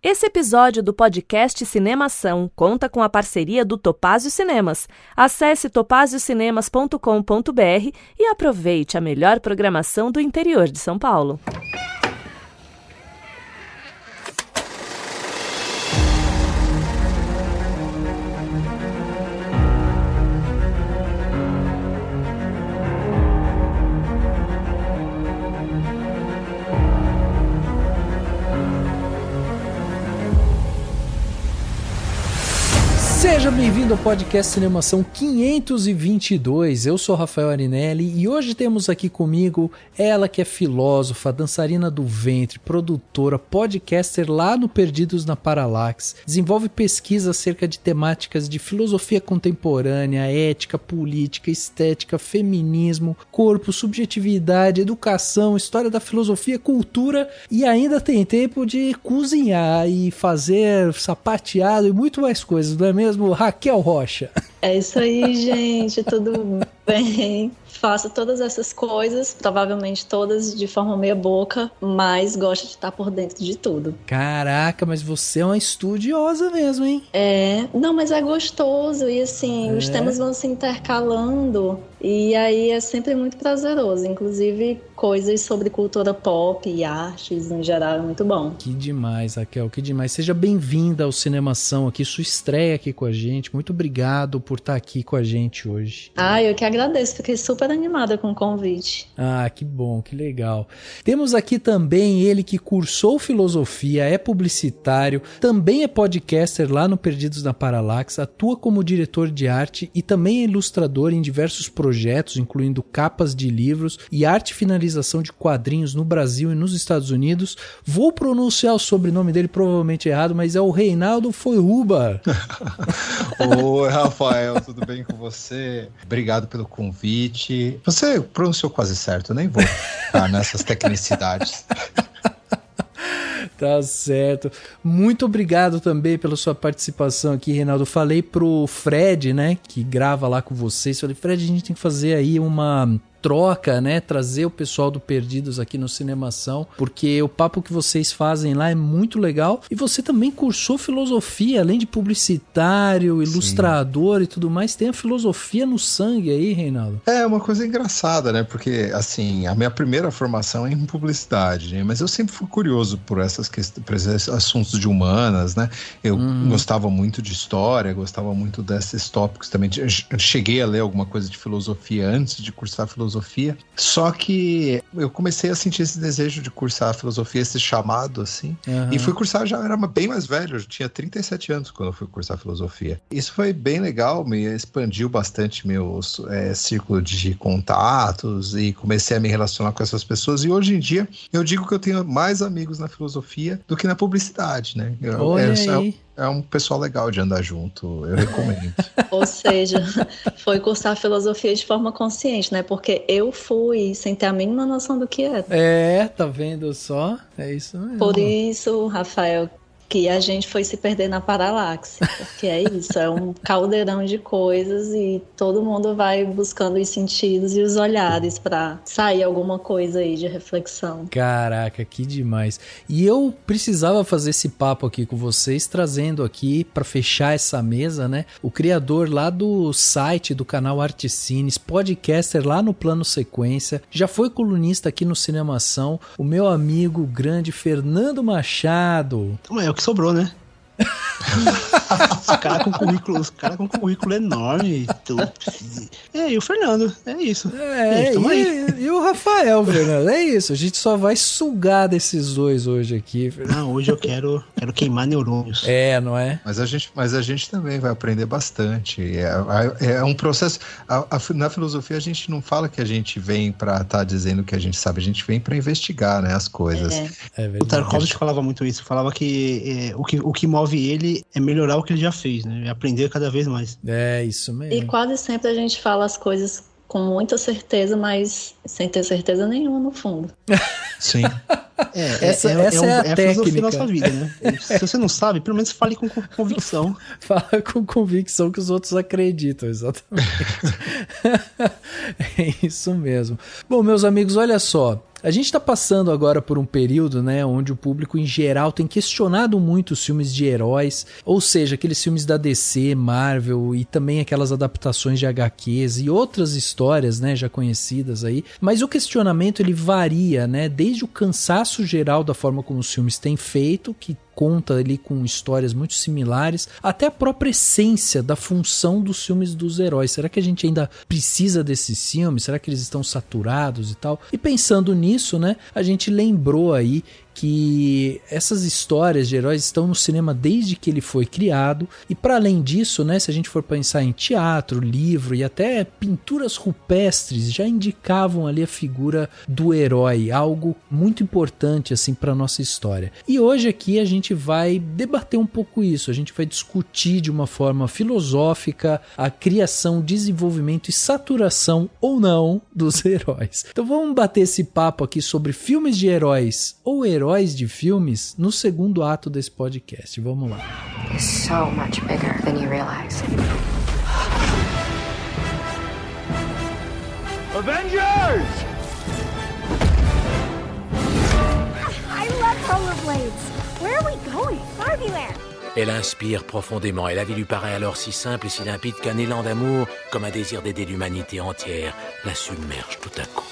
Esse episódio do podcast Cinemação conta com a parceria do Topázio Cinemas. Acesse topaziocinemas.com.br e aproveite a melhor programação do interior de São Paulo. Seja bem-vindo ao podcast Cinemação 522, eu sou Rafael Arinelli e hoje temos aqui comigo ela que é filósofa, dançarina do ventre, produtora, podcaster lá no Perdidos na Paralaxe, desenvolve pesquisa acerca de temáticas de filosofia contemporânea, ética, política, estética, feminismo, corpo, subjetividade, educação, história da filosofia, cultura e ainda tem tempo de cozinhar e fazer sapateado e muito mais coisas, não é mesmo? Raquel Rocha. É isso aí, gente, tudo bem? Faço todas essas coisas, provavelmente todas de forma meia boca, mas gosto de estar por dentro de tudo. Caraca, mas você é uma estudiosa mesmo, hein? Não, mas é gostoso e assim, os temas vão se intercalando e aí é sempre muito prazeroso, inclusive coisas sobre cultura pop e artes em geral é muito bom. Que demais, Raquel, que demais. Seja bem-vinda ao Cinemação aqui, sua estreia aqui com a gente. Muito obrigado por estar aqui com a gente hoje. Eu que agradeço, fiquei super animada com o convite. Que bom, que legal. Temos aqui também ele que cursou filosofia, é publicitário, também é podcaster lá no Perdidos na Paralaxe, atua como diretor de arte e também é ilustrador em diversos projetos, incluindo capas de livros e arte e finalização de quadrinhos no Brasil e nos Estados Unidos. Vou pronunciar o sobrenome dele provavelmente errado, mas é o Reinaldo Foihuba. Oi, Rafael, tudo bem com você? Obrigado pelo convite. Você pronunciou quase certo, eu nem vou ficar nessas tecnicidades. Tá certo. Muito obrigado também pela sua participação aqui, Reinaldo. Falei pro Fred, né, que grava lá com vocês. Falei, Fred, a gente tem que fazer aí uma troca, né, trazer o pessoal do Perdidos aqui no Cinemação, porque o papo que vocês fazem lá é muito legal e você também cursou filosofia, além de publicitário, ilustrador e tudo mais, tem a filosofia no sangue aí, Reinaldo. É uma coisa engraçada, né, porque assim, a minha primeira formação é em publicidade, né? Mas eu sempre fui curioso por essas questões, por esses assuntos de humanas, né, eu gostava muito de história, gostava muito desses tópicos também, eu cheguei a ler alguma coisa de filosofia antes de cursar filosofia, só que eu comecei a sentir esse desejo de cursar filosofia, esse chamado assim, e fui cursar, já era bem mais velho, eu tinha 37 anos quando eu fui cursar filosofia. Isso foi bem legal, me expandiu bastante meu círculo de contatos e comecei a me relacionar com essas pessoas, e hoje em dia eu digo que eu tenho mais amigos na filosofia do que na publicidade, né? É um pessoal legal de andar junto, eu recomendo. Ou seja, foi cursar filosofia de forma consciente, né? Porque eu fui sem ter a mínima noção do que era. Tá vendo só? É isso mesmo. Por isso, Rafael, que a gente foi se perder na Paralaxe, porque é isso, é um caldeirão de coisas e todo mundo vai buscando os sentidos e os olhares para sair alguma coisa aí de reflexão. Caraca, que demais. E eu precisava fazer esse papo aqui com vocês, trazendo aqui para fechar essa mesa, né, o criador lá do site do canal Artecines, podcaster lá no Plano Sequência, já foi colunista aqui no Cinemação, o meu amigo grande Fernando Machado. É o que sobrou, né? Os caras com currículo enorme. E o Fernando, é isso. E o Rafael, Fernando, é isso. A gente só vai sugar desses dois hoje aqui, Fernando. Não, hoje eu quero queimar neurônios. Não é? Mas a gente também vai aprender bastante. É um processo. Na filosofia a gente não fala que a gente vem pra estar dizendo que a gente sabe, a gente vem pra investigar, né, as coisas. É verdade. O Tarkovsky falava muito isso, falava que o que move ele é melhorar o que ele já fez, né? É aprender cada vez mais. É isso mesmo. E quase sempre a gente fala as coisas com muita certeza, mas sem ter certeza nenhuma no fundo. Sim. Essa é a técnica da nossa vida, né? Se você não sabe, pelo menos fale com convicção. Fala com convicção que os outros acreditam, exatamente. É isso mesmo. Bom, meus amigos, olha só. A gente tá passando agora por um período, né, onde o público em geral tem questionado muito os filmes de heróis, ou seja, aqueles filmes da DC, Marvel e também aquelas adaptações de HQs e outras histórias, né, já conhecidas aí. Mas o questionamento ele varia, né, desde o cansaço geral da forma como os filmes têm feito, que conta ali com histórias muito similares, até a própria essência da função dos filmes dos heróis. Será que a gente ainda precisa desses filmes? Será que eles estão saturados e tal? E pensando nisso, né, a gente lembrou aí que essas histórias de heróis estão no cinema desde que ele foi criado, e para além disso, né, se a gente for pensar em teatro, livro e até pinturas rupestres, já indicavam ali a figura do herói, algo muito importante assim para nossa história. E hoje aqui a gente vai debater um pouco isso, a gente vai discutir de uma forma filosófica a criação, desenvolvimento e saturação ou não dos heróis. Então vamos bater esse papo aqui sobre filmes de heróis ou heróis de filmes no segundo ato desse podcast. Vamos lá. It's so much bigger than you realize. Avengers! I love rollerblades. Where are we going? Barbieland. Elle inspire profondément, et la vie lui paraît alors si simple et si limpide qu'un élan d'amour, comme un désir d'aider l'humanité entière, la submerge tout à coup.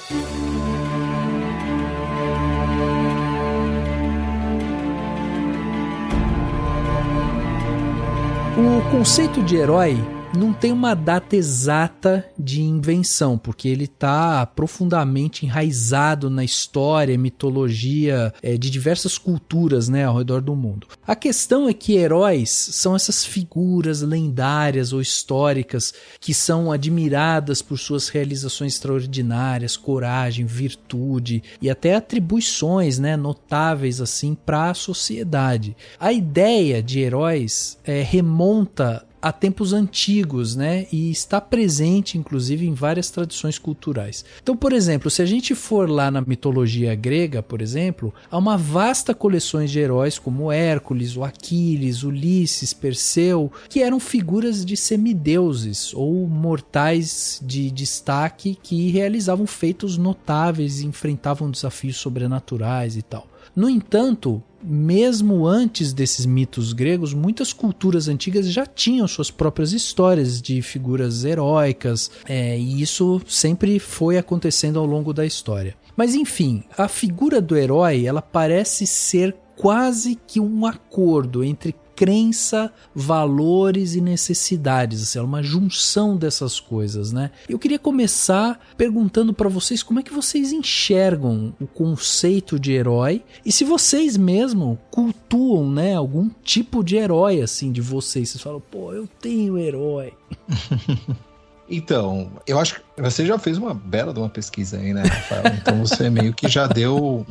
O conceito de herói não tem uma data exata de invenção, porque ele está profundamente enraizado na história e mitologia de diversas culturas, né, ao redor do mundo. A questão é que heróis são essas figuras lendárias ou históricas que são admiradas por suas realizações extraordinárias, coragem, virtude e até atribuições, né, notáveis assim para a sociedade. A ideia de heróis remonta a tempos antigos, né? E está presente, inclusive, em várias tradições culturais. Então, por exemplo, se a gente for lá na mitologia grega, por exemplo, há uma vasta coleção de heróis como Hércules, o Aquiles, Ulisses, Perseu, que eram figuras de semideuses ou mortais de destaque que realizavam feitos notáveis e enfrentavam desafios sobrenaturais e tal. No entanto, mesmo antes desses mitos gregos, muitas culturas antigas já tinham suas próprias histórias de figuras heróicas, e isso sempre foi acontecendo ao longo da história. Mas enfim, a figura do herói, ela parece ser quase que um acordo entre crença, valores e necessidades, assim, é uma junção dessas coisas, né? Eu queria começar perguntando para vocês como é que vocês enxergam o conceito de herói e se vocês mesmo cultuam, né, algum tipo de herói, assim, de vocês. Vocês falam, pô, eu tenho herói. Então, eu acho que você já fez uma bela de uma pesquisa aí, né, Rafael? Então você meio que já deu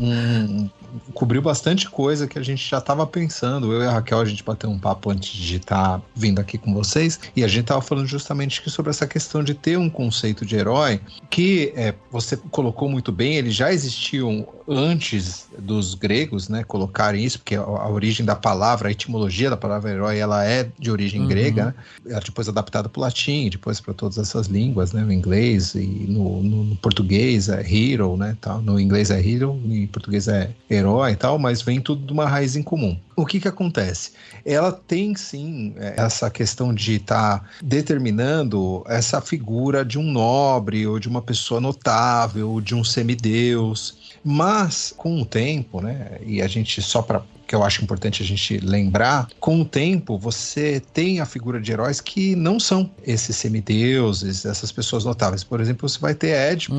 cobriu bastante coisa que a gente já estava pensando. Eu e a Raquel, a gente bateu um papo antes de estar vindo aqui com vocês, e a gente estava falando justamente sobre essa questão de ter um conceito de herói que você colocou muito bem, eles já existiam antes dos gregos, né, colocarem isso, porque a origem da palavra, a etimologia da palavra herói, ela é de origem grega, né? Ela depois adaptada para o latim, depois para todas essas línguas, né, no inglês e no português é hero, né, tal. No inglês é hero, em português é herói e tal, mas vem tudo de uma raiz em comum. O que acontece? Ela tem sim essa questão de estar determinando essa figura de um nobre ou de uma pessoa notável, ou de um semideus, mas com o tempo, né, e a gente só para que eu acho importante a gente lembrar, com o tempo você tem a figura de heróis que não são esses semideuses, essas pessoas notáveis. Por exemplo, você vai ter Édipo,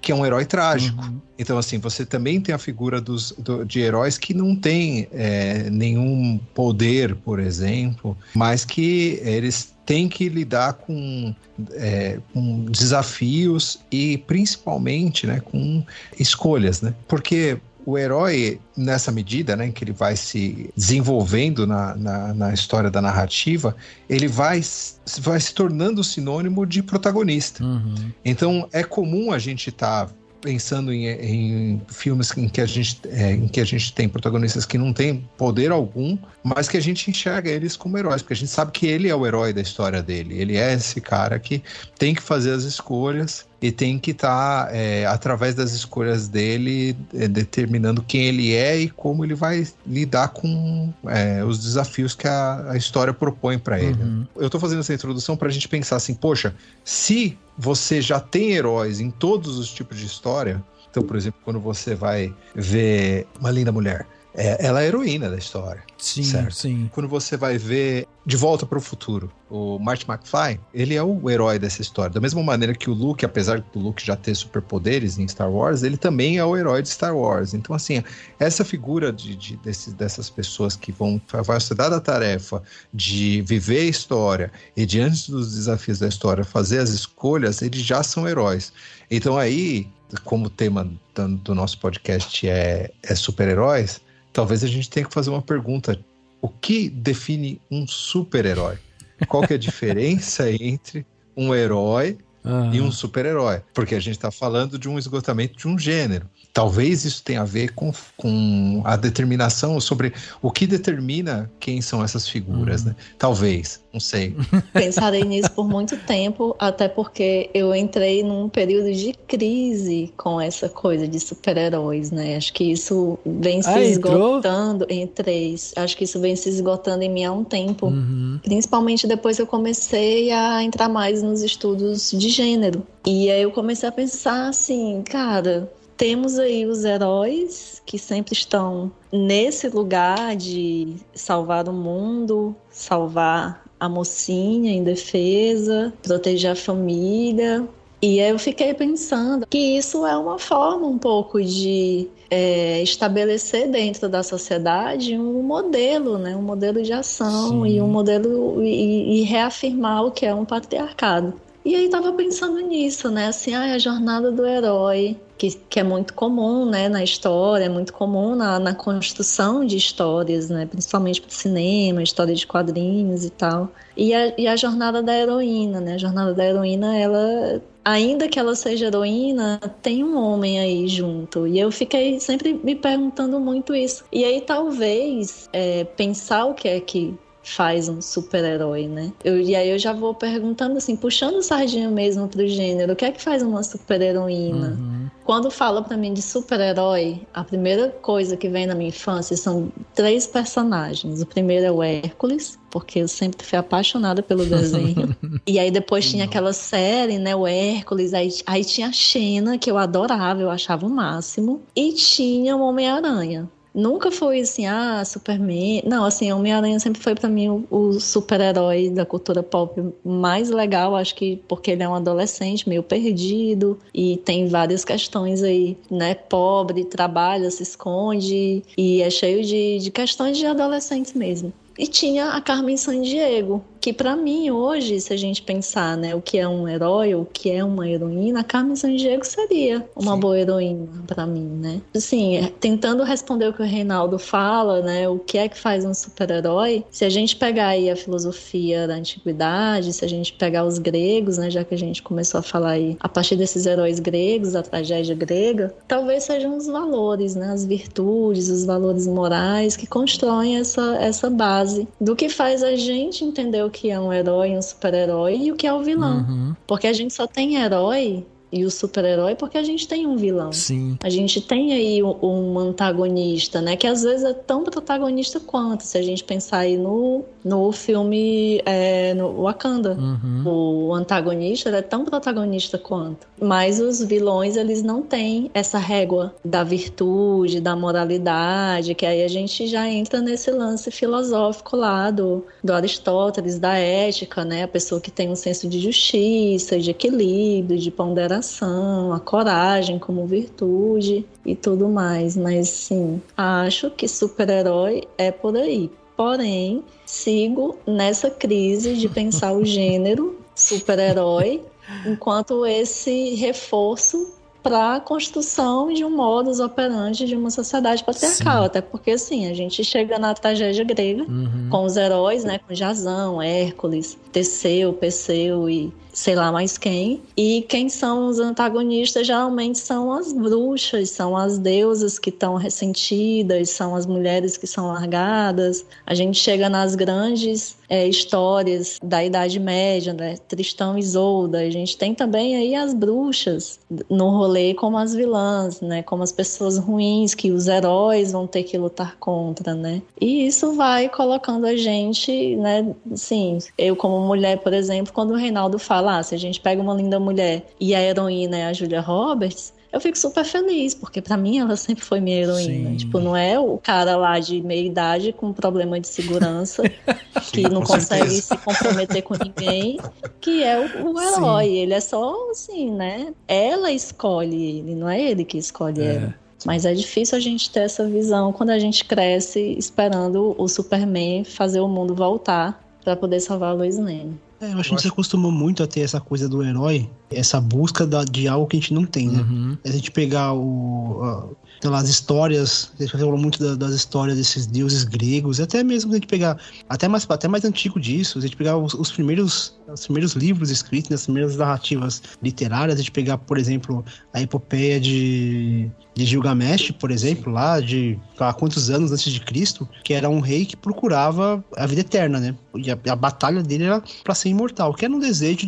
que é um herói trágico. Então, assim, você também tem a figura de heróis que não tem nenhum poder, por exemplo, mas que eles têm que lidar com desafios e principalmente, né, com escolhas, né? Porque o herói, nessa medida, né, em que ele vai se desenvolvendo na história da narrativa, ele vai se tornando sinônimo de protagonista. Então, é comum a gente estar pensando em filmes em que a gente tem protagonistas que não têm poder algum, mas que a gente enxerga eles como heróis, porque a gente sabe que ele é o herói da história dele. Ele é esse cara que tem que fazer as escolhas e tem que estar, através das escolhas dele, determinando quem ele é e como ele vai lidar com os desafios que a história propõe para ele. Eu tô fazendo essa introdução pra gente pensar assim, poxa, se você já tem heróis em todos os tipos de história, então, por exemplo, quando você vai ver Uma Linda Mulher, ela é a heroína da história. Sim, certo? sim. Quando você vai ver De Volta para o Futuro, o Marty McFly, ele é o herói dessa história. Da mesma maneira que o Luke, apesar do Luke já ter superpoderes em Star Wars, ele também é o herói de Star Wars. Então, assim, essa figura dessas pessoas que vai ser dada a tarefa de viver a história e, diante dos desafios da história, fazer as escolhas, eles já são heróis. Então, aí, como o tema do nosso podcast é super-heróis, talvez a gente tenha que fazer uma pergunta. O que define um super-herói? Qual que é a diferença entre um herói e um super-herói? Porque a gente está falando de um esgotamento de um gênero. Talvez isso tenha a ver com a determinação sobre o que determina quem são essas figuras, né? Talvez, não sei. Pensarei nisso por muito tempo, até porque eu entrei num período de crise com essa coisa de super-heróis, né? Acho que isso vem se esgotando. Acho que isso vem se esgotando em mim há um tempo. Principalmente depois que eu comecei a entrar mais nos estudos de gênero. E aí eu comecei a pensar assim, cara, temos aí os heróis que sempre estão nesse lugar de salvar o mundo, salvar a mocinha em defesa, proteger a família. E aí eu fiquei pensando que isso é uma forma um pouco de estabelecer dentro da sociedade um modelo, né? Um modelo de ação. Sim. E um modelo e reafirmar o que é um patriarcado. E aí tava pensando nisso, né? Assim, a jornada do herói, que é muito comum, né, na história, é muito comum na construção de histórias, né? Principalmente para o cinema, história de quadrinhos e tal. E a jornada da heroína, né? A jornada da heroína, ela, ainda que ela seja heroína, tem um homem aí junto. E eu fiquei sempre me perguntando muito isso. E aí talvez pensar o que é que faz um super-herói, né? E aí eu já vou perguntando assim, puxando o sardinha mesmo pro gênero, o que é que faz uma super-heroína? Quando fala pra mim de super-herói, a primeira coisa que vem na minha infância são 3 personagens. O primeiro é o Hércules, porque eu sempre fui apaixonada pelo desenho. E aí depois tinha aquela série, né, o Hércules, aí tinha a Xena, que eu adorava, eu achava o máximo, e tinha o Homem-Aranha. Nunca foi assim, Superman. Não, assim, Homem-Aranha sempre foi pra mim o super-herói da cultura pop mais legal, acho que porque ele é um adolescente meio perdido e tem várias questões aí, né? Pobre, trabalha, se esconde e é cheio de questões de adolescentes mesmo. E tinha a Carmen Sandiego, que pra mim hoje, se a gente pensar, né, o que é um herói, o que é uma heroína, a Carmen Sandiego seria uma boa heroína pra mim, né? Assim, tentando responder o que o Reinaldo fala, né, o que é que faz um super-herói, se a gente pegar aí a filosofia da antiguidade, se a gente pegar os gregos, né, já que a gente começou a falar aí a partir desses heróis gregos, da tragédia grega, talvez sejam os valores, né, as virtudes, os valores morais que constroem essa base do que faz a gente entender o que é um herói, um super-herói e o que é o vilão. Porque a gente só tem herói e o super-herói porque a gente tem um vilão. Sim. A gente tem aí um antagonista, né? Que às vezes é tão protagonista quanto, se a gente pensar aí no filme no Wakanda. O antagonista é tão protagonista quanto. Mas os vilões, eles não têm essa régua da virtude, da moralidade, que aí a gente já entra nesse lance filosófico lá do Aristóteles, da ética, né? A pessoa que tem um senso de justiça, de equilíbrio, de ponderação, a coragem como virtude e tudo mais. Mas sim, acho que super-herói é por aí. Porém, sigo nessa crise de pensar o gênero super-herói enquanto esse reforço para a construção de um modus operandi de uma sociedade patriarcal. Sim. Até porque, assim, a gente chega na tragédia grega com os heróis, né, com Jasão, Hércules, Teseu, Perseu e sei lá mais quem. E quem são os antagonistas geralmente são as bruxas, são as deusas que estão ressentidas, são as mulheres que são largadas. A gente chega nas grandes histórias da Idade Média, né? Tristão e Isolda. A gente tem também aí as bruxas no rolê como as vilãs, né? Como as pessoas ruins que os heróis vão ter que lutar contra, né? E isso vai colocando a gente, né? Assim, eu como mulher, por exemplo, quando o Reinaldo fala, se a gente pega uma linda mulher e a heroína é a Julia Roberts, eu fico super feliz, porque pra mim ela sempre foi minha heroína. Sim. Tipo, não é o cara lá de meia idade com problema de segurança que não consegue se comprometer com ninguém, que é o herói. Sim. Ele é só assim, né? Ela escolhe ele, não é ele que escolhe ela. Mas é difícil a gente ter essa visão quando a gente cresce esperando o Superman fazer o mundo voltar pra poder salvar a Lois Lane. Eu acho que a gente se acostumou muito a ter essa coisa do herói, essa busca de algo que a gente não tem, né? A gente pegar as histórias, a gente falou muito das histórias desses deuses gregos, até mesmo a gente pegar, até mais antigo disso, a gente pegar os primeiros livros escritos, né, as primeiras narrativas literárias, a gente pegar, por exemplo, a epopeia de Gilgamesh, por exemplo, lá de há quantos anos antes de Cristo, que era um rei que procurava a vida eterna, né? E a batalha dele era para ser imortal, que era um desejo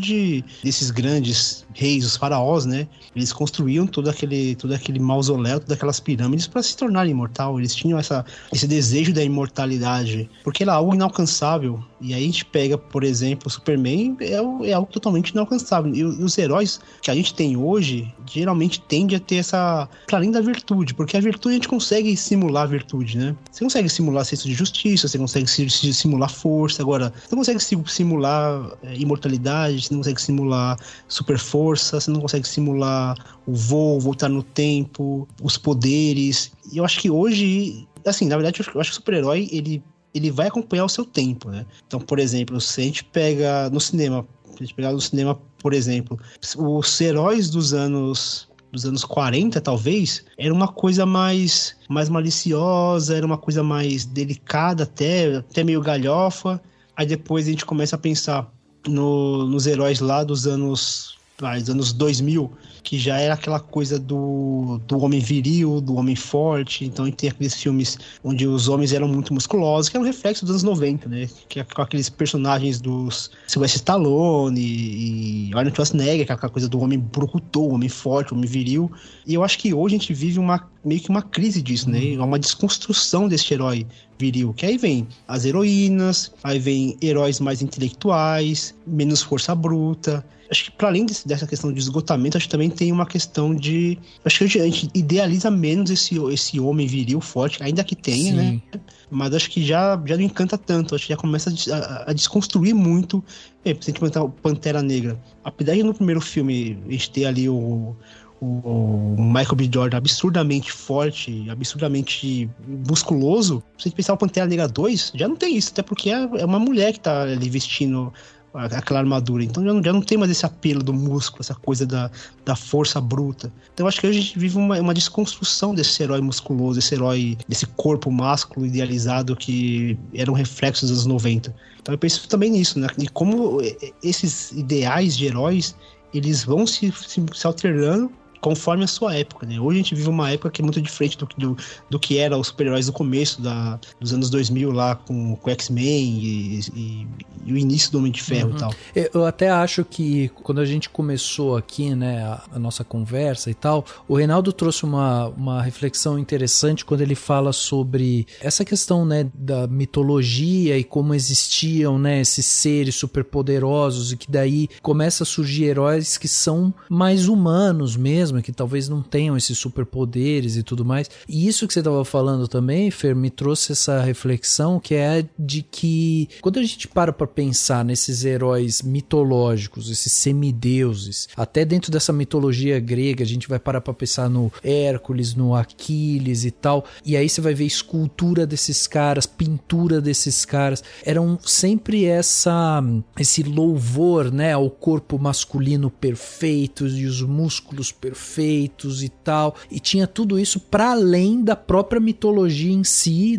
desses grandes reis, os faraós, né? Eles construíam todo aquele mausoléu, todas aquelas pirâmides para se tornar imortal. Eles tinham esse desejo da imortalidade, porque era algo inalcançável. E aí a gente pega, por exemplo, o Superman, é algo totalmente inalcançável. E os heróis que a gente tem hoje, geralmente tende a ter essa... Para além da virtude, porque a virtude a gente consegue simular a virtude, né? Você consegue simular senso de justiça, você consegue simular força. Agora, você não consegue simular imortalidade, você não consegue simular super força, você não consegue simular o voo, voltar no tempo, os poderes. E eu acho que hoje, assim, na verdade, eu acho que o super-herói, ele vai acompanhar o seu tempo, né? Então, por exemplo, se a gente pega no cinema, por exemplo, os heróis dos anos 40, talvez, era uma coisa mais maliciosa, era uma coisa mais delicada até meio galhofa. Aí depois a gente começa a pensar nos heróis lá dos anos 2000, que já era aquela coisa do homem viril, do homem forte. Então a gente tem aqueles filmes onde os homens eram muito musculosos, que era um reflexo dos anos 90, né? Que é com aqueles personagens dos Sylvester Stallone e Arnold Schwarzenegger, que é aquela coisa do homem brucutu, homem forte, homem viril. E eu acho que hoje a gente vive meio que uma crise disso, né? Uma desconstrução desse herói viril, que aí vem as heroínas, aí vem heróis mais intelectuais, menos força bruta. Acho que para além dessa questão de esgotamento, acho que também tem uma questão de... Acho que a gente idealiza menos esse homem viril forte, ainda que tenha, né? Mas acho que já não encanta tanto. Acho que já começa a desconstruir muito. Se a gente pensar o Pantera Negra. Apesar de no primeiro filme a gente ter ali o Michael B. Jordan absurdamente forte, absurdamente musculoso, se a gente pensar o Pantera Negra 2, já não tem isso, até porque é uma mulher que tá ali vestindo aquela armadura, então já não tem mais esse apelo do músculo, essa coisa da força bruta. Então acho que hoje a gente vive uma desconstrução desse herói musculoso, desse corpo másculo idealizado que era um reflexo dos anos 90. Então eu penso também nisso, né? E como esses ideais de heróis, eles vão se alternando conforme a sua época, né? Hoje a gente vive uma época que é muito diferente do que era os super-heróis do começo dos anos 2000 lá com X-Men e o início do Homem de Ferro e tal. Eu até acho que quando a gente começou aqui, né, a nossa conversa e tal, o Reinaldo trouxe uma reflexão interessante quando ele fala sobre essa questão, né, da mitologia e como existiam, né, esses seres superpoderosos e que daí começa a surgir heróis que são mais humanos mesmo, que talvez não tenham esses superpoderes e tudo mais. E isso que você estava falando também, Fer, me trouxe essa reflexão que é de que quando a gente para pensar nesses heróis mitológicos, esses semideuses, até dentro dessa mitologia grega, a gente vai parar para pensar no Hércules, no Aquiles e tal, e aí você vai ver escultura desses caras, pintura desses caras, eram sempre esse louvor, né, ao corpo masculino perfeito e os músculos perfeitos perfeitos e tal, e tinha tudo isso para além da própria mitologia em si,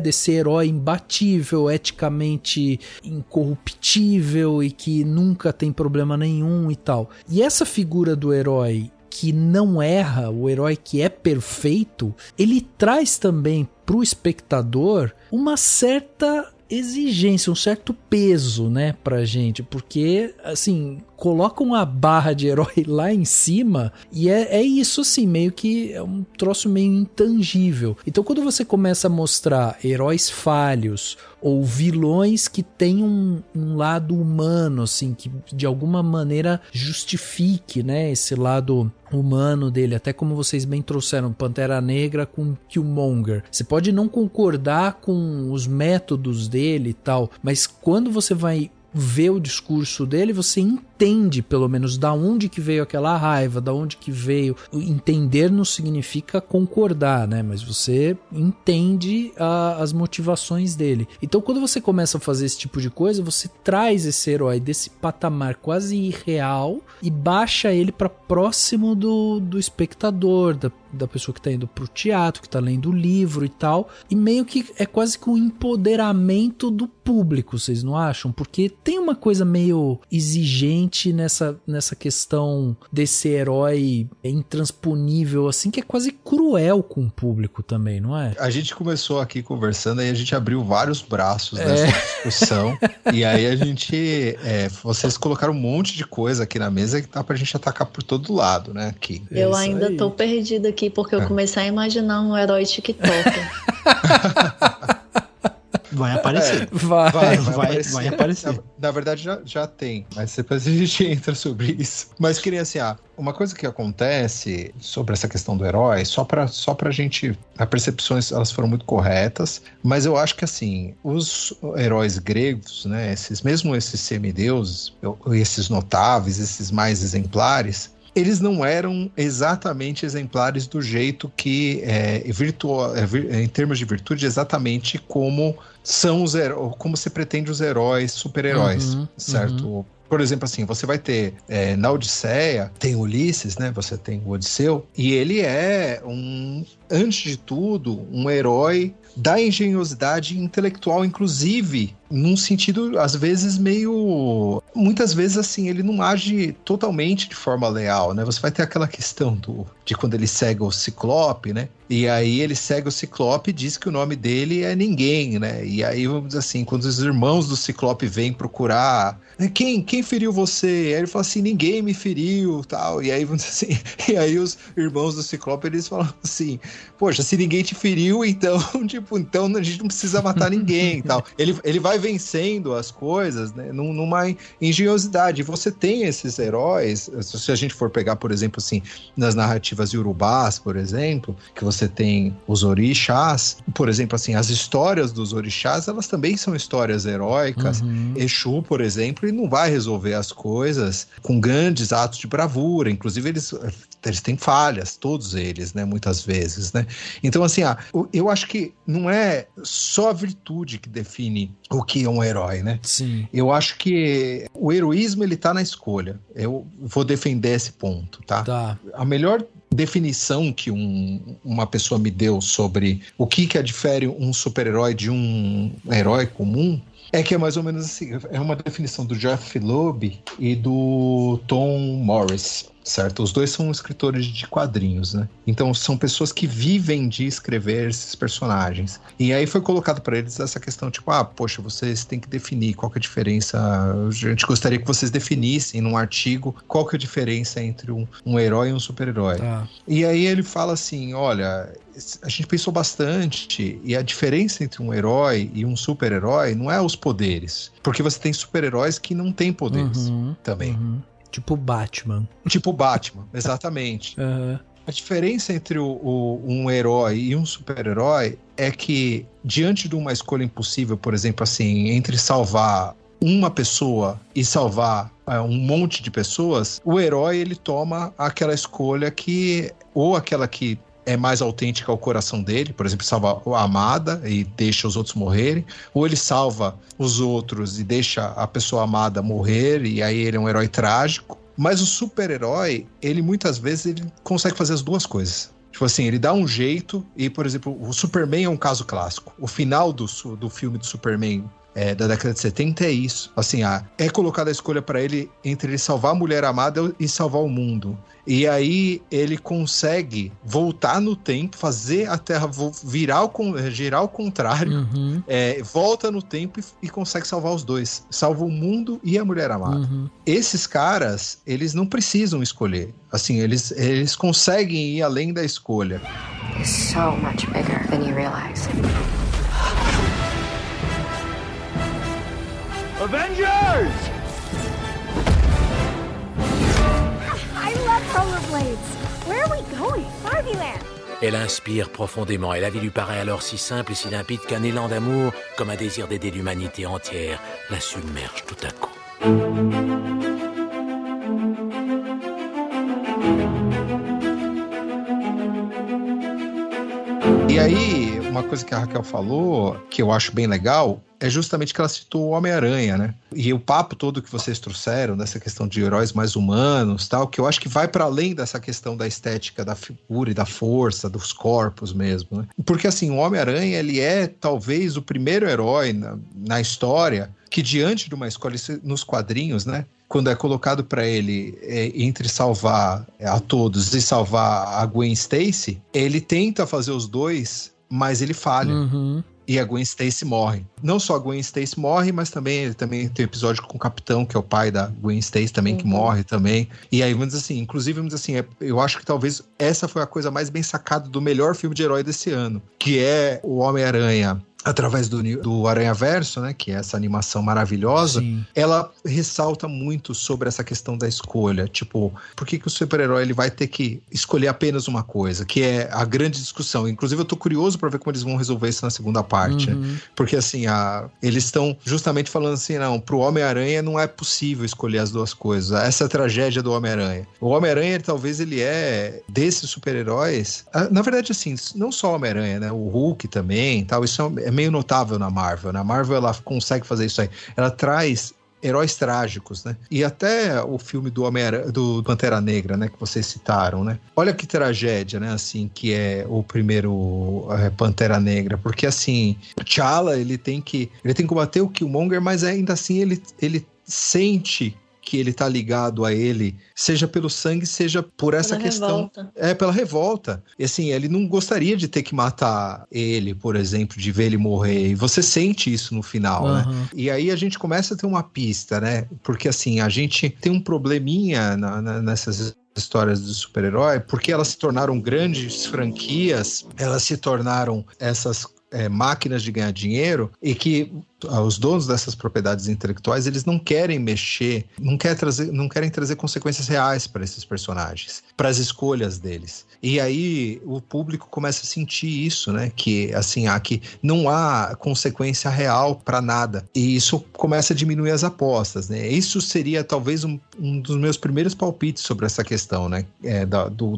desse herói imbatível, eticamente incorruptível e que nunca tem problema nenhum e tal. E essa figura do herói que não erra, o herói que é perfeito, ele traz também pro espectador uma certa exigência, um certo peso, né, pra gente, porque, assim, coloca uma barra de herói lá em cima e é isso, assim, meio que é um troço meio intangível. Então, quando você começa a mostrar heróis falhos ou vilões que têm um lado humano, assim, que de alguma maneira justifique, né, esse lado humano dele, até como vocês bem trouxeram, Pantera Negra com Killmonger. Você pode não concordar com os métodos dele e tal, mas quando você vai ver o discurso dele, você entende pelo menos da onde que veio aquela raiva, da onde que veio. Entender não significa concordar, né? Mas você entende as motivações dele. Então, quando você começa a fazer esse tipo de coisa, você traz esse herói desse patamar quase irreal e baixa ele para próximo do espectador, da pessoa que tá indo pro teatro, que tá lendo o livro e tal, e meio que é quase que um empoderamento do público, vocês não acham? Porque tem uma coisa meio exigente nessa questão desse herói intransponível, assim, que é quase cruel com o público também, não é? A gente começou aqui conversando e a gente abriu vários braços nessa discussão, e aí a gente, vocês colocaram um monte de coisa aqui na mesa que tá pra gente atacar por todo lado, né, aqui. Eu ainda tô perdida aqui porque eu comecei a imaginar um herói TikToker. Vai aparecer. Vai aparecer. Na verdade, já tem. Mas depois a gente entra sobre isso. Mas queria assim, uma coisa que acontece sobre essa questão do herói, só pra gente... As percepções, elas foram muito corretas. Mas eu acho que, assim, os heróis gregos, né? Esses semideuses, esses notáveis, esses mais exemplares... Eles não eram exatamente exemplares do jeito que em termos de virtude, exatamente como são como se pretende os heróis, super-heróis, certo? Uhum. Por exemplo, assim, você vai ter na Odisseia, tem Ulisses, né? Você tem o Odisseu, e ele é antes de tudo, um herói da engenhosidade intelectual, inclusive, num sentido, às vezes, muitas vezes, assim, ele não age totalmente de forma leal, né? Você vai ter aquela questão de quando ele segue o Ciclope, né? E aí ele segue o Ciclope e diz que o nome dele é ninguém, né? E aí, vamos dizer assim, quando os irmãos do Ciclope vêm procurar... Quem feriu você? Aí ele fala assim, ninguém me feriu, tal. E aí, vamos dizer assim, e aí os irmãos do Ciclope, eles falam assim, poxa, se ninguém te feriu, então, então a gente não precisa matar ninguém e tal. Ele vai vencendo as coisas, né, numa engenhosidade. Você tem esses heróis, se a gente for pegar, por exemplo, assim, nas narrativas iorubás, por exemplo, que você tem os orixás, por exemplo, assim, as histórias dos orixás, elas também são histórias heróicas. Exu, por exemplo, ele não vai resolver as coisas com grandes atos de bravura, inclusive eles têm falhas, todos eles, né, muitas vezes, né? Então, assim, eu acho que não é só a virtude que define o que é um herói, né? Sim. Eu acho que o heroísmo, ele tá na escolha. Eu vou defender esse ponto, tá? A melhor definição que uma pessoa me deu sobre o que difere um super-herói de um herói comum é que é mais ou menos assim, é uma definição do Jeff Loeb e do Tom Morris, certo? Os dois são escritores de quadrinhos, né? Então são pessoas que vivem de escrever esses personagens. E aí foi colocado para eles essa questão, tipo, poxa, vocês têm que definir qual que é a diferença. A gente gostaria que vocês definissem num artigo qual que é a diferença entre um herói e um super-herói. E aí ele fala assim, olha, a gente pensou bastante e a diferença entre um herói e um super-herói não é os poderes. Porque você tem super-heróis que não têm poderes também. Tipo Batman. Tipo Batman, exatamente. A diferença entre um herói e um super-herói é que, diante de uma escolha impossível, por exemplo, assim, entre salvar uma pessoa e salvar um monte de pessoas, o herói, ele toma aquela escolha ou aquela que é mais autêntica ao coração dele, por exemplo, salva a amada e deixa os outros morrerem, ou ele salva os outros e deixa a pessoa amada morrer, e aí ele é um herói trágico, Mas o super-herói, ele muitas vezes ele consegue fazer as duas coisas. Tipo assim, ele dá um jeito e, por exemplo, o Superman é um caso clássico. O final do filme do Superman da década de 70 é isso. Assim, é colocada a escolha para ele entre ele salvar a mulher amada e salvar o mundo. E aí ele consegue voltar no tempo, fazer a Terra girar ao contrário, volta no tempo e consegue salvar os dois. Salva o mundo e a mulher amada. Esses caras, eles não precisam escolher. Assim, eles conseguem ir além da escolha. It's so much bigger than you realize. Avengers! I love rollerblades. Where are we going? Barbieland. Elle inspire profondément et la vie lui paraît alors si simple et si limpide qu'un élan d'amour, comme un désir d'aider l'humanité entière, la submerge tout à coup. E aí, uma coisa que a Raquel falou, que eu acho bem legal, é justamente que ela citou o Homem-Aranha, né? E o papo todo que vocês trouxeram, dessa questão de heróis mais humanos, tal, que eu acho que vai para além dessa questão da estética, da figura e da força, dos corpos mesmo, né? Porque, assim, o Homem-Aranha, ele é talvez o primeiro herói na história que, diante de uma escolha, nos quadrinhos, né? Quando é colocado para ele entre salvar a todos e salvar a Gwen Stacy, ele tenta fazer os dois, mas ele falha. E a Gwen Stacy morre. Não só a Gwen Stacy morre, mas também tem um episódio com o Capitão, que é o pai da Gwen Stacy também, que morre também. E aí, vamos dizer assim, inclusive, vamos dizer assim, eu acho que talvez essa foi a coisa mais bem sacada do melhor filme de herói desse ano, que é o Homem-Aranha através do Aranhaverso, né, que é essa animação maravilhosa. Sim. Ela ressalta muito sobre essa questão da escolha, tipo, por que o super-herói ele vai ter que escolher apenas uma coisa, que é a grande discussão. Inclusive eu tô curioso para ver como eles vão resolver isso na segunda parte, né? Porque assim, eles estão justamente falando assim, não, pro Homem-Aranha não é possível escolher as duas coisas, essa é a tragédia do Homem-Aranha. O Homem-Aranha, talvez ele é desses super-heróis, na verdade assim, não só o Homem-Aranha, né, o Hulk também, tal, isso é meio notável na Marvel. Na Marvel ela consegue fazer isso aí. Ela traz heróis trágicos, né? E até o filme do Pantera Negra, né? Que vocês citaram, né? Olha que tragédia, né? Assim, que é o primeiro Pantera Negra. Porque, assim, T'Challa, ele tem que combater o Killmonger, mas ainda assim ele sente que ele tá ligado a ele, seja pelo sangue, seja por essa questão. Pela revolta. E assim, ele não gostaria de ter que matar ele, por exemplo, de ver ele morrer. E você sente isso no final, né? E aí a gente começa a ter uma pista, né? Porque assim, a gente tem um probleminha nessas histórias de super-herói, porque elas se tornaram grandes franquias, elas se tornaram essas máquinas de ganhar dinheiro, e que os donos dessas propriedades intelectuais, eles não querem mexer, não querem trazer consequências reais para esses personagens, para as escolhas deles. E aí o público começa a sentir isso, né? Que assim, que não há consequência real para nada. E isso começa a diminuir as apostas, né? Isso seria talvez um dos meus primeiros palpites sobre essa questão, né?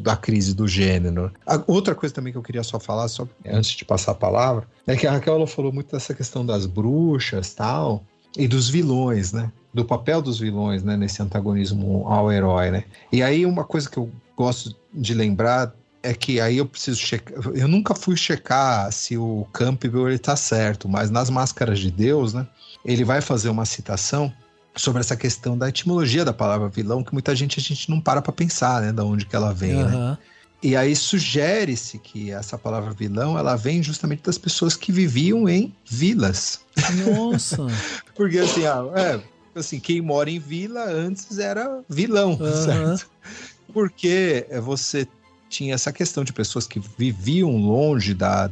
Da crise do gênero. Outra coisa também que eu queria só falar, antes de passar a palavra, é que a Raquel ela falou muito dessa questão das bruxas, tal, e dos vilões, né? Do papel dos vilões, né? Nesse antagonismo ao herói, né? E aí uma coisa que eu gosto de lembrar é que aí eu preciso checar. Eu nunca fui checar se o Campbell ele tá certo, mas nas Máscaras de Deus, né? Ele vai fazer uma citação sobre essa questão da etimologia da palavra vilão, que muita gente a gente não para pensar, né? Da onde que ela vem, né? E aí sugere-se que essa palavra vilão, ela vem justamente das pessoas que viviam em vilas. Nossa! Porque assim, quem mora em vila antes era vilão, certo? Porque você tinha essa questão de pessoas que viviam longe da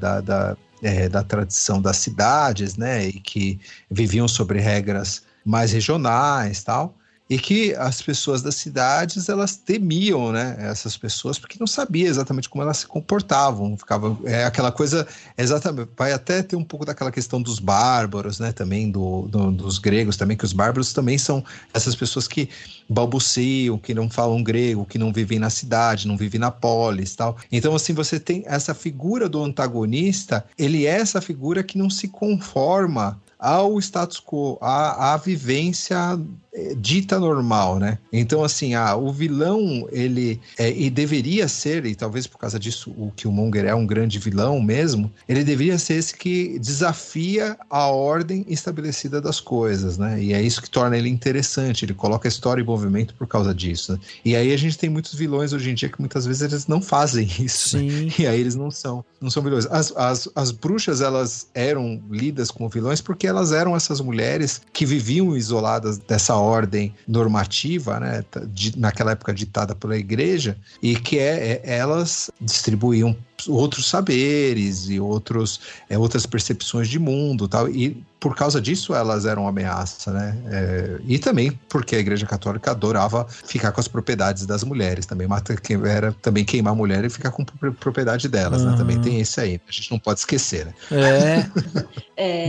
tradição das cidades, né? E que viviam sobre regras mais regionais, tal. E que as pessoas das cidades, elas temiam, né, essas pessoas, porque não sabia exatamente como elas se comportavam. Ficava aquela coisa, exatamente, vai até ter um pouco daquela questão dos bárbaros, né, também dos gregos também, que os bárbaros também são essas pessoas que balbuciam, que não falam grego, que não vivem na cidade, não vivem na polis, tal. Então, assim, você tem essa figura do antagonista, ele é essa figura que não se conforma ao status quo, à vivência dita normal, né? Então, assim, o vilão, ele e deveria ser, e talvez por causa disso o Killmonger é um grande vilão mesmo, ele deveria ser esse que desafia a ordem estabelecida das coisas, né? E é isso que torna ele interessante, ele coloca a história em movimento por causa disso, né? E aí a gente tem muitos vilões hoje em dia que muitas vezes eles não fazem isso, né? E aí eles não são vilões. As bruxas, elas eram lidas como vilões porque elas eram essas mulheres que viviam isoladas dessa ordem normativa, né? Naquela época ditada pela igreja, e que elas distribuíam outros saberes e outras percepções de mundo, tal, e por causa disso elas eram ameaça, né? E também porque a Igreja Católica adorava ficar com as propriedades das mulheres, também também queimar a mulher e ficar com a propriedade delas, né? Também tem esse aí, a gente não pode esquecer, né?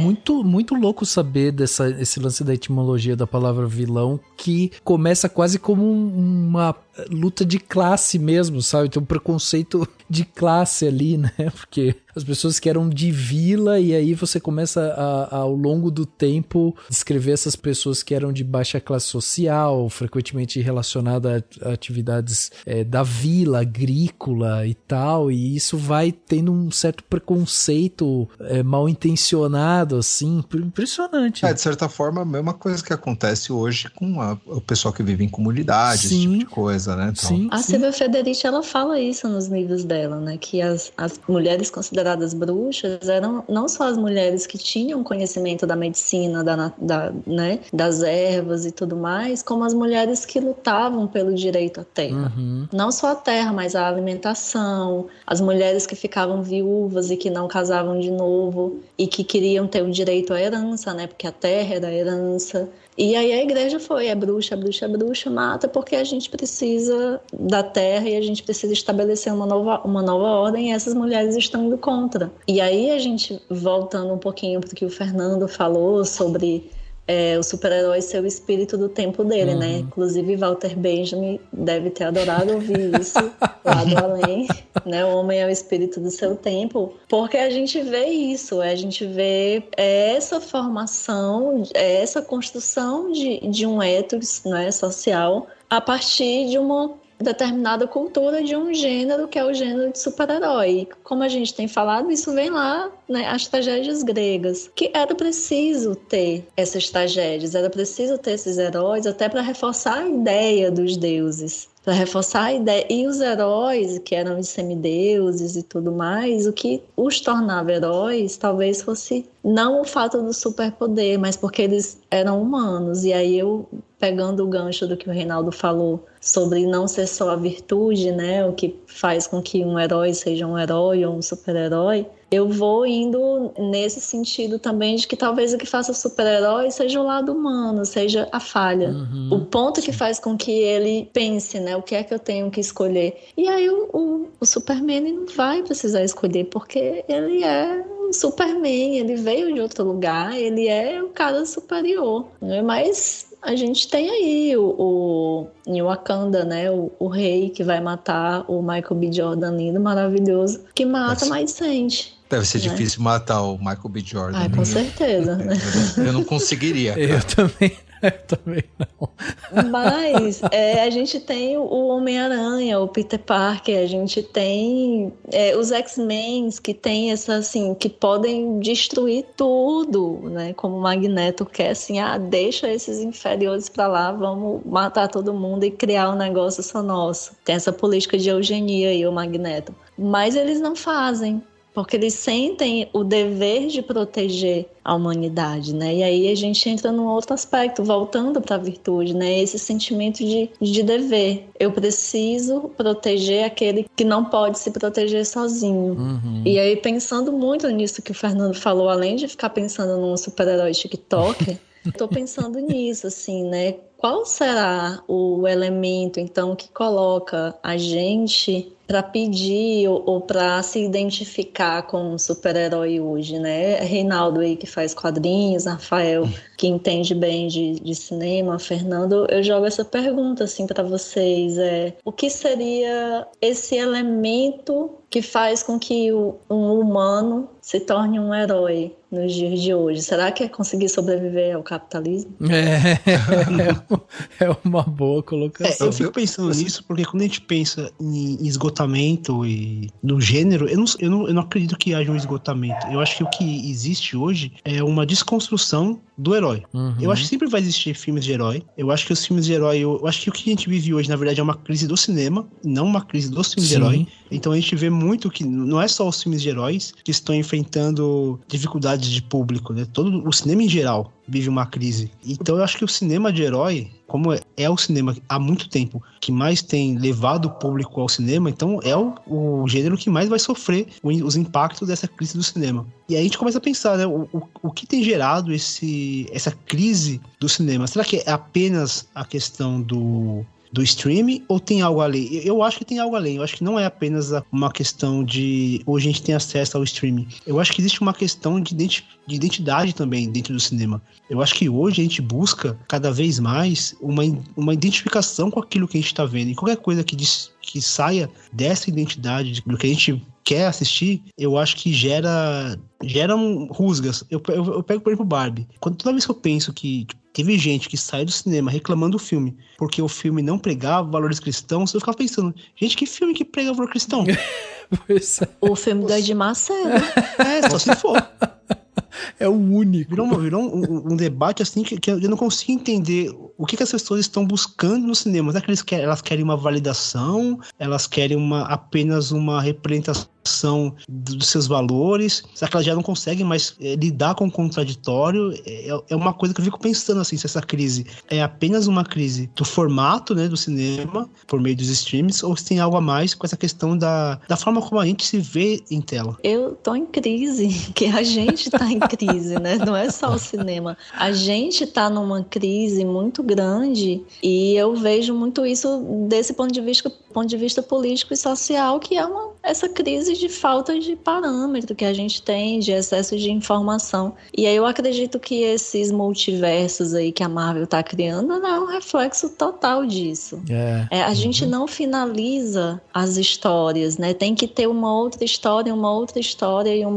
Muito, muito louco saber esse lance da etimologia da palavra vilão, que começa quase como uma luta de classe mesmo, sabe? Tem um preconceito de classe ali, né? Porque as pessoas que eram de vila, e aí você começa ao longo do tempo descrever essas pessoas que eram de baixa classe social, frequentemente relacionada a atividades da vila, agrícola e tal, e isso vai tendo um certo preconceito mal intencionado, assim, impressionante. De certa forma, a mesma coisa que acontece hoje com o pessoal que vive em comunidade, esse tipo de coisa, né? Então, a Silvia Federici, ela fala isso nos livros dela, né? Que as mulheres consideradas bruxas eram não só as mulheres que tinham conhecimento da medicina, né, das ervas e tudo mais, como as mulheres que lutavam pelo direito à terra. Não só a terra, mas a alimentação, as mulheres que ficavam viúvas e que não casavam de novo e que queriam ter o direito à herança, né? Porque a terra era a herança. E aí a igreja foi, bruxa, mata, porque a gente precisa da terra e a gente precisa estabelecer uma nova ordem, e essas mulheres estão indo contra. E aí a gente, voltando um pouquinho para o que o Fernando falou sobre o super-herói ser o espírito do tempo dele, né? Inclusive Walter Benjamin deve ter adorado ouvir isso lá do além, né? O homem é o espírito do seu tempo, porque a gente vê isso, a gente vê essa formação, essa construção de um ethos, né, social a partir de uma determinada cultura de um gênero que é o gênero de super-herói. Como a gente tem falado, isso vem lá, né, as tragédias gregas, que era preciso ter essas tragédias, era preciso ter esses heróis até para reforçar a ideia dos deuses, para reforçar a ideia. E os heróis, que eram os semideuses e tudo mais, o que os tornava heróis talvez fosse não o fato do superpoder, mas porque eles eram humanos. E aí eu, pegando o gancho do que o Reinaldo falou sobre não ser só a virtude, né, o que faz com que um herói seja um herói ou um super-herói, eu vou indo nesse sentido também de que talvez o que faça o super-herói seja o lado humano, seja a falha. O ponto que faz com que ele pense, né, o que é que eu tenho que escolher. E aí o Superman ele não vai precisar escolher, porque ele é um Superman, ele veio de outro lugar, ele é o cara superior, né? Mas a gente tem aí em Wakanda, né, o rei que vai matar o Michael B. Jordan, lindo, maravilhoso, que mata, mas sente. Deve ser difícil matar o Michael B. Jordan. Com certeza. Né? Eu não conseguiria. Eu também não. Mas a gente tem o Homem-Aranha, o Peter Parker, a gente tem os X-Men que tem essa, assim, que podem destruir tudo, né? Como o Magneto quer, assim, deixa esses inferiores pra lá, vamos matar todo mundo e criar um negócio só nosso. Tem essa política de eugenia aí, o Magneto. Mas eles não fazem, porque eles sentem o dever de proteger a humanidade, né? E aí a gente entra num outro aspecto, voltando para a virtude, né? Esse sentimento de dever. Eu preciso proteger aquele que não pode se proteger sozinho. E aí, pensando muito nisso que o Fernando falou, além de ficar pensando num super-herói TikToker, estou pensando nisso, assim, né? Qual será o elemento, então, que coloca a gente para pedir ou para se identificar com um super-herói hoje, né? Reinaldo aí que faz quadrinhos, Rafael que entende bem de cinema, Fernando, eu jogo essa pergunta assim para vocês, o que seria esse elemento que faz com que um humano se torne um herói nos dias de hoje? Será que é conseguir sobreviver ao capitalismo? É uma boa colocação. Eu fico pensando nisso porque quando a gente pensa em esgotamento e no gênero, eu não acredito que haja um esgotamento. Eu acho que o que existe hoje é uma desconstrução do herói. Eu acho que sempre vai existir filmes de herói. Eu acho que os filmes de herói... Eu acho que o que a gente vive hoje, na verdade, é uma crise do cinema, não uma crise dos filmes de herói. Então a gente vê muito que não é só os filmes de heróis que estão enfrentando dificuldades de público, né? Todo o cinema em geral vive uma crise. Então eu acho que o cinema de herói, como é o cinema há muito tempo que mais tem levado o público ao cinema, então é o gênero que mais vai sofrer os impactos dessa crise do cinema. E aí a gente começa a pensar, né, o que tem gerado essa crise do cinema? Será que é apenas a questão do streaming ou tem algo além? Eu acho que tem algo além. Eu acho que não é apenas uma questão de hoje a gente tem acesso ao streaming. Eu acho que existe uma questão de identidade também dentro do cinema. Eu acho que hoje a gente busca cada vez mais uma identificação com aquilo que a gente está vendo. E qualquer coisa que saia dessa identidade, do que a gente quer assistir, eu acho que geram rusgas. Eu pego, por exemplo, Barbie. Toda vez que eu penso que teve gente que saiu do cinema reclamando do filme porque o filme não pregava valores cristãos, eu ficava pensando, gente, que filme que prega valor cristão? O filme do Edir Macedo. Só se for. É o único. Virou um debate assim que eu não consigo entender o que as pessoas estão buscando no cinema. Será que elas querem uma validação? Elas querem apenas uma representação dos seus valores? Será que elas já não conseguem mais lidar com o contraditório? É uma coisa que eu fico pensando assim, se essa crise é apenas uma crise do formato, né, do cinema, por meio dos streams, ou se tem algo a mais com essa questão da forma como a gente se vê em tela. Eu tô em crise, que a gente tá em crise, né? Não é só o cinema. A gente tá numa crise muito grande e eu vejo muito isso desse ponto de vista político e social, que é essa crise de falta de parâmetro que a gente tem, de excesso de informação. E aí eu acredito que esses multiversos aí que a Marvel tá criando é um reflexo total disso. A gente não finaliza as histórias, né? Tem que ter uma outra história e uma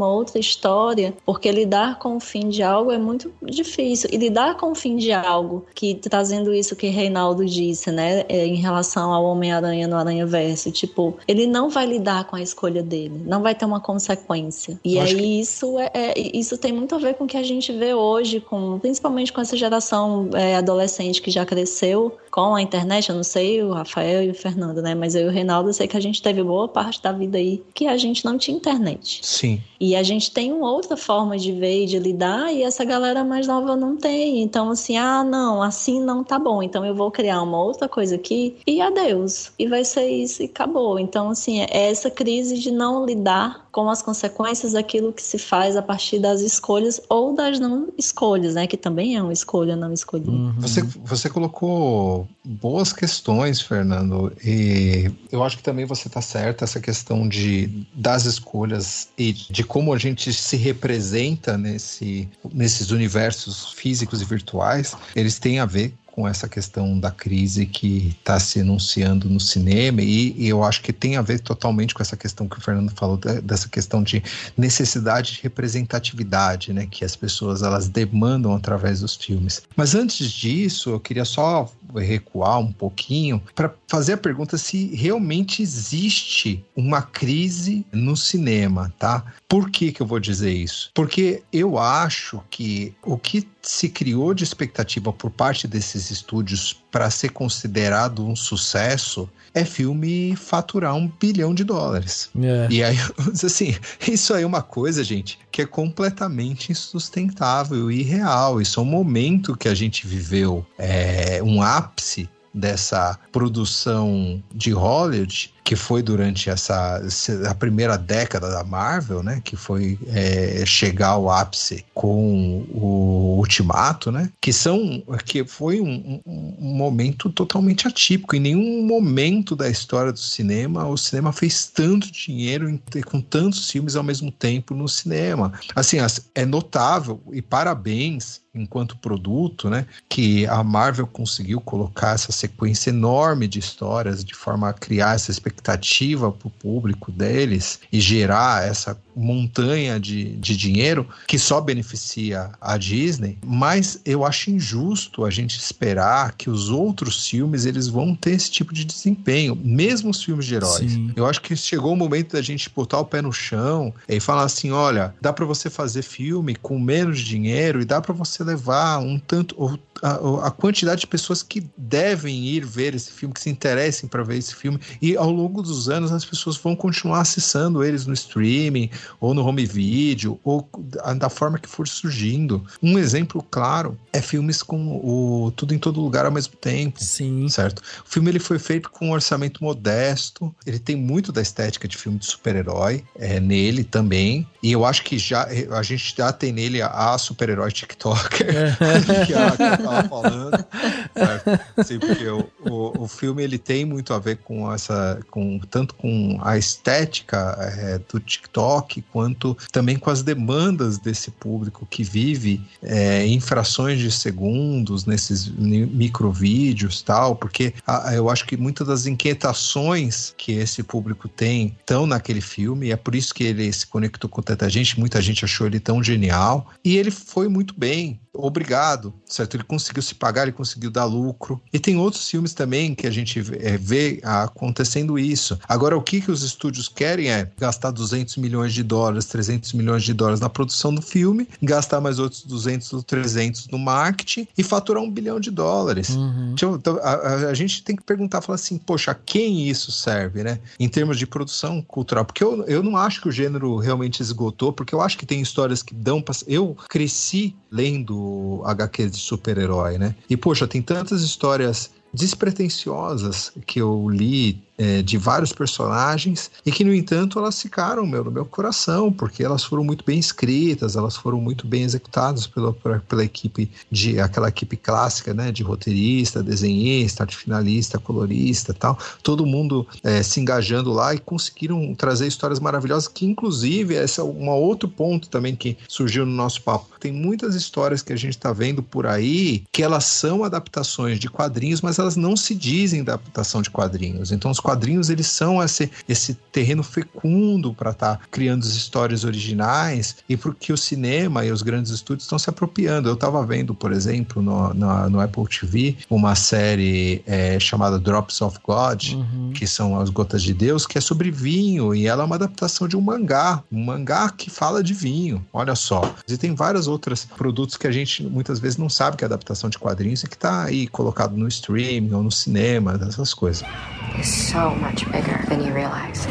outra história, porque lidar com o fim de algo é muito difícil. E lidar com o fim de algo, que trazendo isso que Reinaldo disse, né? Em relação ao Homem-Aranha no Aranhaverso, tipo, ele não vai lidar com a escolha dele, não vai ter uma consequência. E aí isso tem muito a ver com o que a gente vê hoje, principalmente com essa geração adolescente que já cresceu com a internet. Eu não sei o Rafael e o Fernando, né? Mas eu e o Reinaldo, eu sei que a gente teve boa parte da vida aí que a gente não tinha internet. Sim. E a gente tem uma outra forma de ver e de lidar, e essa galera mais nova não tem. Então, assim, não, assim não tá bom. Então eu vou criar uma outra coisa aqui e adeus. E vai ser isso e acabou. Então, assim, é essa crise de não lidar com as consequências daquilo que se faz a partir das escolhas ou das não escolhas, né? Que também é uma escolha não escolhida. Você colocou boas questões, Fernando, e eu acho que também você está certo, essa questão das escolhas e de como a gente se representa nesses universos físicos e virtuais, eles têm a ver com essa questão da crise que está se enunciando no cinema, e eu acho que tem a ver totalmente com essa questão que o Fernando falou, dessa questão de necessidade de representatividade, né, que as pessoas elas demandam através dos filmes. Mas antes disso, eu queria só recuar um pouquinho para fazer a pergunta se realmente existe uma crise no cinema, tá? Por que eu vou dizer isso? Porque eu acho que o que se criou de expectativa por parte desses estúdios para ser considerado um sucesso é filme faturar $1 bilhão. E aí, assim, isso aí é uma coisa, gente, que é completamente insustentável e irreal. Isso é um momento que a gente viveu, um ápice dessa produção de Hollywood, que foi durante a primeira década da Marvel, né, que foi chegar ao ápice com o Ultimato, né, que foi um momento totalmente atípico. Em nenhum momento da história do cinema, o cinema fez tanto dinheiro com tantos filmes ao mesmo tempo no cinema. Assim, é notável, e parabéns enquanto produto, né, que a Marvel conseguiu colocar essa sequência enorme de histórias de forma a criar essa expectativa expectativa para o público deles e gerar essa montanha de dinheiro que só beneficia a Disney, mas eu acho injusto a gente esperar que os outros filmes eles vão ter esse tipo de desempenho, mesmo os filmes de heróis. Sim. Eu acho que chegou o momento da gente botar o pé no chão e falar assim, olha, dá para você fazer filme com menos dinheiro e dá para você levar um tanto a quantidade de pessoas que devem ir ver esse filme, que se interessem para ver esse filme, e ao longo dos anos as pessoas vão continuar acessando eles no streaming ou no home video, ou da forma que for surgindo. Um exemplo claro é filmes com o Tudo em Todo Lugar ao mesmo tempo. Sim. Certo? O filme ele foi feito com um orçamento modesto, ele tem muito da estética de filme de super-herói nele também, e eu acho que a gente já tem nele a super-herói TikToker que ela estava falando. Sim, porque o filme ele tem muito a ver tanto com a estética do TikTok, quanto também com as demandas desse público que vive em frações de segundos nesses microvídeos e tal, porque eu acho que muitas das inquietações que esse público tem estão naquele filme, e é por isso que ele se conectou com tanta gente, muita gente achou ele tão genial, e ele foi muito bem, obrigado, certo? Ele conseguiu se pagar, ele conseguiu dar lucro, e tem outros filmes também que a gente vê acontecendo isso. Agora, o que os estúdios querem é gastar 200 milhões de dólares, 300 milhões de dólares na produção do filme, gastar mais outros 200 ou 300 no marketing e faturar $1 bilhão. Então, a gente tem que perguntar, falar assim, poxa, a quem isso serve, né? Em termos de produção cultural, porque eu não acho que o gênero realmente esgotou, porque eu acho que tem histórias que dão pra... Eu cresci lendo HQ de super-herói, né? E, poxa, tem tantas histórias despretensiosas que eu li de vários personagens e que, no entanto, elas ficaram no meu coração, porque elas foram muito bem escritas, elas foram muito bem executadas pela equipe, aquela equipe clássica, né, de roteirista, desenhista, arte finalista, colorista e tal, todo mundo se engajando lá, e conseguiram trazer histórias maravilhosas, que inclusive esse é um outro ponto também que surgiu no nosso papo. Tem muitas histórias que a gente está vendo por aí que elas são adaptações de quadrinhos, mas elas não se dizem adaptação de quadrinhos. Então os quadrinhos, eles são esse terreno fecundo para estar criando as histórias originais, e porque o cinema e os grandes estúdios estão se apropriando. Eu estava vendo, por exemplo, no Apple TV, uma série chamada Drops of God, que são as Gotas de Deus, que é sobre vinho, e ela é uma adaptação de um mangá que fala de vinho, olha só. E tem vários outros produtos que a gente muitas vezes não sabe que é adaptação de quadrinhos e que está aí colocado no streaming ou no cinema, essas coisas. It's so much bigger than you realize.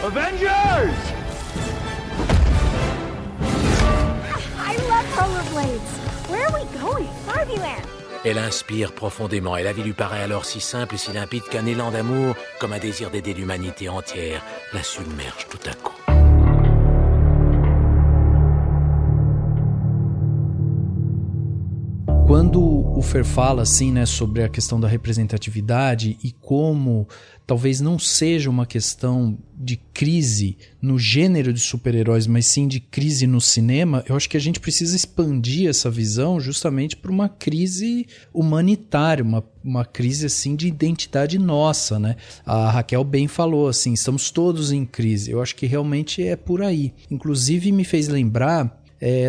Avengers! I love rollerblades. Where are we going? Barbie-land. Elle inspire profondément, et la vie lui paraît alors si simple et si limpide qu'un élan d'amour, comme un désir d'aider l'humanité entière, la submerge tout à coup. Quando o Fer fala assim, né, sobre a questão da representatividade e como talvez não seja uma questão de crise no gênero de super-heróis, mas sim de crise no cinema, eu acho que a gente precisa expandir essa visão justamente para uma crise humanitária, uma crise assim de identidade nossa, né? A Raquel bem falou assim, estamos todos em crise. Eu acho que realmente é por aí. Inclusive me fez lembrar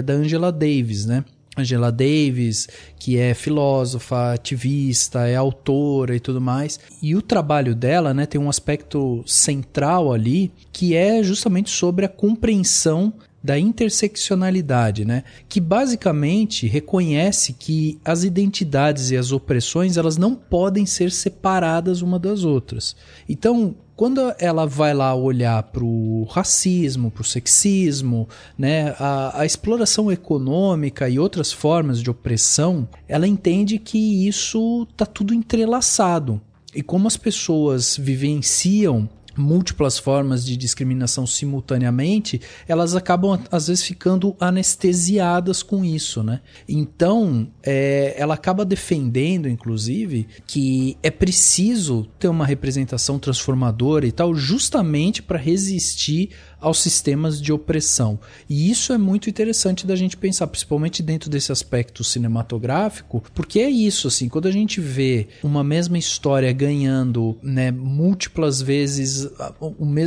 da Angela Davis, né? Angela Davis, que é filósofa, ativista, é autora e tudo mais. E o trabalho dela, né, tem um aspecto central ali, que é justamente sobre a compreensão da interseccionalidade, né? Que basicamente reconhece que as identidades e as opressões, elas não podem ser separadas uma das outras. Então, quando ela vai lá olhar para o racismo, para o sexismo, né, a exploração econômica e outras formas de opressão, ela entende que isso está tudo entrelaçado. E como as pessoas vivenciam múltiplas formas de discriminação simultaneamente, elas acabam às vezes ficando anestesiadas com isso, né? Então, ela acaba defendendo, inclusive, que é preciso ter uma representação transformadora e tal, justamente para resistir aos sistemas de opressão. E isso é muito interessante da gente pensar, principalmente dentro desse aspecto cinematográfico, porque é isso, assim, quando a gente vê uma mesma história ganhando, né, múltiplas vezes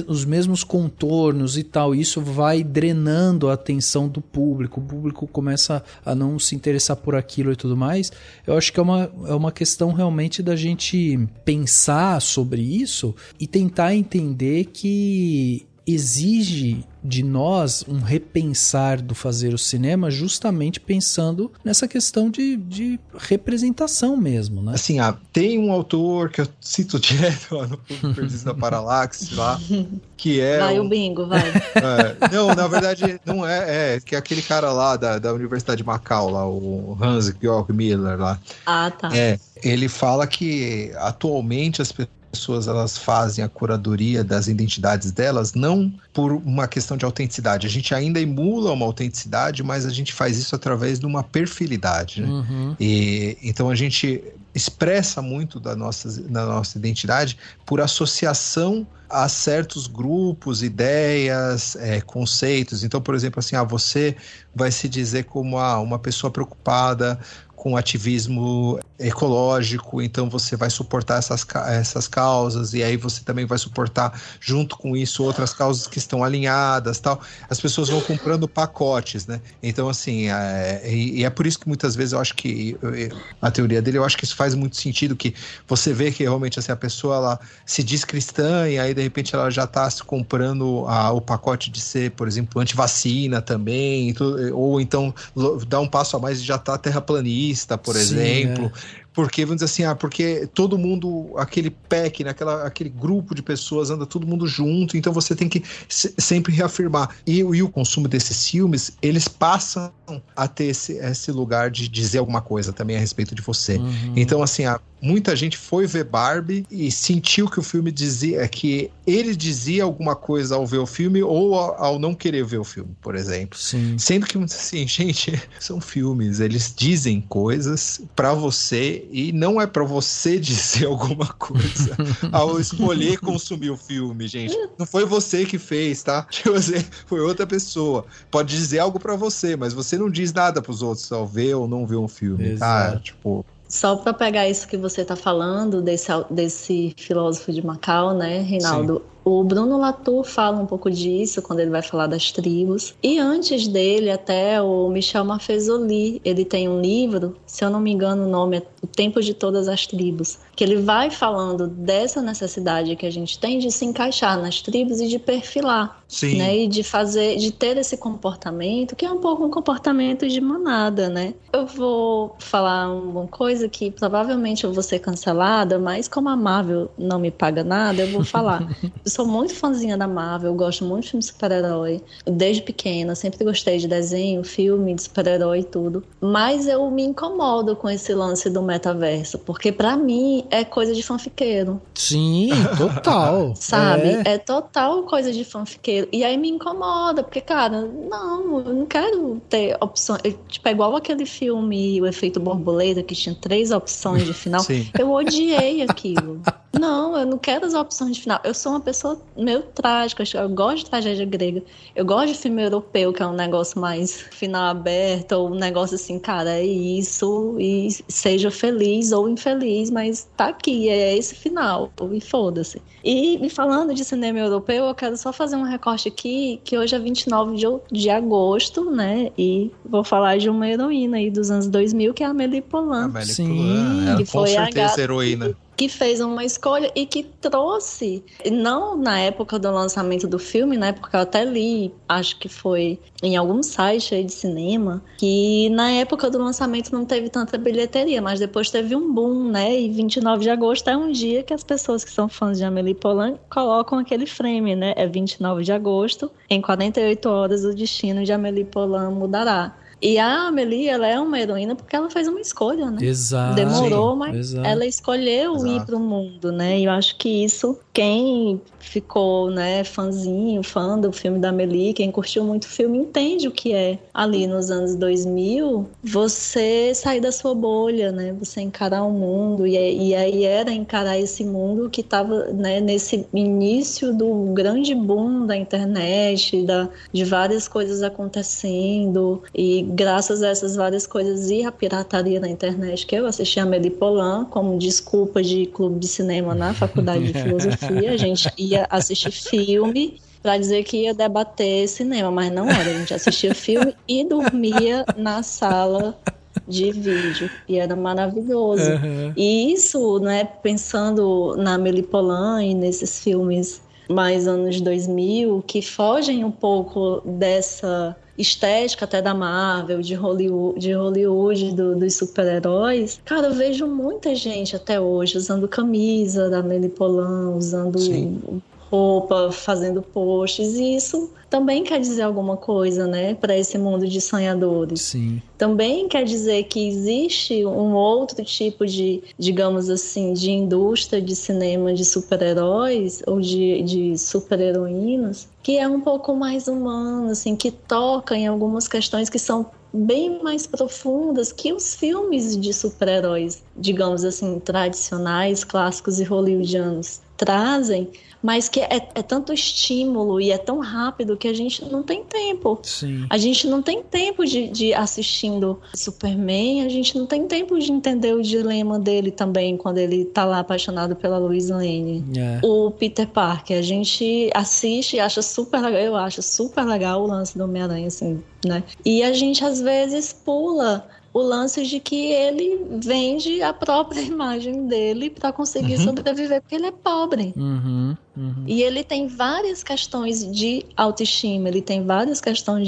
os mesmos contornos e tal, isso vai drenando a atenção do público, o público começa a não se interessar por aquilo e tudo mais. Eu acho que é uma questão realmente da gente pensar sobre isso e tentar entender que exige de nós um repensar do fazer o cinema, justamente pensando nessa questão de representação mesmo, né? Assim, tem um autor que eu cito direto lá no Perdidos na Paralaxe, lá, que é... Vai o bingo, vai. Não, na verdade, não que é aquele cara lá da Universidade de Macau, lá, o Hans-Georg Miller, lá. Ah, tá. Ele fala que, atualmente, as pessoas elas fazem a curadoria das identidades delas não por uma questão de autenticidade. A gente ainda emula uma autenticidade, mas a gente faz isso através de uma perfilidade, né? Uhum. E então a gente expressa muito da nossa identidade por associação a certos grupos, ideias, conceitos. Então, por exemplo, assim, você vai se dizer como uma pessoa preocupada com ativismo ecológico, então você vai suportar essas causas, e aí você também vai suportar junto com isso outras causas que estão alinhadas, tal. As pessoas vão comprando pacotes, né? Então, assim, e é por isso que muitas vezes eu acho que a teoria dele, eu acho que isso faz muito sentido, que você vê que realmente assim, a pessoa ela se diz cristã e aí de repente ela já está se comprando o pacote de ser, por exemplo, antivacina também, ou então dá um passo a mais e já está terraplanista, por exemplo. Porque, vamos dizer assim, porque todo mundo, aquele pack, né, aquele grupo de pessoas anda todo mundo junto, então você tem que sempre reafirmar. E o consumo desses filmes, eles passam a ter esse lugar de dizer alguma coisa também a respeito de você. Uhum. Então, assim, muita gente foi ver Barbie e sentiu que o filme dizia, que ele dizia alguma coisa ao ver o filme ou ao não querer ver o filme, por exemplo. Sim. Sendo que, assim, gente, são filmes, eles dizem coisas pra você e não é pra você dizer alguma coisa ao escolher consumir o filme, gente. Não foi você que fez, tá? Foi outra pessoa. Pode dizer algo pra você, mas você não diz nada pros outros ao ver ou não ver um filme, tá? Tipo... Só para pegar isso que você está falando, desse filósofo de Macau, né, Reinaldo? Sim. O Bruno Latour fala um pouco disso quando ele vai falar das tribos. E antes dele, até o Michel Maffezoli, ele tem um livro, se eu não me engano o nome é O Tempo de Todas as Tribos, que ele vai falando dessa necessidade que a gente tem de se encaixar nas tribos e de perfilar. Sim. Né, e de ter esse comportamento, que é um pouco um comportamento de manada, né? Eu vou falar uma coisa que provavelmente eu vou ser cancelada, mas como a Marvel não me paga nada, eu vou falar. Eu sou muito fãzinha da Marvel, eu gosto muito de filme de super-herói. Desde pequena, sempre gostei de desenho, filme de super-herói e tudo. Mas eu me incomodo com esse lance do metaverso, porque pra mim é coisa de fanfiqueiro. Sim, total. Sabe? É total coisa de fanfiqueiro. E aí me incomoda, porque, cara, não, eu não quero ter opções. Tipo, é igual aquele filme O Efeito Borboleta, que tinha 3 opções de final. Sim. Eu odiei aquilo. Não, eu não quero as opções de final. Eu sou uma pessoa meio trágica, eu gosto de tragédia grega. Eu gosto de filme europeu, que é um negócio mais final aberto, ou um negócio assim, cara, é isso, e seja feliz ou infeliz, mas tá aqui, é esse final, e foda-se. E falando de cinema europeu, eu quero só fazer um recorte aqui, que hoje é 29 de agosto, né, e vou falar de uma heroína aí dos anos 2000, que é a Amélie Poulain. Amélie Poulain, ela, que com foi certeza heroína. Que fez uma escolha e que trouxe, não na época do lançamento do filme, né, porque eu até li, acho que foi em algum site aí de cinema, que na época do lançamento não teve tanta bilheteria, mas depois teve um boom, né, e 29 de agosto é um dia que as pessoas que são fãs de Amélie Poulain colocam aquele frame, né, é 29 de agosto, em 48 horas o destino de Amélie Poulain mudará. E a Amélie, ela é uma heroína porque ela fez uma escolha, né? Exato. Demorou, Sim, mas exato. Ela escolheu ir para o mundo, né? E eu acho que isso quem ficou, né, fã do filme da Amélie, quem curtiu muito o filme, entende o que é ali nos anos 2000, você sair da sua bolha, né, você encarar o mundo, e aí era encarar esse mundo que estava, né, nesse início do grande boom da internet, de várias coisas acontecendo, e graças a essas várias coisas e a pirataria na internet, que eu assisti a Amélie Poulain como desculpa de clube de cinema na faculdade de filosofia. A gente ia assistir filme para dizer que ia debater cinema, mas não era. A gente assistia filme e dormia na sala de vídeo. E era maravilhoso. Uhum. E isso, né, pensando na Amélie Poulain e nesses filmes mais anos 2000, que fogem um pouco dessa estética até da Marvel, de Hollywood dos super-heróis. Cara, eu vejo muita gente até hoje usando camisa da Amélie Poulain, usando roupa, fazendo posts, e isso também quer dizer alguma coisa, né, para esse mundo de sonhadores. Sim. Também quer dizer que existe um outro tipo de, digamos assim, de indústria de cinema de super-heróis ou de super-heroínas, que é um pouco mais humano, assim, que toca em algumas questões que são bem mais profundas que os filmes de super-heróis, digamos assim, tradicionais, clássicos e hollywoodianos trazem, mas que é tanto estímulo e é tão rápido que a gente não tem tempo. Sim. A gente não tem tempo de assistindo Superman, a gente não tem tempo de entender o dilema dele também, quando ele tá lá apaixonado pela Lois Lane. O Peter Parker, a gente assiste e acha super legal, eu acho super legal o lance do Homem-Aranha, assim, né? E a gente às vezes pula o lance de que ele vende a própria imagem dele para conseguir sobreviver, porque ele é pobre. E ele tem várias questões de autoestima, ele tem várias questões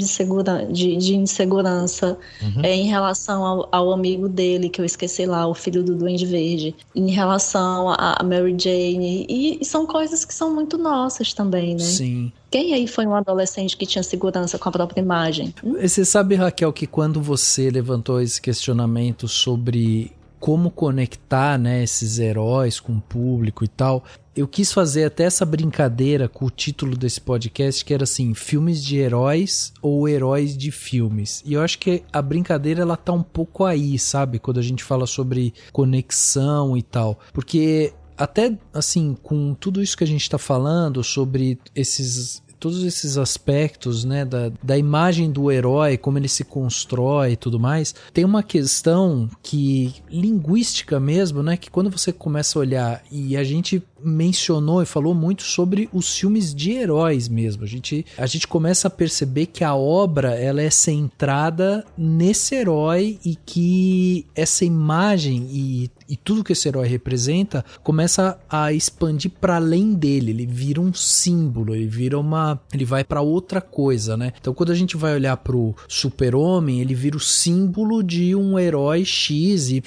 de insegurança em relação ao amigo dele, que eu esqueci lá, o filho do Duende Verde, em relação a Mary Jane, e são coisas que são muito nossas também, né? Sim. Quem aí foi um adolescente que tinha segurança com a própria imagem? Você sabe, Raquel, que quando você levantou esse questionamento sobre como conectar, né, esses heróis com o público e tal, eu quis fazer até essa brincadeira com o título desse podcast, que era assim, filmes de heróis ou heróis de filmes. E eu acho que a brincadeira, ela tá um pouco aí, sabe? Quando a gente fala sobre conexão e tal. Porque até, assim, com tudo isso que a gente tá falando sobre todos esses aspectos, né, da imagem do herói, como ele se constrói e tudo mais, tem uma questão que, linguística mesmo, né, que quando você começa a olhar, e a gente mencionou e falou muito sobre os filmes de heróis mesmo, a gente começa a perceber que a obra, ela é centrada nesse herói, e que essa imagem e tudo que esse herói representa começa a expandir para além dele, ele vira um símbolo, ele vai para outra coisa, né? Então quando a gente vai olhar pro Super-Homem, ele vira o símbolo de um herói XYZ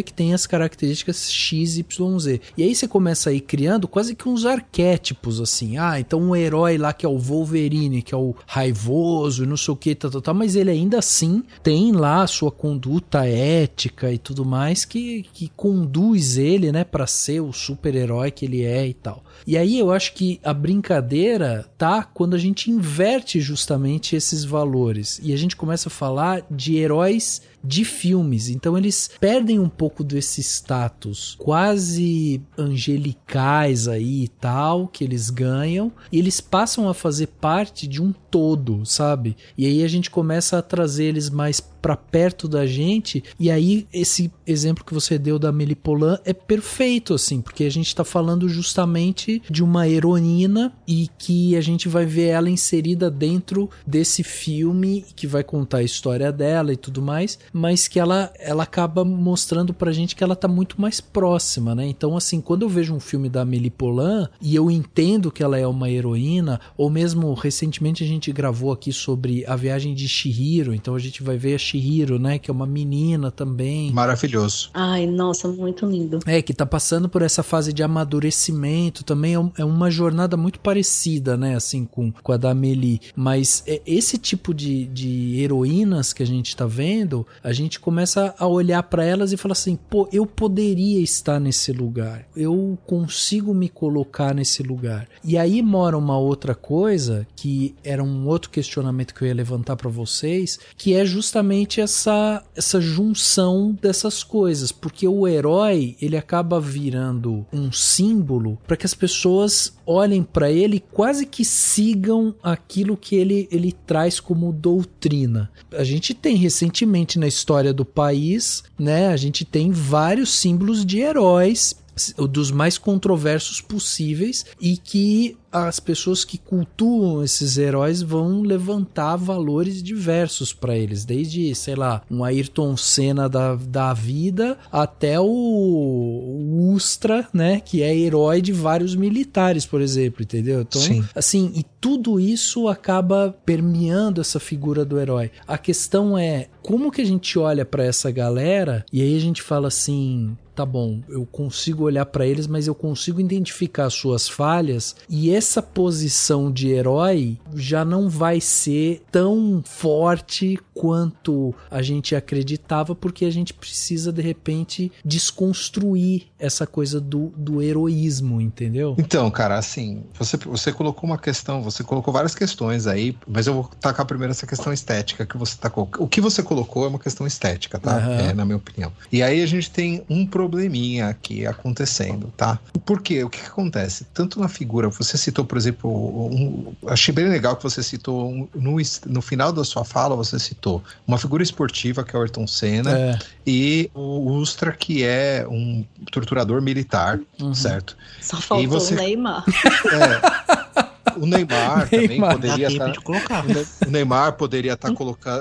que tem as características XYZ. E aí você começa a ir criando quase que uns arquétipos, assim. Então um herói lá que é o Wolverine, que é o raivoso e não sei o que, mas ele ainda assim tem lá a sua conduta ética e tudo mais que conduz ele, né, para ser o super-herói que ele é e tal. E aí eu acho que a brincadeira tá quando a gente inverte justamente esses valores e a gente começa a falar de heróis de filmes. Então eles perdem um pouco desse status quase angelicais aí e tal, que eles ganham, e eles passam a fazer parte de um todo, sabe? E aí a gente começa a trazer eles mais pra perto da gente, e aí esse exemplo que você deu da Amélie Poulain é perfeito, assim, porque a gente tá falando justamente de uma heroína e que a gente vai ver ela inserida dentro desse filme que vai contar a história dela e tudo mais, mas que ela acaba mostrando pra gente que ela tá muito mais próxima, né? Então, assim, quando eu vejo um filme da Amélie Poulain e eu entendo que ela é uma heroína, ou mesmo recentemente a gente gravou aqui sobre a viagem de Chihiro, então a gente vai ver a Chihiro, né? Que é uma menina também. Maravilhoso. Ai, nossa, Nossa, muito lindo. Que tá passando por essa fase de amadurecimento também, é uma jornada muito parecida, né, assim, com a da Amélie, mas esse tipo de heroínas que a gente tá vendo, a gente começa a olhar pra elas e falar assim, pô, eu poderia estar nesse lugar, eu consigo me colocar nesse lugar. E aí mora uma outra coisa, que era um outro questionamento que eu ia levantar pra vocês, que é justamente essa junção dessas coisas, porque o herói, ele acaba virando um símbolo para que as pessoas olhem para ele e quase que sigam aquilo que ele traz como doutrina. A gente tem recentemente na história do país, né, a gente tem vários símbolos de heróis, dos mais controversos possíveis, e que as pessoas que cultuam esses heróis vão levantar valores diversos para eles, desde, sei lá, um Ayrton Senna da vida até o Ustra, né, que é herói de vários militares, por exemplo, entendeu? Então, sim, assim, e tudo isso acaba permeando essa figura do herói. A questão é, como que a gente olha para essa galera e aí a gente fala assim, tá bom, eu consigo olhar para eles, mas eu consigo identificar as suas falhas, e essa posição de herói já não vai ser tão forte quanto a gente acreditava, porque a gente precisa, de repente, desconstruir essa coisa do heroísmo, entendeu? Então, cara, assim, você colocou uma questão, você colocou várias questões aí, mas eu vou tacar primeiro essa questão estética que você tacou. O que você colocou é uma questão estética, tá? Na minha opinião. E aí a gente tem um probleminha aqui acontecendo, tá? Por quê? O que acontece? Tanto na figura, você citou, por exemplo, achei bem legal que você citou, no final da sua fala, você citou uma figura esportiva, que é o Ayrton Senna, e o Ustra, que é um torturador militar, certo? Só faltou o Neymar. O Neymar também poderia estar... O Neymar poderia estar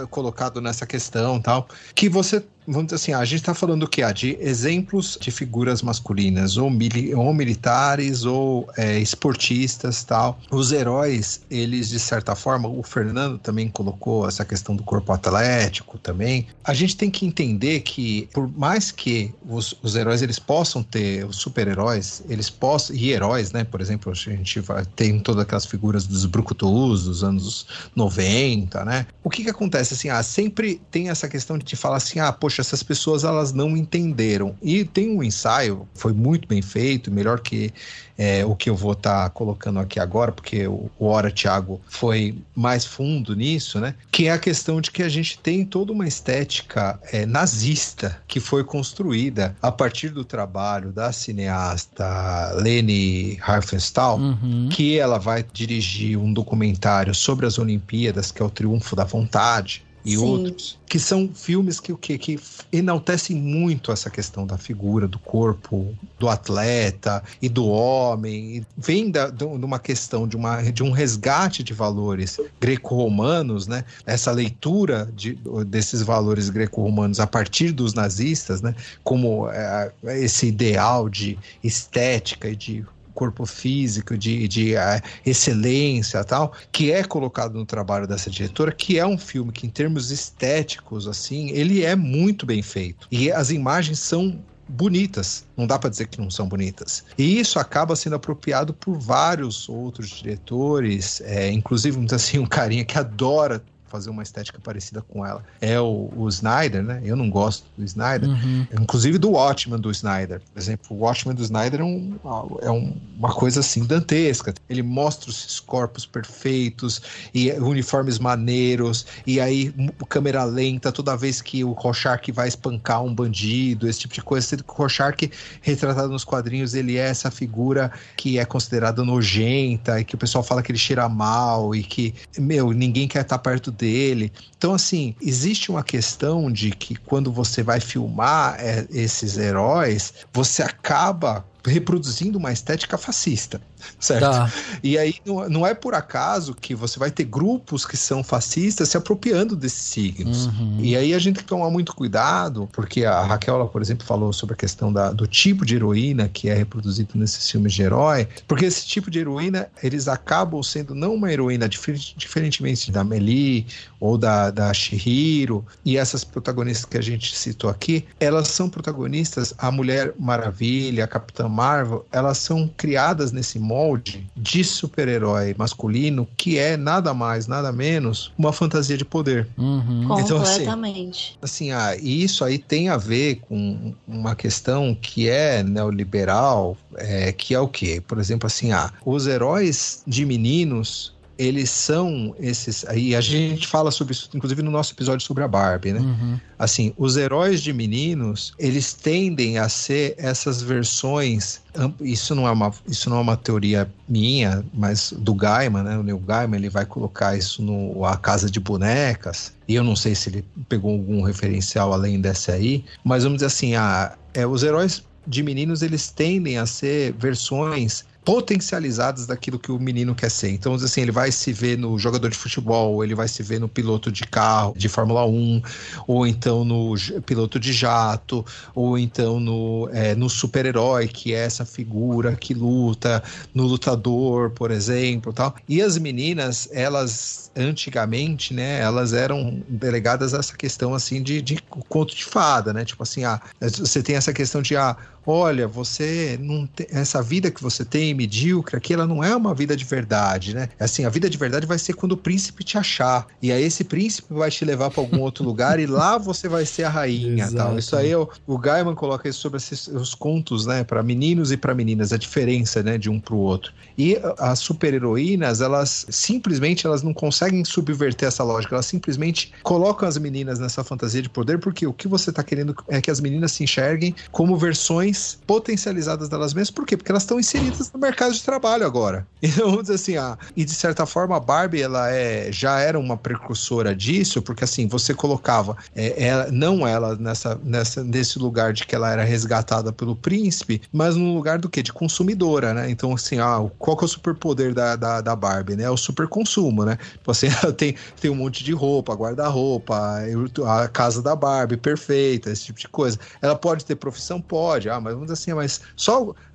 colocado nessa questão, tal, que você... Vamos dizer assim, a gente está falando o quê? De exemplos de figuras masculinas, ou militares, ou esportistas, tal. Os heróis, eles, de certa forma, o Fernando também colocou essa questão do corpo atlético também. A gente tem que entender que, por mais que os heróis, eles possam ter, os super-heróis, eles possam, e heróis, né? Por exemplo, a gente tem todas aquelas figuras dos brucutus dos anos 90, né? O que acontece, assim, sempre tem essa questão de te falar assim, poxa, essas pessoas, elas não entenderam. E tem um ensaio, foi muito bem feito, melhor que o que eu vou estar colocando aqui agora, porque o Hora Thiago foi mais fundo nisso, né? Que é a questão de que a gente tem toda uma estética nazista que foi construída a partir do trabalho da cineasta Leni Riefenstahl, que ela vai dirigir um documentário sobre as Olimpíadas, que é o Triunfo da Vontade, e outros, que são filmes que enaltecem muito essa questão da figura, do corpo, do atleta e do homem. E vem de uma questão de um resgate de valores greco-romanos, né? Essa leitura desses valores greco-romanos a partir dos nazistas, né? Como esse ideal de estética e de corpo físico, de excelência, tal, que é colocado no trabalho dessa diretora, que é um filme que, em termos estéticos, assim, ele é muito bem feito. E as imagens são bonitas, não dá para dizer que não são bonitas. E isso acaba sendo apropriado por vários outros diretores, inclusive, assim, um carinha que adora fazer uma estética parecida com ela é o Snyder, né? Eu não gosto do Snyder, inclusive do Watchmen do Snyder. Por exemplo, o Watchmen do Snyder é uma coisa assim dantesca. Ele mostra os corpos perfeitos e uniformes maneiros, e aí câmera lenta toda vez que o Rorschach vai espancar um bandido, esse tipo de coisa. Sendo que o Rorschach, retratado nos quadrinhos, ele é essa figura que é considerada nojenta e que o pessoal fala que ele cheira mal e que, ninguém quer estar perto dele. Então, assim, existe uma questão de que quando você vai filmar esses heróis, você acaba reproduzindo uma estética fascista, certo? Tá. E aí não é por acaso que você vai ter grupos que são fascistas se apropriando desses signos. E aí a gente tem que tomar muito cuidado, porque a Raquel, ela, por exemplo, falou sobre a questão do tipo de heroína que é reproduzido nesses filmes de herói, porque esse tipo de heroína, eles acabam sendo não uma heroína, diferentemente da Melee ou da Chihiro, e essas protagonistas que a gente citou aqui, elas são protagonistas, a Mulher Maravilha, a Capitã Marvel, elas são criadas nesse molde de super-herói masculino, que é nada mais, nada menos, uma fantasia de poder. Então, Completamente. E isso aí tem a ver com uma questão que é neoliberal, que é o quê? Por exemplo, os heróis de meninos, eles são esses... E a gente fala sobre isso, inclusive, no nosso episódio sobre a Barbie, né? Assim, os heróis de meninos, eles tendem a ser essas versões... Isso não é uma teoria minha, mas do Gaiman, né? O Neil Gaiman, ele vai colocar isso no A Casa de Bonecas. E eu não sei se ele pegou algum referencial além dessa aí. Mas vamos dizer assim, os heróis de meninos, eles tendem a ser versões potencializadas daquilo que o menino quer ser. Então, assim, ele vai se ver no jogador de futebol, ele vai se ver no piloto de carro, de Fórmula 1, ou então no piloto de jato, ou então no super-herói, que é essa figura que luta, no lutador, por exemplo, tal. E as meninas, elas, antigamente, né, elas eram delegadas a essa questão, assim, de conto de fada, né? Tipo assim, você tem essa questão de, olha, você não tem, essa vida que você tem medíocre aqui, ela não é uma vida de verdade, né? Assim, a vida de verdade vai ser quando o príncipe te achar, e aí esse príncipe vai te levar para algum outro lugar e lá você vai ser a rainha. Tal. Isso aí, o Gaiman coloca isso sobre os contos, né, para meninos e para meninas, a diferença, né, de um para o outro. E as super-heroínas, elas não conseguem subverter essa lógica, elas simplesmente colocam as meninas nessa fantasia de poder, porque o que você está querendo é que as meninas se enxerguem como versões potencializadas delas mesmas. Por quê? Porque elas estão inseridas no mercado de trabalho agora. Então, vamos dizer assim, e de certa forma a Barbie, ela já era uma precursora disso, porque assim, você colocava ela nesse lugar de que ela era resgatada pelo príncipe, mas no lugar do quê? De consumidora, né? Então, assim, qual que é o superpoder da Barbie, né? É o super consumo, né? Você tem um monte de roupa, guarda-roupa, a casa da Barbie perfeita, esse tipo de coisa. Ela pode ter profissão? Pode, mas vamos dizer assim, mas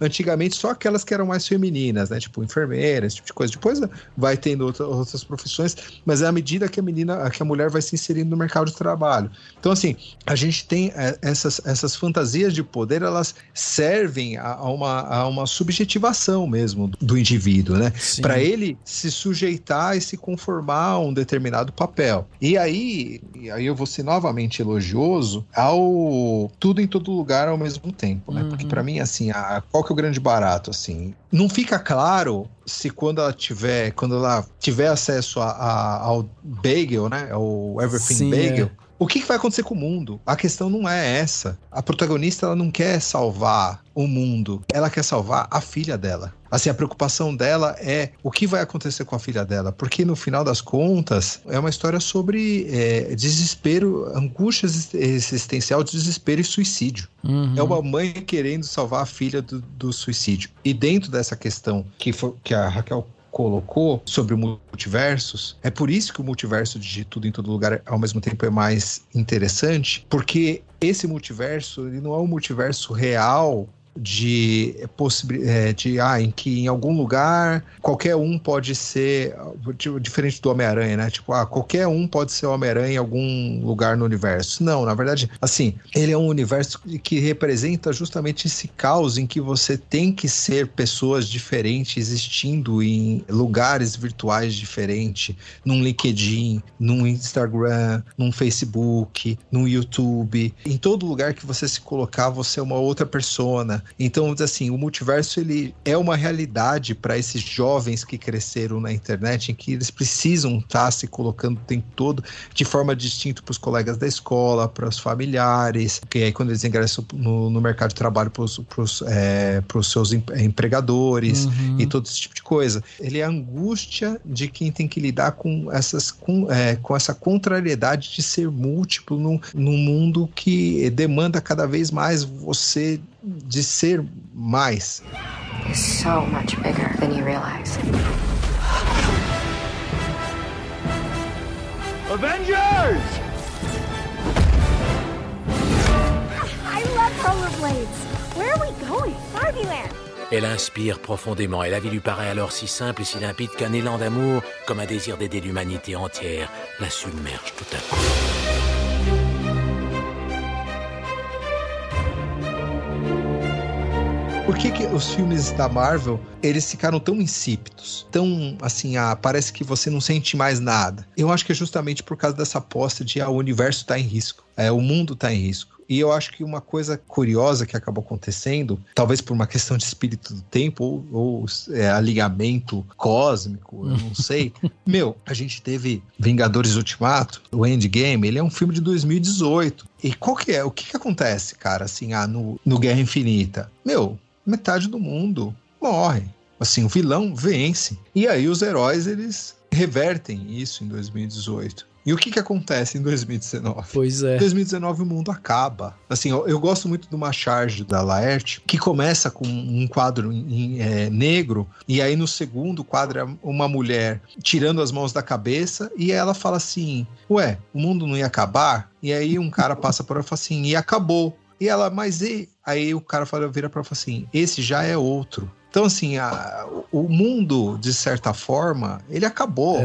antigamente só aquelas que eram mais femininas, né? Tipo enfermeira, esse tipo de coisa. Depois vai tendo outras profissões, mas é à medida que a mulher vai se inserindo no mercado de trabalho. Então, assim, a gente tem essas fantasias de poder, elas servem a uma subjetivação mesmo do indivíduo, né? Para ele se sujeitar e se conformar a um determinado papel. E aí eu vou ser novamente elogioso ao tudo em todo lugar ao mesmo tempo, né? Porque para mim, assim, qual que é o grande barato, assim? Não fica claro se quando ela tiver acesso ao bagel, né? Ao Everything Bagel, o que vai acontecer com o mundo? A questão não é essa. A protagonista, ela não quer salvar o mundo. Ela quer salvar a filha dela. Assim, a preocupação dela é o que vai acontecer com a filha dela. Porque, no final das contas, é uma história sobre desespero, angústia existencial, desespero e suicídio. É uma mãe querendo salvar a filha do suicídio. E dentro dessa questão que a Raquel colocou sobre multiversos, é por isso que o multiverso de Tudo em Todo Lugar ao mesmo tempo é mais interessante, porque esse multiverso, ele não é um multiverso real em que em algum lugar qualquer um pode ser, diferente do Homem-Aranha, né? Tipo, qualquer um pode ser Homem-Aranha em algum lugar no universo. Não, na verdade, assim, ele é um universo que representa justamente esse caos em que você tem que ser pessoas diferentes existindo em lugares virtuais diferentes, num LinkedIn, num Instagram, num Facebook, num YouTube. Em todo lugar que você se colocar, você é uma outra persona. Então, assim, o multiverso, ele é uma realidade para esses jovens que cresceram na internet, em que eles precisam estar se colocando o tempo todo de forma distinta para os colegas da escola, para os familiares, que aí quando eles ingressam no mercado de trabalho para os seus empregadores e todo esse tipo de coisa. Ele é a angústia de quem tem que lidar com essa contrariedade de ser múltiplo num mundo que demanda cada vez mais você de ser mais. It's so much bigger than you realize. Avengers! I love rollerblades. Where are we going? Barbie-land. Elle inspire profondément, et la vie lui paraît alors si simple et si limpide qu'un élan d'amour, comme un désir d'aider l'humanité entière, la submerge tout à coup. Por que os filmes da Marvel, eles ficaram tão insípidos? Tão, assim, parece que você não sente mais nada. Eu acho que é justamente por causa dessa aposta de o universo está em risco. O mundo está em risco. E eu acho que uma coisa curiosa que acabou acontecendo, talvez por uma questão de espírito do tempo ou alinhamento cósmico, eu não sei. A gente teve Vingadores Ultimato, o Endgame, ele é um filme de 2018. E qual que é? O que acontece, cara, assim, no Guerra Infinita? Metade do mundo morre. Assim, o vilão vence. E aí os heróis, eles revertem isso em 2018. E o que acontece em 2019? Pois é. Em 2019 o mundo acaba. Assim, eu gosto muito de uma charge da Laerte, que começa com um quadro negro, e aí no segundo quadro é uma mulher tirando as mãos da cabeça, e ela fala assim, o mundo não ia acabar? E aí um cara passa por ela e fala assim, e acabou. E ela, mas e? Aí o cara vira pra ela e fala assim, esse já é outro. Então, assim, o mundo, de certa forma, ele acabou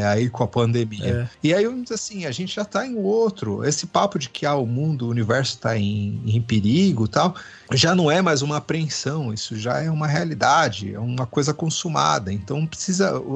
aí com a pandemia. E aí, assim, a gente já tá em outro. Esse papo de que o mundo, o universo tá em perigo e tal, já não é mais uma apreensão, isso já é uma realidade, é uma coisa consumada. Então,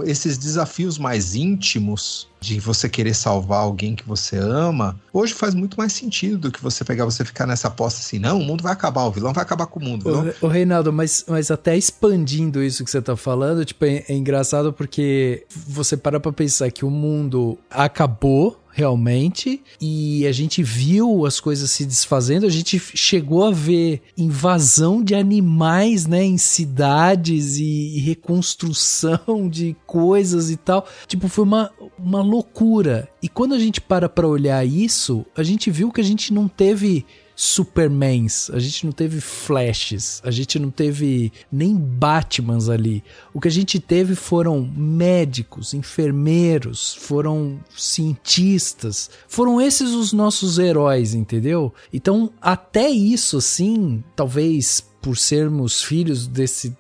esses desafios mais íntimos de você querer salvar alguém que você ama, hoje faz muito mais sentido do que você ficar nessa aposta assim, não, o mundo vai acabar, o vilão vai acabar com o mundo. Ô Reinaldo, mas até expandindo isso que você tá falando, tipo, é engraçado porque você para pra pensar que o mundo acabou realmente, e a gente viu as coisas se desfazendo, a gente chegou a ver invasão de animais, né, em cidades e reconstrução de coisas e tal, tipo, foi uma loucura. E quando a gente para pra olhar isso, a gente viu que a gente não teve Supermans, a gente não teve Flashes, a gente não teve nem Batmans ali. O que a gente teve foram médicos, enfermeiros, foram cientistas, foram esses os nossos heróis, entendeu? Então, até isso, assim, talvez por sermos filhos desse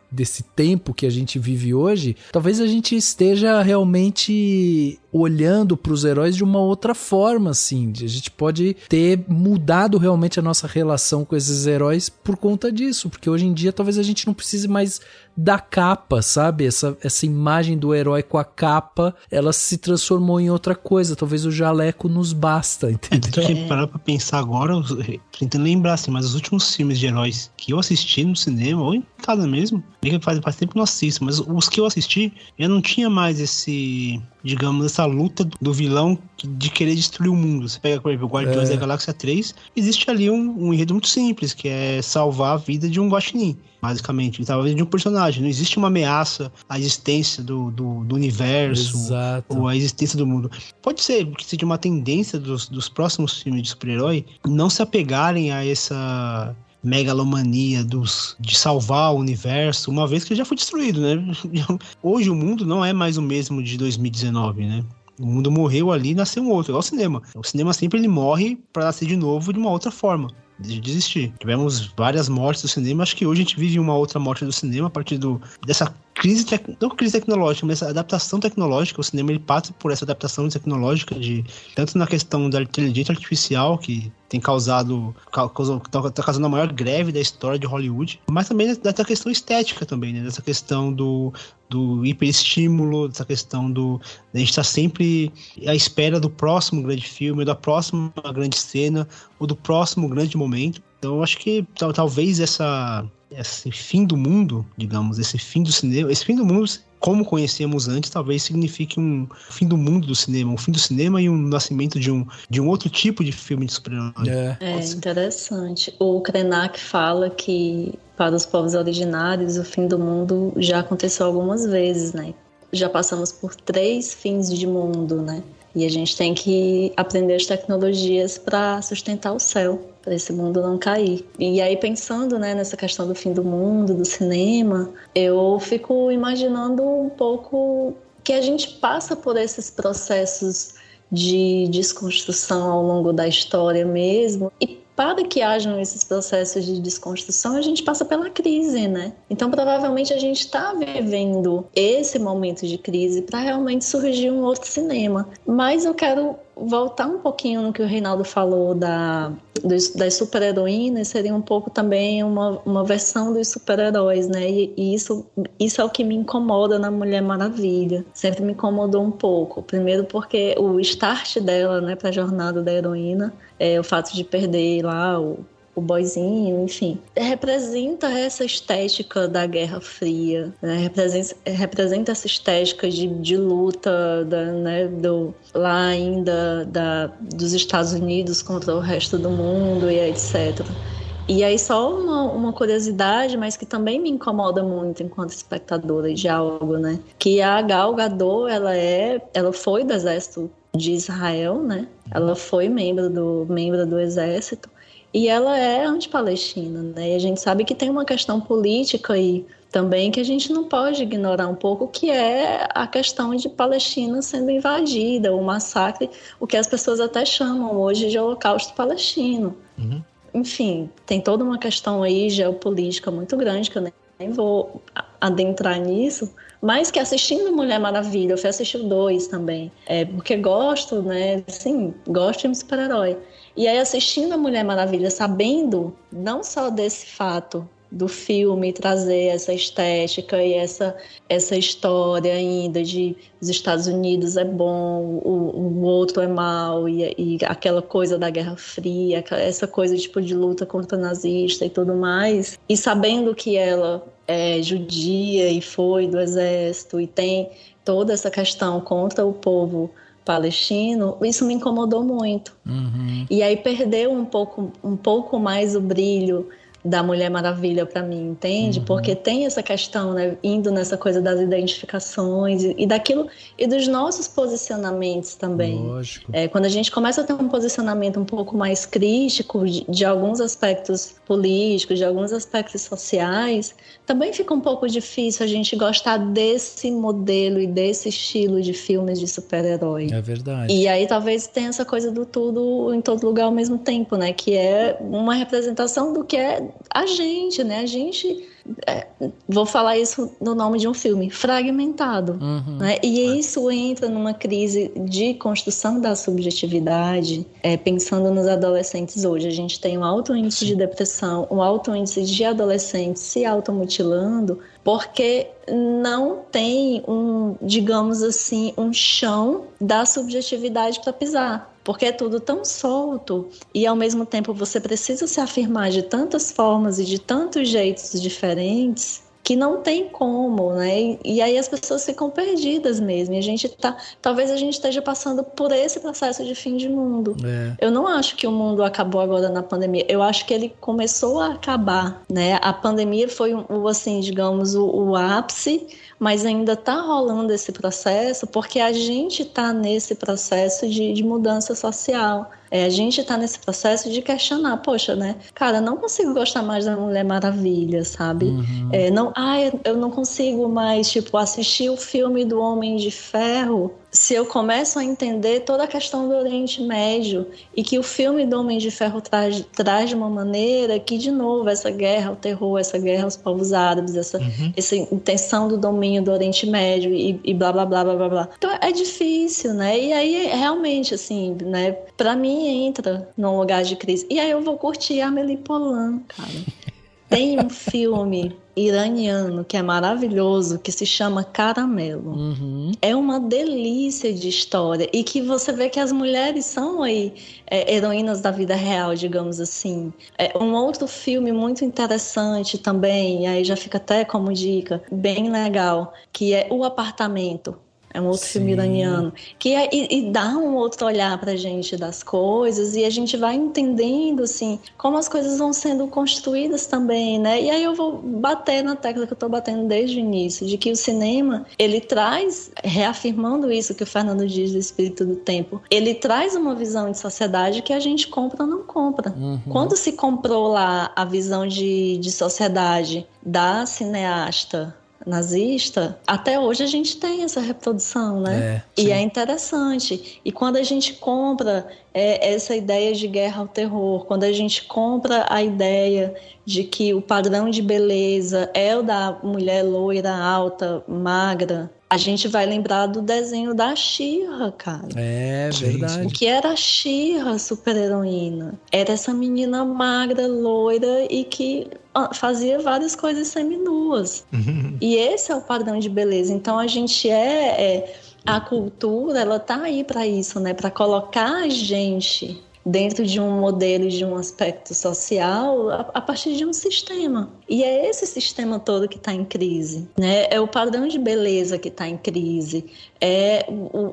tempo que a gente vive hoje, talvez a gente esteja realmente olhando para os heróis de uma outra forma, assim. A gente pode ter mudado realmente a nossa relação com esses heróis por conta disso, porque hoje em dia talvez a gente não precise mais da capa, sabe? Essa imagem do herói com a capa, ela se transformou em outra coisa. Talvez o jaleco nos basta, entendeu? Tem que parar pra pensar agora, tentando lembrar, assim, mas os últimos filmes de heróis que eu assisti no cinema, ou em casa mesmo, faz tempo que eu não assisto, mas os que eu assisti, eu não tinha mais essa luta do vilão de querer destruir o mundo. Você pega, por exemplo, o Guardiões da Galáxia 3, existe ali um enredo muito simples, que é salvar a vida de um guaxinim, basicamente, salvar a vida de um personagem. Não existe uma ameaça à existência do universo. Exato. Ou à existência do mundo. Pode ser que seja uma tendência dos próximos filmes de super-herói não se apegarem a essa megalomania de salvar o universo, uma vez que ele já foi destruído, né? Hoje o mundo não é mais o mesmo de 2019, né? O mundo morreu ali e nasceu um outro, igual o cinema. O cinema sempre ele morre para nascer de novo de uma outra forma, de desistir. Tivemos várias mortes do cinema, acho que hoje a gente vive uma outra morte do cinema a partir dessa crise, não crise tecnológica, mas essa adaptação tecnológica. O cinema ele passa por essa adaptação tecnológica, tanto na questão da inteligência artificial, que tem tá causando a maior greve da história de Hollywood, mas também dessa questão estética também, né? Dessa questão do hiperestímulo, dessa questão a gente estar sempre à espera do próximo grande filme, da próxima grande cena, ou do próximo grande momento. Então eu acho que talvez esse fim do mundo, digamos, esse fim do cinema, esse fim do mundo como conhecemos antes, talvez signifique um fim do mundo do cinema, um fim do cinema e um nascimento de um outro tipo de filme de super-herói. É interessante. O Krenak fala que para os povos originários o fim do mundo já aconteceu algumas vezes, né? Já passamos por 3 fins de mundo, né? E a gente tem que aprender as tecnologias para sustentar o céu, para esse mundo não cair. E aí, pensando, né, nessa questão do fim do mundo, do cinema, eu fico imaginando um pouco que a gente passa por esses processos de desconstrução ao longo da história mesmo. E para que hajam esses processos de desconstrução, a gente passa pela crise, né? Então, provavelmente, a gente está vivendo esse momento de crise para realmente surgir um outro cinema. Mas eu quero voltar um pouquinho no que o Reinaldo falou das super-heroínas, seria um pouco também uma versão dos super-heróis, né? E isso é o que me incomoda na Mulher Maravilha. Sempre me incomodou um pouco. Primeiro porque o start dela, né, para a jornada da heroína, o fato de perder lá o boyzinho, enfim, representa essa estética da Guerra Fria, né? representa essa estética de luta né, lá ainda dos Estados Unidos contra o resto do mundo e etc. E aí só uma curiosidade, mas que também me incomoda muito enquanto espectadora de algo, né? Que a Gal Gadot, ela foi do exército de Israel, né? Ela foi membro do exército. E ela é anti-Palestina, né? E a gente sabe que tem uma questão política aí também que a gente não pode ignorar um pouco, que é a questão de Palestina sendo invadida, o massacre, o que as pessoas até chamam hoje de Holocausto Palestino. Uhum. Enfim, tem toda uma questão aí geopolítica muito grande, que eu nem vou adentrar nisso, mas que assistindo Mulher Maravilha, eu fui assistir o 2 também, porque gosto, né? Sim, gosto de um super-herói. E aí, assistindo a Mulher Maravilha, sabendo não só desse fato do filme trazer essa estética e essa história ainda de os Estados Unidos é bom, o outro é mau, e aquela coisa da Guerra Fria, essa coisa tipo de luta contra o nazista e tudo mais, e sabendo que ela é judia e foi do exército e tem toda essa questão contra o povo palestino, isso me incomodou muito. Uhum. E aí perdeu um pouco mais o brilho da Mulher Maravilha para mim, entende? Uhum. Porque tem essa questão, né, indo nessa coisa das identificações e daquilo, e dos nossos posicionamentos também. Lógico. Quando a gente começa a ter um posicionamento um pouco mais crítico de alguns aspectos políticos, de alguns aspectos sociais, também fica um pouco difícil a gente gostar desse modelo e desse estilo de filmes de super-herói. É verdade. E aí talvez tenha essa coisa do tudo em todo lugar ao mesmo tempo, né? Que é uma representação do que é a gente, né? A gente, vou falar isso no nome de um filme, fragmentado. Uhum. Né? E isso entra numa crise de construção da subjetividade, pensando nos adolescentes hoje. A gente tem um alto índice de depressão, um alto índice de adolescentes se automutilando, porque não tem digamos assim, um chão da subjetividade para pisar. Porque é tudo tão solto e, ao mesmo tempo, você precisa se afirmar de tantas formas e de tantos jeitos diferentes que não tem como, né? E aí as pessoas ficam perdidas mesmo. E talvez a gente esteja passando por esse processo de fim de mundo. Eu não acho que o mundo acabou agora na pandemia. Eu acho que ele começou a acabar, né? A pandemia foi, assim, digamos, o ápice, mas ainda está rolando esse processo porque a gente está nesse processo de mudança social. A gente está nesse processo de questionar, poxa, né? Cara, não consigo gostar mais da Mulher Maravilha, sabe? Uhum. Eu não consigo mais, tipo, assistir o filme do Homem de Ferro se eu começo a entender toda a questão do Oriente Médio e que o filme do Homem de Ferro traz de uma maneira que, de novo, essa guerra ao terror, essa guerra aos povos árabes, essa intenção do domínio do Oriente Médio e blá, blá, blá, blá, blá, blá. Então, é difícil, né? E aí, realmente, assim, né? Pra mim, entra num lugar de crise. E aí eu vou curtir Amélie Poulain, cara. Tem um filme iraniano que é maravilhoso, que se chama Caramelo. Uhum. É uma delícia de história e que você vê que as mulheres são aí heroínas da vida real, digamos assim. Um outro filme muito interessante também, e aí já fica até como dica, bem legal, que é O Apartamento. É um outro filme iraniano. E dá um outro olhar pra gente das coisas, e a gente vai entendendo, assim, como as coisas vão sendo construídas também, né? E aí eu vou bater na tecla que eu tô batendo desde o início, de que o cinema, ele traz, reafirmando isso que o Fernando diz do espírito do tempo, ele traz uma visão de sociedade que a gente compra ou não compra. Quando se comprou lá a visão de sociedade da cineasta nazista, até hoje a gente tem essa reprodução, né? E é interessante. E quando a gente compra essa ideia de guerra ao terror, quando a gente compra a ideia de que o padrão de beleza é o da mulher loira, alta, magra, a gente vai lembrar do desenho da She-Ra, cara. É verdade. O que era a She-Ra, super-heroína? Era essa menina magra, loira e que fazia várias coisas seminuas. E esse é o padrão de beleza. Então a gente a cultura, ela tá aí para isso, né? Para colocar a gente dentro de um modelo, de um aspecto social, a partir de um sistema. E é esse sistema todo que está em crise, né? É o padrão de beleza que está em crise, é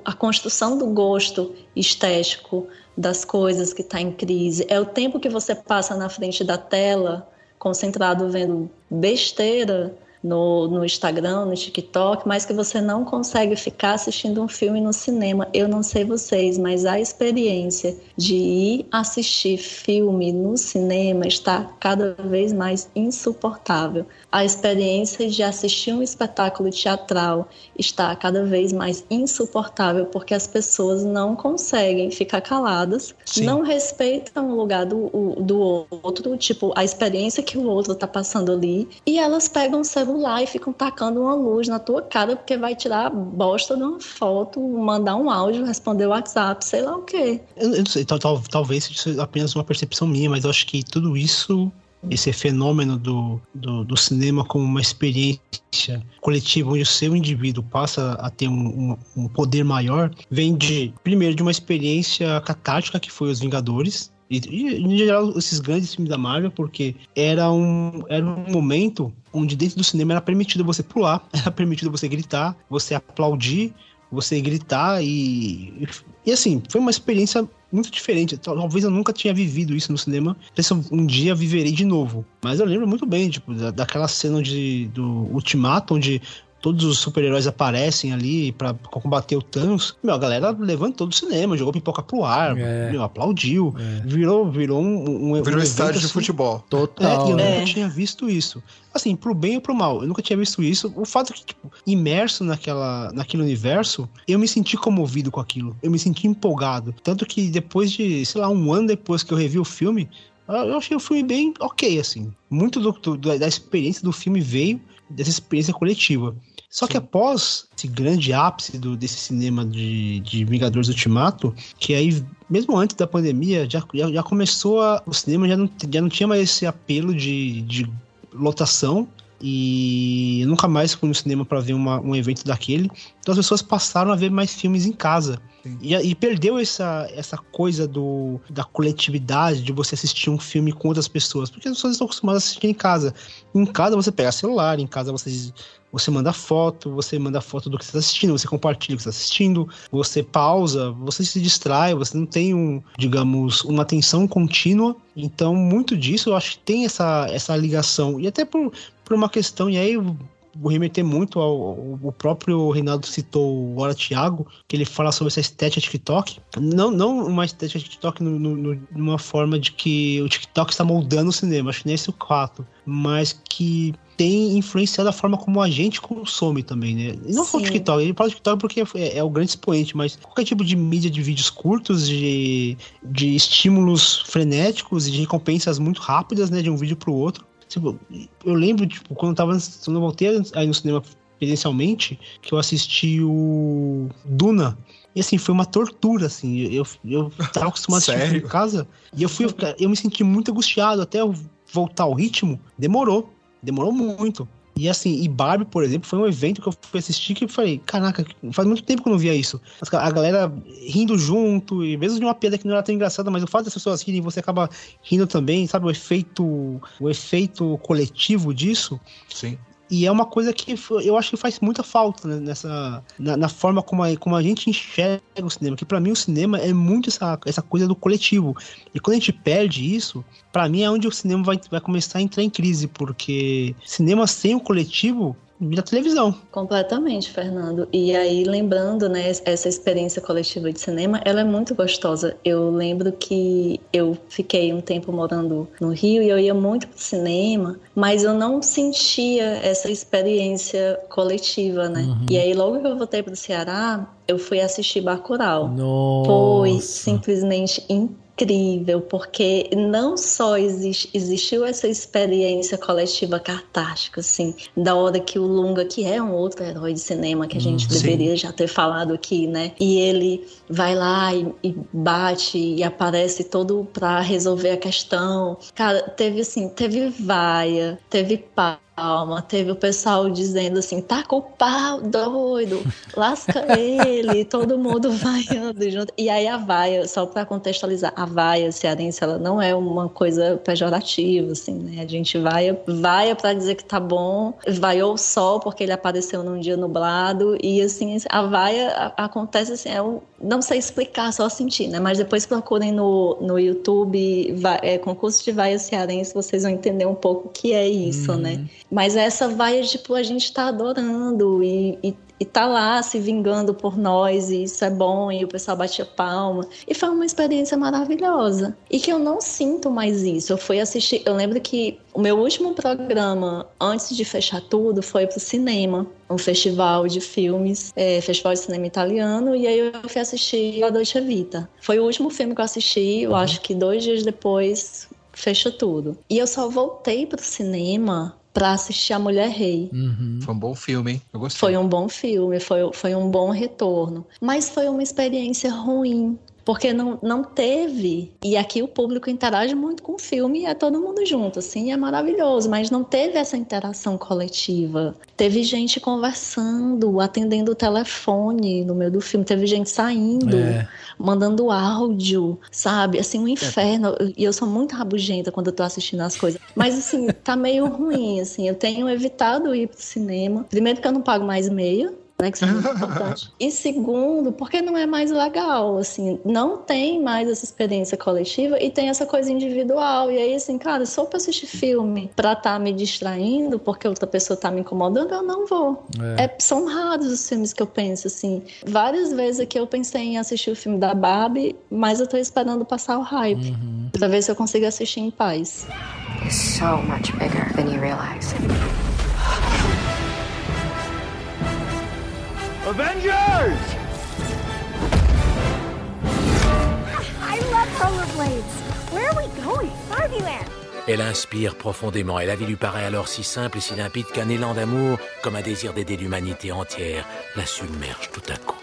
a construção do gosto estético das coisas que está em crise, é o tempo que você passa na frente da tela, concentrado vendo besteira no Instagram, no TikTok, mas que você não consegue ficar assistindo um filme no cinema. Eu não sei vocês, mas a experiência de ir assistir filme no cinema está cada vez mais insuportável. A experiência de assistir um espetáculo teatral está cada vez mais insuportável, porque as pessoas não conseguem ficar caladas, não respeitam o lugar do outro, tipo, a experiência que o outro está passando ali, e elas pegam o celular e ficam tacando uma luz na tua cara porque vai tirar a bosta de uma foto, mandar um áudio, responder o WhatsApp, sei lá o quê. Eu não sei, talvez seja apenas uma percepção minha, mas eu acho que tudo isso, esse fenômeno do cinema como uma experiência coletiva, onde o seu indivíduo passa a ter um poder maior, vem primeiro de uma experiência catártica que foi Os Vingadores, e em geral esses grandes filmes da Marvel, porque era um momento onde dentro do cinema era permitido você pular, era permitido você gritar, você aplaudir, você gritar e assim, foi uma experiência muito diferente. Talvez eu nunca tinha vivido isso no cinema, não sei se um dia viverei de novo, mas eu lembro muito bem, tipo, daquela cena do Ultimato, onde todos os super-heróis aparecem ali pra combater o Thanos. A galera levantou do cinema, jogou pipoca pro ar, aplaudiu. Virou um estádio de assim, futebol. Total. E eu nunca tinha visto isso. Assim, pro bem ou pro mal, eu nunca tinha visto isso. O fato é que, tipo, imerso naquele universo, eu me senti comovido com aquilo. Eu me senti empolgado. Tanto que depois de, sei lá, um ano depois que eu revi o filme, eu achei o filme bem ok, assim. Muito da experiência do filme veio dessa experiência coletiva. Só que após esse grande ápice desse cinema de Vingadores Ultimato, que aí, mesmo antes da pandemia, já começou o cinema já não tinha mais esse apelo de lotação, e eu nunca mais fui no cinema para ver um evento daquele. Então as pessoas passaram a ver mais filmes em casa. E perdeu essa coisa da coletividade, de você assistir um filme com outras pessoas, porque as pessoas estão acostumadas a assistir em casa. Em casa você pega celular, em casa você manda foto do que você está assistindo, você compartilha o que você está assistindo, você pausa, você se distrai, você não tem uma atenção contínua. Então muito disso eu acho que tem essa ligação, e até por uma questão, e aí vou remeter muito o próprio Reinaldo citou o Hora Thiago, que ele fala sobre essa estética TikTok. Não uma estética TikTok numa forma de que o TikTok está moldando o cinema, acho que nem esse é o fato, mas que tem influenciado a forma como a gente consome também, né? E não só o TikTok, ele fala do TikTok porque é o grande expoente, mas qualquer tipo de mídia de vídeos curtos, de estímulos frenéticos e de recompensas muito rápidas, né, de um vídeo pro outro. Tipo, eu lembro, tipo, quando eu voltei aí no cinema presencialmente, que eu assisti o Duna. E assim, foi uma tortura, assim. Eu tava acostumado a assistir em casa, e eu me senti muito angustiado até eu voltar ao ritmo. Demorou muito. E assim, Barbie, por exemplo, foi um evento que eu fui assistir que eu falei, caraca, faz muito tempo que eu não via isso. A galera rindo junto, e mesmo de uma piada que não era tão engraçada, mas o fato das pessoas rirem, você acaba rindo também, sabe? O efeito coletivo disso. Sim. E é uma coisa que eu acho que faz muita falta, né, na forma como a gente enxerga o cinema. Que pra mim o cinema é muito essa coisa do coletivo. E quando a gente perde isso, pra mim é onde o cinema vai começar a entrar em crise. Porque cinema sem o coletivo vira televisão. Completamente, Fernando. E aí, lembrando, né, essa experiência coletiva de cinema, ela é muito gostosa. Eu lembro que eu fiquei um tempo morando no Rio e eu ia muito pro cinema, mas eu não sentia essa experiência coletiva, né? E aí, logo que eu voltei pro Ceará, eu fui assistir Bacurau. Nossa. Foi simplesmente incrível, porque não só existiu essa experiência coletiva catártica, assim, da hora que o Lunga, que é um outro herói de cinema que a gente deveria já ter falado aqui, né? E ele vai lá e bate e aparece todo pra resolver a questão. Cara, teve vaia, teve palma, teve o pessoal dizendo assim, taca o pau, doido, lasca ele, todo mundo vaiando junto. E aí a vaia, só pra contextualizar, a vaia cearense, ela não é uma coisa pejorativa, assim, né? A gente vaia pra dizer que tá bom, vaiou o sol porque ele apareceu num dia nublado, e assim, a vaia acontece assim, não sei explicar, só sentir, né? Mas depois procurem no YouTube concurso de vaia cearense, vocês vão entender um pouco o que é isso, né? Mas essa vaia, tipo, a gente tá adorando e tá lá se vingando por nós, e isso é bom, e o pessoal batia palma. E foi uma experiência maravilhosa. E que eu não sinto mais isso. Eu fui assistir, eu lembro que o meu último programa, antes de fechar tudo, foi pro cinema. Um festival de filmes, festival de cinema italiano, e aí eu fui assistir A Dolce Vita. Foi o último filme que eu assisti, eu acho que 2 dias depois fechou tudo. E eu só voltei pro cinema pra assistir A Mulher Rei. Foi um bom filme, hein? Eu gostei. Foi um bom filme, foi um bom retorno. Mas foi uma experiência ruim, porque não teve... E aqui o público interage muito com o filme e é todo mundo junto, assim, é maravilhoso. Mas não teve essa interação coletiva. Teve gente conversando, atendendo o telefone no meio do filme. Teve gente saindo, mandando áudio, sabe? Assim, um inferno. E eu sou muito rabugenta quando eu tô assistindo as coisas. Mas, assim, tá meio ruim, assim. Eu tenho evitado ir pro cinema. Primeiro que eu não pago mais meia, né, que isso é muito importante. E segundo, porque não é mais legal, assim, não tem mais essa experiência coletiva e tem essa coisa individual. E aí, assim, cara, só pra assistir filme pra tá me distraindo, porque outra pessoa tá me incomodando, eu não vou. São raros os filmes que eu penso, assim. Várias vezes aqui eu pensei em assistir o filme da Barbie, mas eu tô esperando passar o hype, pra ver se eu consigo assistir em paz. It's so much bigger than you realize. Avengers! I love rollerblades. Where are we going? Barbie-land. Elle inspire profondément, et la vie lui paraît alors si simple et si limpide qu'un élan d'amour, comme un désir d'aider l'humanité entière, la submerge tout à coup.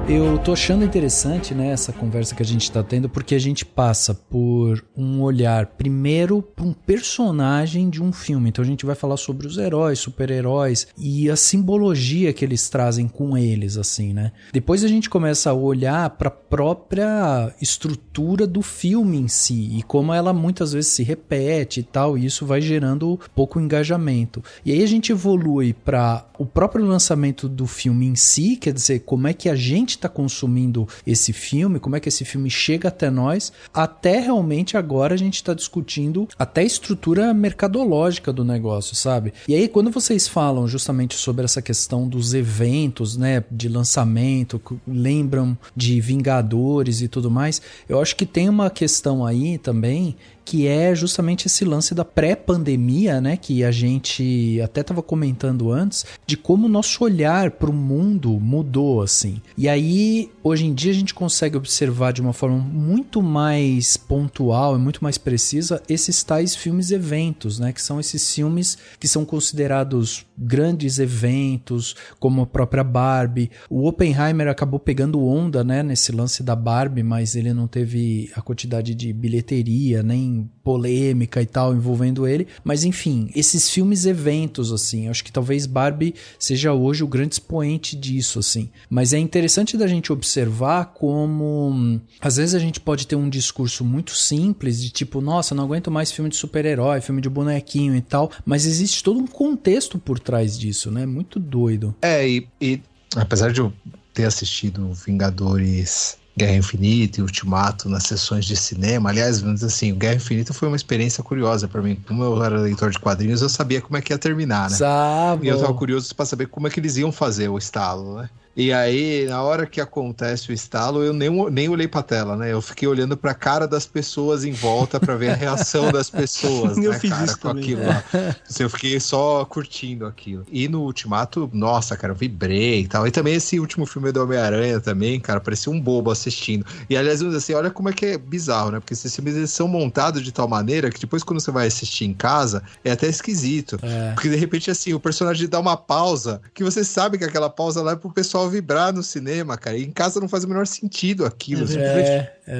Eu tô achando interessante, né, essa conversa que a gente tá tendo, porque a gente passa por um olhar, primeiro, para um personagem de um filme. Então a gente vai falar sobre os heróis, super-heróis e a simbologia que eles trazem com eles, assim, né? Depois a gente começa a olhar para a própria estrutura do filme em si e como ela muitas vezes se repete e tal, e isso vai gerando pouco engajamento. E aí a gente evolui para o próprio lançamento do filme em si, quer dizer, como é que a gente está consumindo esse filme, como é que esse filme chega até nós, até realmente agora a gente está discutindo até a estrutura mercadológica do negócio, sabe? E aí quando vocês falam justamente sobre essa questão dos eventos, né, de lançamento, lembram de Vingadores e tudo mais, eu acho que tem uma questão aí também que é justamente esse lance da pré-pandemia, né, que a gente até estava comentando antes, de como o nosso olhar para o mundo mudou, assim. E aí, hoje em dia, a gente consegue observar de uma forma muito mais pontual e muito mais precisa esses tais filmes-eventos, né, que são esses filmes que são considerados grandes eventos, como a própria Barbie. O Oppenheimer acabou pegando onda, né, nesse lance da Barbie, mas ele não teve a quantidade de bilheteria, nem tem polêmica e tal envolvendo ele, mas enfim, esses filmes eventos, assim, acho que talvez Barbie seja hoje o grande expoente disso, assim, mas é interessante da gente observar como às vezes a gente pode ter um discurso muito simples de tipo, nossa, não aguento mais filme de super-herói, filme de bonequinho e tal, mas existe todo um contexto por trás disso, né, muito doido. E apesar de eu ter assistido Vingadores Guerra Infinita e Ultimato nas sessões de cinema, aliás, vamos dizer assim, o Guerra Infinita foi uma experiência curiosa pra mim. Como eu era leitor de quadrinhos, eu sabia como é que ia terminar, né? Sabe. E eu tava curioso pra saber como é que eles iam fazer o estalo, né? E aí, na hora que acontece o estalo, eu nem olhei pra tela, né? Eu fiquei olhando pra cara das pessoas em volta pra ver a reação das pessoas, Eu né, fiz cara, isso com também. aquilo lá. Eu fiquei só curtindo aquilo. E no Ultimato, nossa, cara, eu vibrei e tal. E também esse último filme do Homem-Aranha também, cara, parecia um bobo assistindo. E aliás, assim, olha como é que é bizarro, né? Porque esses filmes eles são montados de tal maneira que depois quando você vai assistir em casa, é até esquisito. Porque de repente, assim, o personagem dá uma pausa, que você sabe que aquela pausa lá é pro pessoal vibrar no cinema, cara. E em casa não faz o menor sentido aquilo.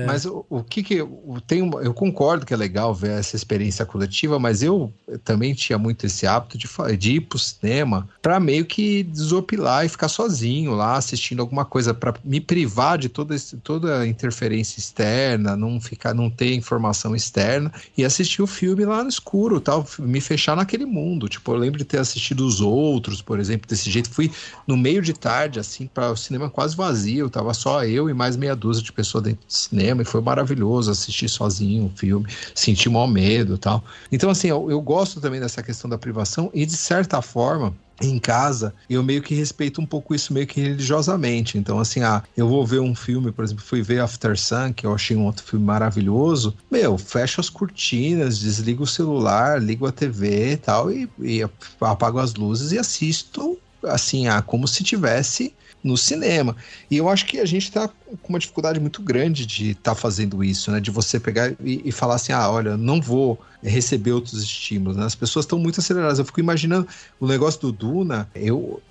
Mas o que eu tenho... Eu concordo que é legal ver essa experiência coletiva, mas eu também tinha muito esse hábito de ir pro cinema pra meio que desopilar e ficar sozinho lá, assistindo alguma coisa, pra me privar de toda a interferência externa, não ter informação externa e assistir o filme lá no escuro, tal, me fechar naquele mundo. Tipo, eu lembro de ter assistido Os Outros, por exemplo, desse jeito. Fui no meio de tarde, assim, para o cinema quase vazio, tava só eu e mais meia dúzia de pessoas dentro do cinema, e foi maravilhoso assistir sozinho o filme, senti maior medo e tal. Então, assim, eu gosto também dessa questão da privação e, de certa forma, em casa, eu meio que respeito um pouco isso meio que religiosamente. Então, assim, eu vou ver um filme, por exemplo, fui ver After Sun, que eu achei um outro filme maravilhoso. Fecho as cortinas, desligo o celular, ligo a TV e tal, e apago as luzes e assisto, assim, como se tivesse no cinema. E eu acho que a gente tá com uma dificuldade muito grande de estar fazendo isso, né? De você pegar e falar assim, olha, não vou receber outros estímulos, né? As pessoas estão muito aceleradas. Eu fico imaginando o negócio do Duna, eu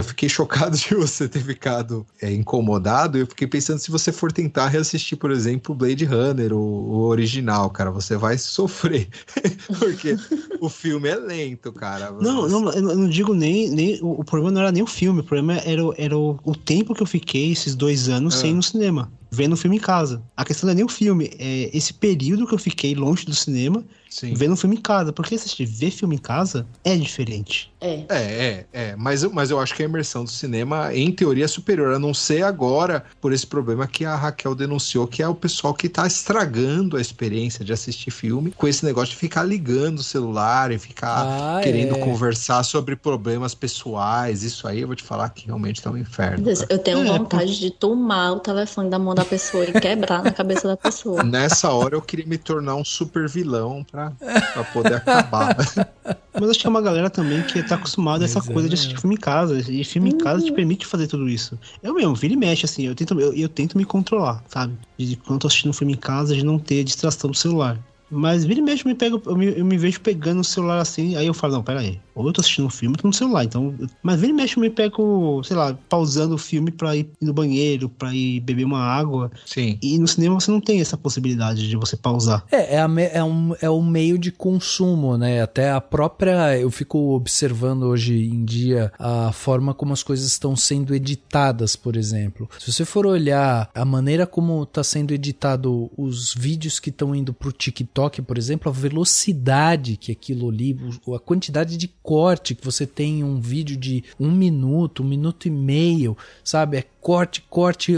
fiquei chocado de você ter ficado incomodado. Eu fiquei pensando, se você for tentar reassistir, por exemplo, Blade Runner, o original, cara, você vai sofrer. Porque o filme é lento, cara. Não, eu não digo nem o problema não era nem o filme, o problema era o tempo que eu fiquei esses 2 anos sem ir no cinema, vendo o filme em casa. A questão não é nem o filme, é esse período que eu fiquei longe do cinema, vendo o filme em casa. Porque assistir, ver filme em casa é diferente. Mas eu acho que a imersão do cinema, em teoria, é superior. A não ser agora, por esse problema que a Raquel denunciou, que é o pessoal que tá estragando a experiência de assistir filme, com esse negócio de ficar ligando o celular e ficar querendo conversar sobre problemas pessoais. Isso aí eu vou te falar que realmente tá um inferno. Eu tenho vontade de tomar o telefone da mão da pessoa e quebrar na cabeça da pessoa. Nessa hora eu queria me tornar um super vilão pra poder acabar. Mas acho que é uma galera também que tá acostumada a essa coisa de assistir filme em casa. E filme em casa te permite fazer tudo isso. Eu mesmo, vira e mexe, assim, eu tento me controlar, sabe? De quando eu tô assistindo um filme em casa, de não ter distração do celular. Mas vira e mexe, eu me vejo pegando o celular assim, aí eu falo, não, pera aí, ou eu tô assistindo um filme, eu tô no celular, então... Mas vira e mexe, eu me pego, sei lá, pausando o filme pra ir no banheiro, pra ir beber uma água. Sim. E no cinema você não tem essa possibilidade de você pausar. É um meio de consumo, né? Até a própria... Eu fico observando hoje em dia a forma como as coisas estão sendo editadas, por exemplo. Se você for olhar a maneira como tá sendo editado os vídeos que estão indo pro TikTok, por exemplo, a velocidade que aquilo ali, a quantidade de corte que você tem em um vídeo de 1 minuto, 1 minuto e meio, sabe? É corte,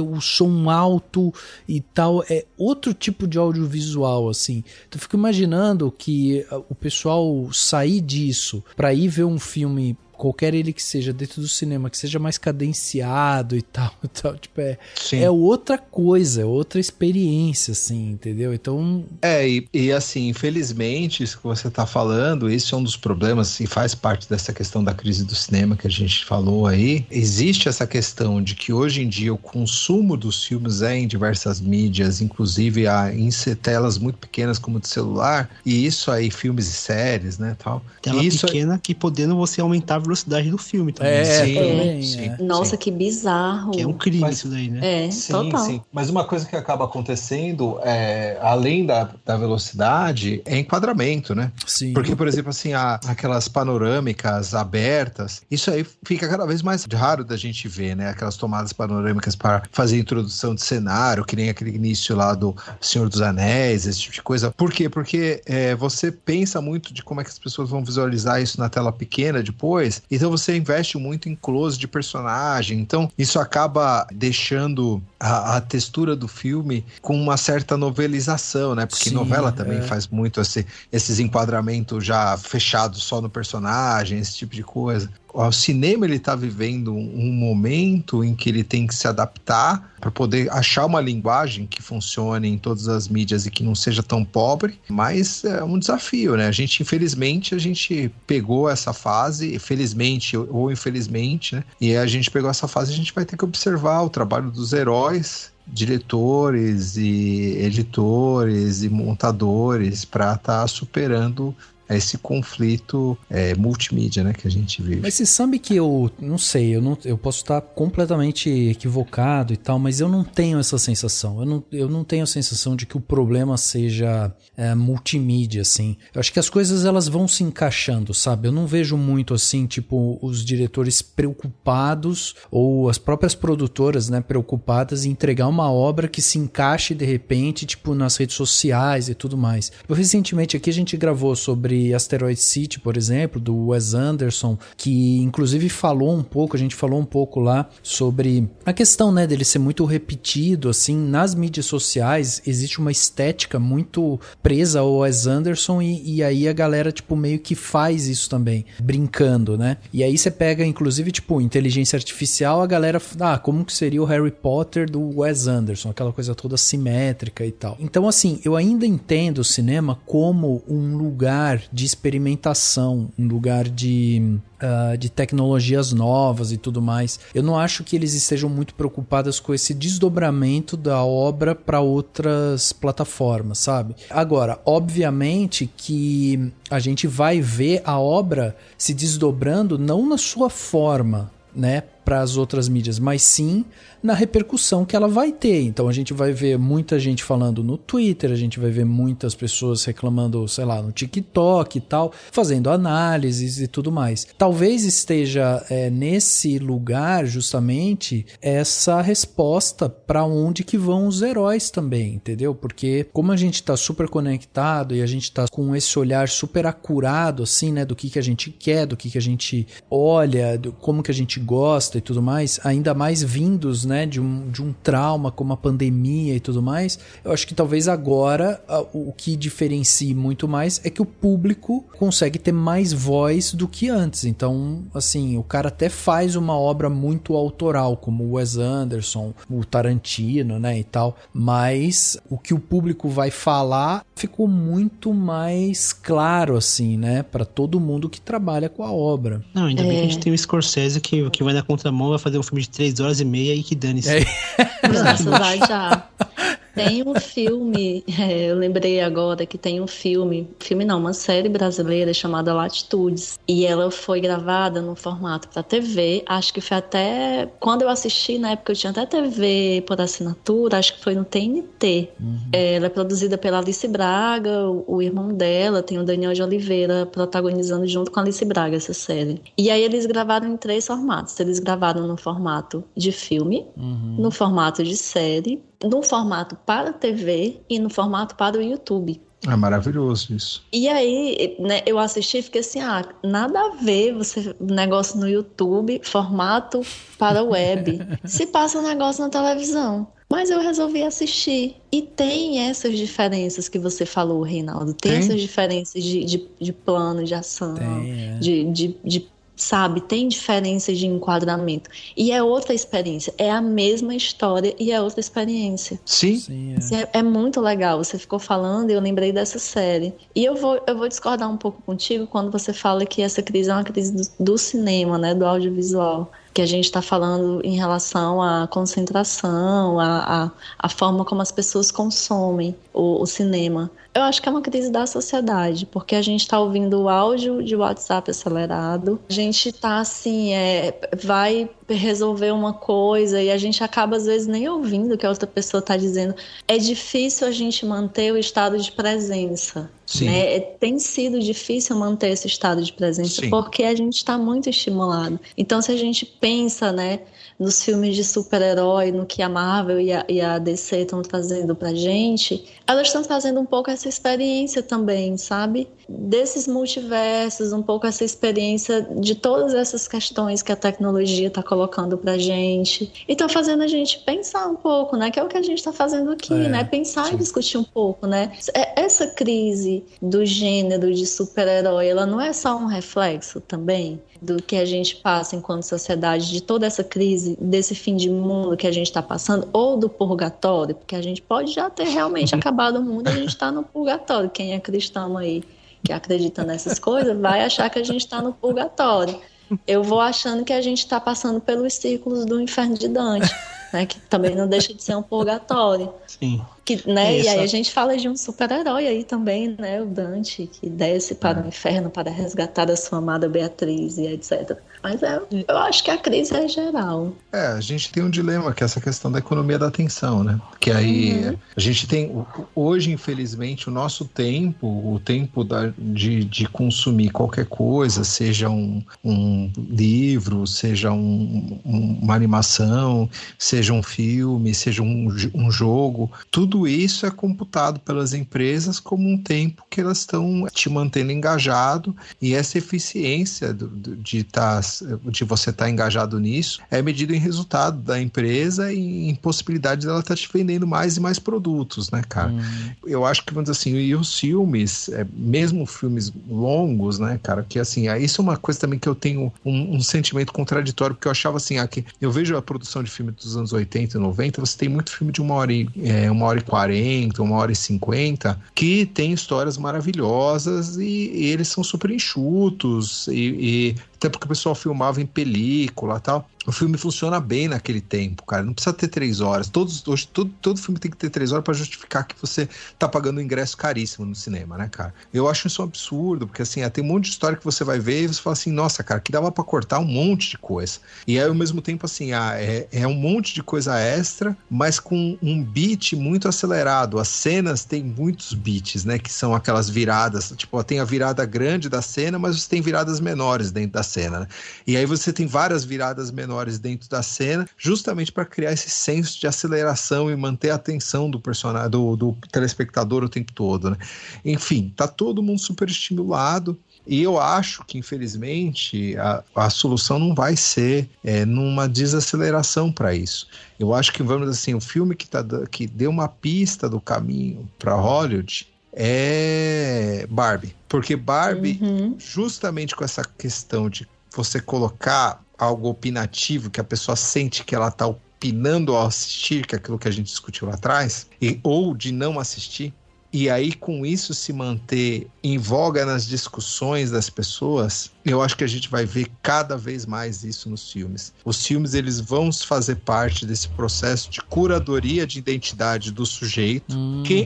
o som alto e tal, é outro tipo de audiovisual, assim. Então eu fico imaginando que o pessoal sair disso pra ir ver um filme, qualquer ele que seja, dentro do cinema, que seja mais cadenciado e tal, tipo, é outra coisa, é outra experiência, assim, entendeu? Então... E assim, infelizmente, isso que você tá falando, isso é um dos problemas, e faz parte dessa questão da crise do cinema que a gente falou aí. Existe essa questão de que hoje em dia o consumo dos filmes é em diversas mídias, inclusive em telas muito pequenas como de celular, e isso aí, filmes e séries, né, tal. Tela isso pequena que podendo você aumentar a velocidade velocidade do filme também. Também. Nossa, que bizarro. Que é um crime isso daí, né? Total. Sim. Mas uma coisa que acaba acontecendo, além da velocidade, é enquadramento, né? Sim. Porque, por exemplo, assim, aquelas panorâmicas abertas, isso aí fica cada vez mais raro da gente ver, né? Aquelas tomadas panorâmicas para fazer introdução de cenário, que nem aquele início lá do Senhor dos Anéis, esse tipo de coisa. Por quê? Porque você pensa muito de como é que as pessoas vão visualizar isso na tela pequena depois, então você investe muito em close de personagem, então isso acaba deixando a textura do filme com uma certa novelização, né? Porque novela também faz muito esses enquadramentos já fechados só no personagem, esse tipo de coisa. O cinema, ele tá vivendo um momento em que ele tem que se adaptar para poder achar uma linguagem que funcione em todas as mídias e que não seja tão pobre, mas é um desafio, né? Infelizmente, a gente pegou essa fase, felizmente ou infelizmente, né? E a gente pegou essa fase e a gente vai ter que observar o trabalho dos heróis, diretores e editores e montadores para estar superando esse conflito multimídia, né, que a gente vive. Mas você sabe que eu não sei, eu posso estar completamente equivocado e tal, mas eu não tenho essa sensação. Eu não tenho a sensação de que o problema seja multimídia, assim. Eu acho que as coisas, elas vão se encaixando, sabe? Eu não vejo muito, assim, tipo, os diretores preocupados ou as próprias produtoras, né, preocupadas em entregar uma obra que se encaixe, de repente, tipo, nas redes sociais e tudo mais. Recentemente aqui a gente gravou sobre Asteroid City, por exemplo, do Wes Anderson, que inclusive a gente falou um pouco lá sobre a questão, né, dele ser muito repetido, assim, nas mídias sociais. Existe uma estética muito presa ao Wes Anderson e aí a galera, tipo, meio que faz isso também, brincando, né? E aí você pega, inclusive, tipo, inteligência artificial, a galera, como que seria o Harry Potter do Wes Anderson, aquela coisa toda simétrica e tal. Então, assim, eu ainda entendo o cinema como um lugar de experimentação, um lugar de tecnologias novas e tudo mais. Eu não acho que eles estejam muito preocupados com esse desdobramento da obra para outras plataformas, sabe? Agora, obviamente que a gente vai ver a obra se desdobrando não na sua forma, né, para as outras mídias, mas sim na repercussão que ela vai ter. Então a gente vai ver muita gente falando no Twitter, a gente vai ver muitas pessoas reclamando, sei lá, no TikTok e tal, fazendo análises e tudo mais. Talvez esteja nesse lugar justamente essa resposta para onde que vão os heróis também, entendeu? Porque como a gente tá super conectado e a gente tá com esse olhar super acurado, assim, né, do que a gente quer, do que a gente olha, como que a gente gosta e tudo mais, ainda mais vindos, né, de um trauma como a pandemia e tudo mais, eu acho que talvez agora o que diferencie muito mais é que o público consegue ter mais voz do que antes. Então, assim, o cara até faz uma obra muito autoral, como o Wes Anderson, o Tarantino, né, e tal, mas o que o público vai falar ficou muito mais claro, assim, né, pra todo mundo que trabalha com a obra. Não, ainda bem que a gente tem o Scorsese que vai na contramão, vai fazer um filme de 3h30 e que dane-se. Nossa, vai já. Tem um filme, eu lembrei agora que tem um filme não, uma série brasileira chamada Latitudes, e ela foi gravada no formato para TV, acho que foi até, quando eu assisti, na época eu tinha até TV por assinatura, acho que foi no TNT. Ela é produzida pela Alice Braga, o irmão dela, tem o Daniel de Oliveira protagonizando junto com a Alice Braga essa série. E aí eles gravaram em 3 formatos, eles gravaram no formato de filme, no formato de série, no formato para TV e no formato para o YouTube. É maravilhoso isso. E aí, né, eu assisti e fiquei assim, nada a ver você negócio no YouTube, formato para web. Se passa um negócio na televisão. Mas eu resolvi assistir. E tem essas diferenças que você falou, Reinaldo. Tem essas diferenças de plano, de ação, sabe, tem diferenças de enquadramento. E é outra experiência. É a mesma história e é outra experiência. Sim. É muito legal. Você ficou falando e eu lembrei dessa série. E eu vou discordar um pouco contigo quando você fala que essa crise é uma crise do cinema, né, do audiovisual. que a gente está falando em relação à concentração, à forma como as pessoas consomem o cinema. Eu acho que é uma crise da sociedade, porque a gente está ouvindo o áudio de WhatsApp acelerado, a gente está assim, vai resolver uma coisa e a gente acaba às vezes nem ouvindo o que a outra pessoa está dizendo. É difícil a gente manter o estado de presença. Sim. Né? Tem sido difícil manter esse estado de presença, Sim. porque a gente está muito estimulado. Então, se a gente pensa, né, nos filmes de super-herói, no que a Marvel e a DC estão trazendo pra gente, elas estão trazendo um pouco essa experiência também, sabe? Desses multiversos, um pouco essa experiência de todas essas questões que a tecnologia está colocando pra gente. E estão fazendo a gente pensar um pouco, né? Que é o que a gente está fazendo aqui, né? Pensar e discutir um pouco, né? Essa crise do gênero de super-herói, ela não é só um reflexo também do que a gente passa enquanto sociedade, de toda essa crise, desse fim de mundo que a gente está passando, ou do purgatório, porque a gente pode já ter realmente acabado o mundo e a gente está no purgatório. Quem é cristão aí, que acredita nessas coisas, vai achar que a gente está no purgatório. Eu vou achando que a gente está passando pelos círculos do inferno de Dante, né, que também não deixa de ser um purgatório. Sim. Né? E aí a gente fala de um super-herói aí também, né? O Dante, que desce para o inferno para resgatar a sua amada Beatriz e etc. Mas eu acho que a crise é geral. A gente tem um dilema, que é essa questão da economia da atenção, né? Que aí a gente tem, hoje, infelizmente, o nosso tempo, o tempo de consumir qualquer coisa, seja um livro, seja uma animação, seja um filme, seja um jogo, tudo isso é computado pelas empresas como um tempo que elas estão te mantendo engajado, e essa eficiência de você estar engajado nisso é medida em resultado da empresa e em possibilidade dela estar te vendendo mais e mais produtos, né, cara? Eu acho que, vamos dizer assim, e os filmes, mesmo filmes longos, né, cara, que assim, isso é uma coisa também que eu tenho um sentimento contraditório, porque eu achava assim, que eu vejo a produção de filme dos anos 80 e 90, você tem muito filme de 1h40, 1h50, que tem histórias maravilhosas e eles são super enxutos, e até porque o pessoal filmava em película e tal. O filme funciona bem naquele tempo, cara. Não precisa ter 3 horas. Hoje, todo filme tem que ter 3 horas para justificar que você tá pagando um ingresso caríssimo no cinema, né, cara? Eu acho isso um absurdo, porque assim, tem um monte de história que você vai ver e você fala assim, nossa, cara, que dava para cortar um monte de coisa. E aí, ao mesmo tempo, assim, é um monte de coisa extra, mas com um beat muito acelerado. As cenas têm muitos beats, né, que são aquelas viradas, tipo, tem a virada grande da cena, mas você tem viradas menores dentro da cena, né? E aí você tem várias viradas menores dentro da cena, justamente para criar esse senso de aceleração e manter a atenção do personagem, do telespectador o tempo todo, né? Enfim, tá todo mundo super estimulado, e eu acho que, infelizmente, a solução não vai ser numa desaceleração para isso. Eu acho que, vamos dizer assim, o filme que deu uma pista do caminho para Hollywood é Barbie. Porque Barbie, justamente com essa questão de você colocar algo opinativo, que a pessoa sente que ela está opinando ao assistir, que é aquilo que a gente discutiu lá atrás, ou de não assistir, e aí com isso se manter em voga nas discussões das pessoas, eu acho que a gente vai ver cada vez mais isso nos filmes. Os filmes, eles vão fazer parte desse processo de curadoria de identidade do sujeito.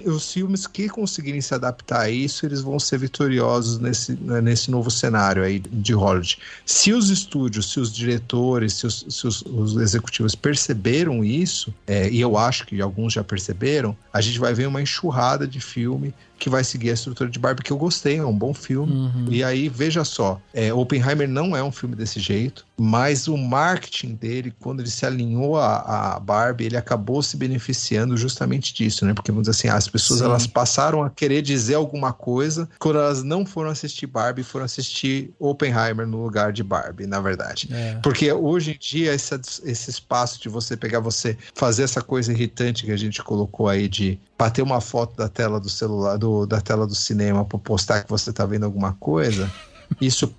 Os filmes que conseguirem se adaptar a isso, eles vão ser vitoriosos nesse novo cenário aí de Hollywood. Se os estúdios, se os diretores, se os executivos perceberam isso, e eu acho que alguns já perceberam, a gente vai ver uma enxurrada de filme que vai seguir a estrutura de Barbie, que eu gostei, é um bom filme. E aí, veja só, Oppenheimer não é um filme desse jeito, mas o marketing dele, quando ele se alinhou a Barbie, ele acabou se beneficiando justamente disso, né? Porque, vamos dizer assim, as pessoas elas passaram a querer dizer alguma coisa quando elas não foram assistir Barbie, foram assistir Oppenheimer no lugar de Barbie, na verdade. Porque hoje em dia, esse espaço de você pegar, você fazer essa coisa irritante que a gente colocou aí de bater uma foto da tela do celular, da tela do cinema para postar que você tá vendo alguma coisa, isso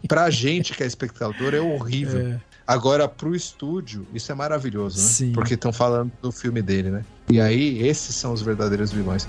pra gente que é espectador é horrível. Agora, pro estúdio, isso é maravilhoso, né? Sim. Porque estão falando do filme dele, né? E aí, esses são os verdadeiros vilões.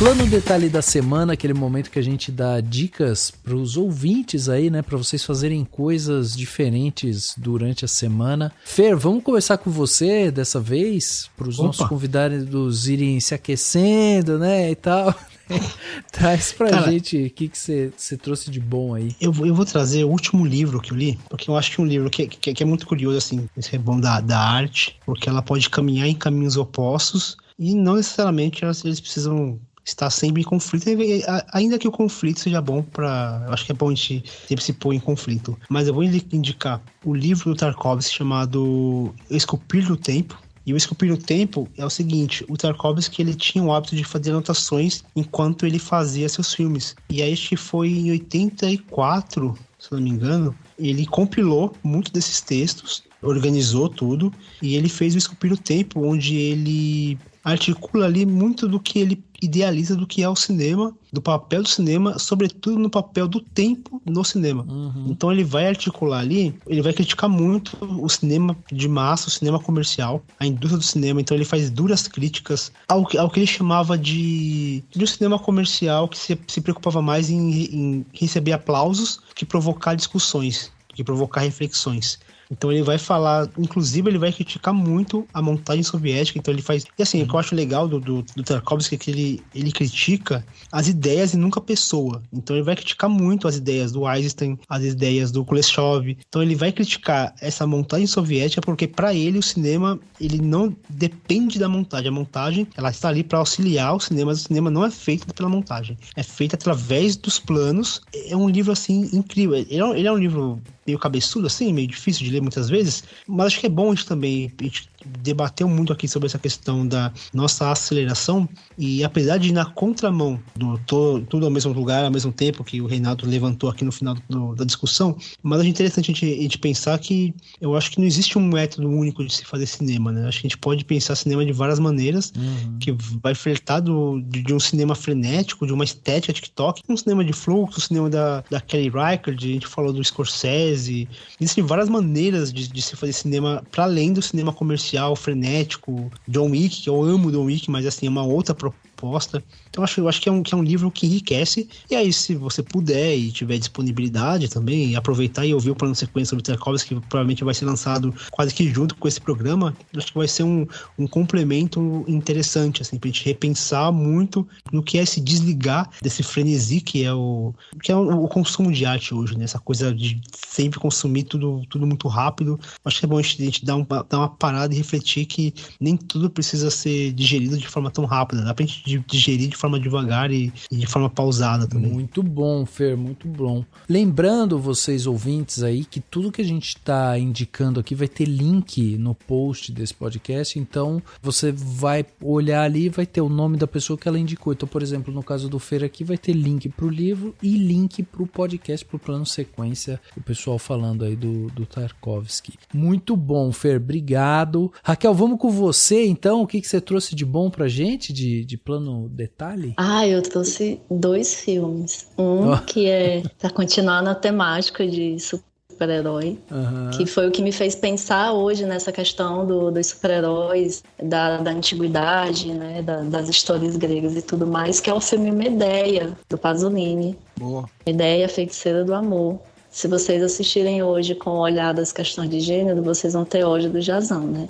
Plano Detalhe da semana, aquele momento que a gente dá dicas para os ouvintes aí, né, para vocês fazerem coisas diferentes durante a semana. Fer, vamos conversar com você dessa vez, para os nossos convidados irem se aquecendo, né, e tal. Traz pra gente o que você trouxe de bom aí. Eu vou trazer o último livro que eu li, porque eu acho que é um livro que é muito curioso, assim, esse é bom da arte, porque ela pode caminhar em caminhos opostos e não necessariamente eles precisam estar sempre em conflito, ainda que o conflito seja bom eu acho que é bom a gente sempre se pôr em conflito. Mas eu vou indicar o livro do Tarkovsky chamado Esculpir do Tempo. E o Esculpir o Tempo é o seguinte, o Tarkovsky ele tinha o hábito de fazer anotações enquanto ele fazia seus filmes. E aí acho que foi em 84, se não me engano, ele compilou muitos desses textos, organizou tudo, e ele fez o Esculpir o Tempo, onde ele articula ali muito do que ele idealiza do que é o cinema, do papel do cinema, sobretudo no papel do tempo no cinema. Então ele vai articular ali, ele vai criticar muito o cinema de massa, o cinema comercial, a indústria do cinema. Então ele faz duras críticas ao que ele chamava de um cinema comercial que se preocupava mais em receber aplausos que provocar discussões, que provocar reflexões. Então ele vai falar, inclusive ele vai criticar muito a montagem soviética, então ele faz... E assim, o que eu acho legal do Tarkovsky é que ele critica as ideias e nunca a pessoa. Então ele vai criticar muito as ideias do Eisenstein, as ideias do Kuleshov. Então ele vai criticar essa montagem soviética porque para ele o cinema, ele não depende da montagem. A montagem, ela está ali para auxiliar o cinema, mas o cinema não é feito pela montagem. É feito através dos planos. É um livro assim incrível. Ele é um livro meio cabeçudo, assim, meio difícil de ler muitas vezes, mas acho que é bom a gente debateu muito aqui sobre essa questão da nossa aceleração, e apesar de ir na contramão do tudo ao mesmo lugar, ao mesmo tempo, que o Reinaldo levantou aqui no final da discussão, mas é interessante a gente pensar que eu acho que não existe um método único de se fazer cinema, né? Acho que a gente pode pensar cinema de várias maneiras, que vai flertar de um cinema frenético, de uma estética TikTok, um cinema de fluxo, um cinema da Kelly Reichardt, a gente falou do Scorsese. Existem várias maneiras de se fazer cinema para além do cinema comercial frenético. John Wick, que eu amo John Wick, mas assim, é uma outra proposta. Então eu acho que é um livro que enriquece. E aí, se você puder e tiver disponibilidade também, aproveitar e ouvir o plano de sequência sobre Tarkovsky, que provavelmente vai ser lançado quase que junto com esse programa, eu acho que vai ser um complemento interessante, assim, pra gente repensar muito no que é se desligar desse frenesi que é o consumo de arte hoje, né? Essa coisa de sempre consumir tudo muito rápido. Acho que é bom a gente dar uma parada e refletir que nem tudo precisa ser digerido de forma tão rápida. Dá pra gente digerir de forma devagar e de forma pausada também. Muito bom, Fer, muito bom. Lembrando vocês ouvintes aí que tudo que a gente está indicando aqui vai ter link no post desse podcast, então você vai olhar ali e vai ter o nome da pessoa que ela indicou. Então, por exemplo, no caso do Fer aqui vai ter link pro livro e link pro podcast, pro plano sequência, o pessoal falando aí do Tarkovsky. Muito bom, Fer, obrigado. Raquel, vamos com você então, o que você trouxe de bom pra gente, de plano detalhe? Eu trouxe 2 filmes. Que é pra continuar na temática de super-herói, que foi o que me fez pensar hoje nessa questão dos super-heróis da antiguidade, né, das histórias gregas e tudo mais, que é o filme Medeia, do Pasolini. Boa. Medeia, Feiticeira do Amor. Se vocês assistirem hoje com o olhar das questões de gênero, vocês vão ter ódio do Jazão, né?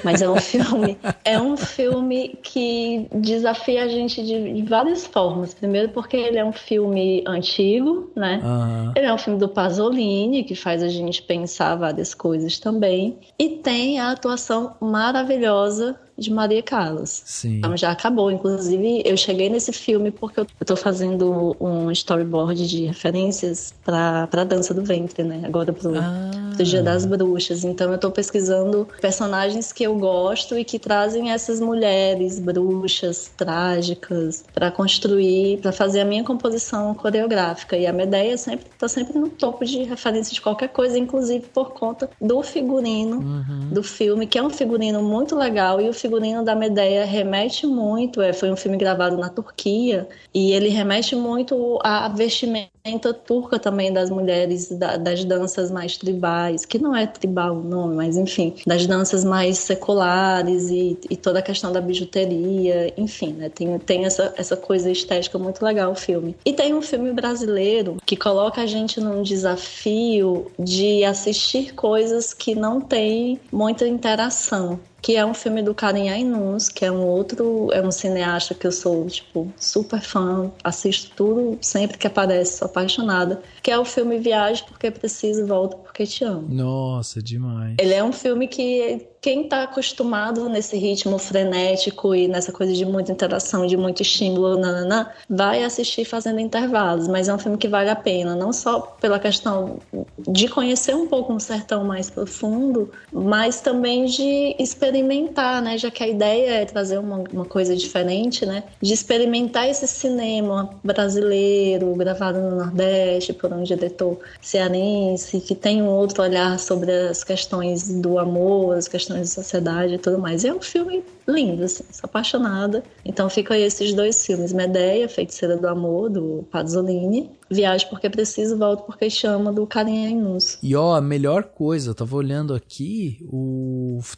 Mas é um filme que desafia a gente de várias formas. Primeiro porque ele é um filme antigo, né? Ele é um filme do Pasolini, que faz a gente pensar várias coisas também. E tem a atuação maravilhosa de Maria Callas. Sim. Então já acabou. Inclusive, eu cheguei nesse filme porque eu tô fazendo um storyboard de referências pra Dança do Ventre, né? Agora pro Dia das Bruxas. Então eu tô pesquisando personagens que eu gosto e que trazem essas mulheres bruxas, trágicas, pra construir, pra fazer a minha composição coreográfica. E a Medeia tá sempre no topo de referência de qualquer coisa, inclusive por conta do figurino do filme, que é um figurino muito legal, e o figurino da Medeia remete muito, foi um filme gravado na Turquia, e ele remete muito à vestimenta turca também das mulheres mulheres das danças mais tribais, que não é tribal o nome, mas enfim, das danças mais seculares e toda a questão da bijuteria, enfim, né? Tem essa coisa estética muito legal o filme. E tem um filme brasileiro que coloca a gente num desafio de assistir coisas que não tem muita interação, que é um filme do Karim Ainuz, que é um cineasta que eu sou, tipo, super fã, assisto tudo, sempre que aparece, sou apaixonada, que é o filme Viagem Porque Preciso, Volto Porque Te Amo. Nossa, demais. Ele é um filme que quem tá acostumado nesse ritmo frenético e nessa coisa de muita interação, de muito estímulo, vai assistir fazendo intervalos, mas é um filme que vale a pena, não só pela questão de conhecer um pouco um sertão mais profundo, mas também de experimentar, né, já que a ideia é trazer uma coisa diferente, né, de experimentar esse cinema brasileiro, gravado no Nordeste, por um diretor cearense, que tem um outro olhar sobre as questões do amor, as questões de sociedade e tudo mais. E é um filme lindo, assim, sou apaixonada. Então ficam aí esses dois filmes, Medea, Feiticeira do Amor, do Pasolini, Viagem Porque Preciso, Volto Porque Te Amo, do Karim Ainuz. E ó, a melhor coisa, eu tava olhando aqui,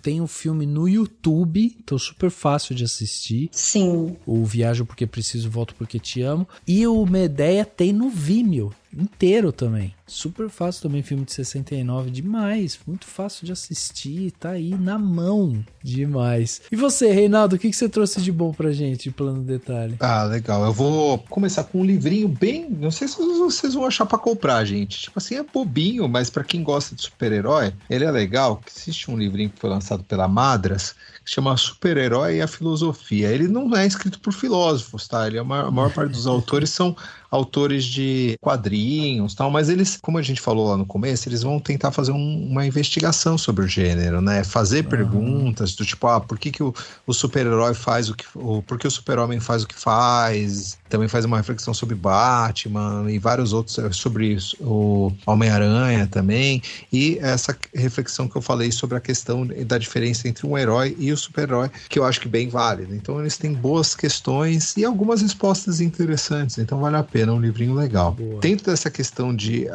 tem um filme no YouTube, então super fácil de assistir. Sim. O Viajo Porque Preciso, Volto Porque Te Amo. E o Medea tem no Vimeo inteiro também. Super fácil também, filme de 69, demais. Muito fácil de assistir, tá aí na mão. Demais. E você, Reinaldo, o que você trouxe de bom pra gente, de Plano Detalhe? Ah, legal. Eu vou começar com um livrinho bem... Não sei se vocês vão achar pra comprar, gente. Tipo assim, é bobinho, mas pra quem gosta de super-herói, ele é legal. Existe um livrinho que foi lançado pela Madras, que chama Super-Herói e a Filosofia. Ele não é escrito por filósofos, tá? A maior parte dos autores são autores de quadrinhos, tal, mas eles, como a gente falou lá no começo, eles vão tentar fazer uma investigação sobre o gênero, né? Fazer perguntas do tipo, por que o super-herói faz o que... por que o super-homem faz o que faz? Também faz uma reflexão sobre Batman e vários outros, sobre o Homem-Aranha também, e essa reflexão que eu falei sobre a questão da diferença entre um herói e o super-herói, que eu acho que bem válida. Então eles têm boas questões e algumas respostas interessantes, então vale a pena, é um livrinho legal. Boa. Dentro dessa questão de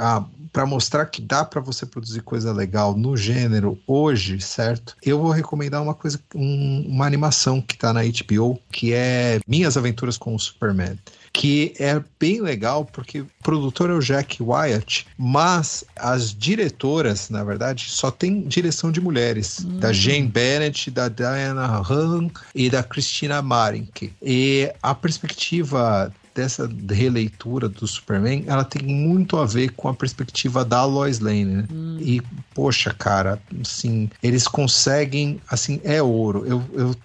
para mostrar que dá para você produzir coisa legal no gênero hoje, certo? Eu vou recomendar uma coisa, uma animação que tá na HBO, que é Minhas Aventuras com o Superman, que é bem legal porque o produtor é o Jack Wyatt, mas as diretoras, na verdade, só tem direção de mulheres, da Jane Bennett, da Diana Hahn e da Christina Marink. E a perspectiva dessa releitura do Superman, ela tem muito a ver com a perspectiva da Lois Lane, né? E, poxa, cara, assim, eles conseguem, assim, é ouro.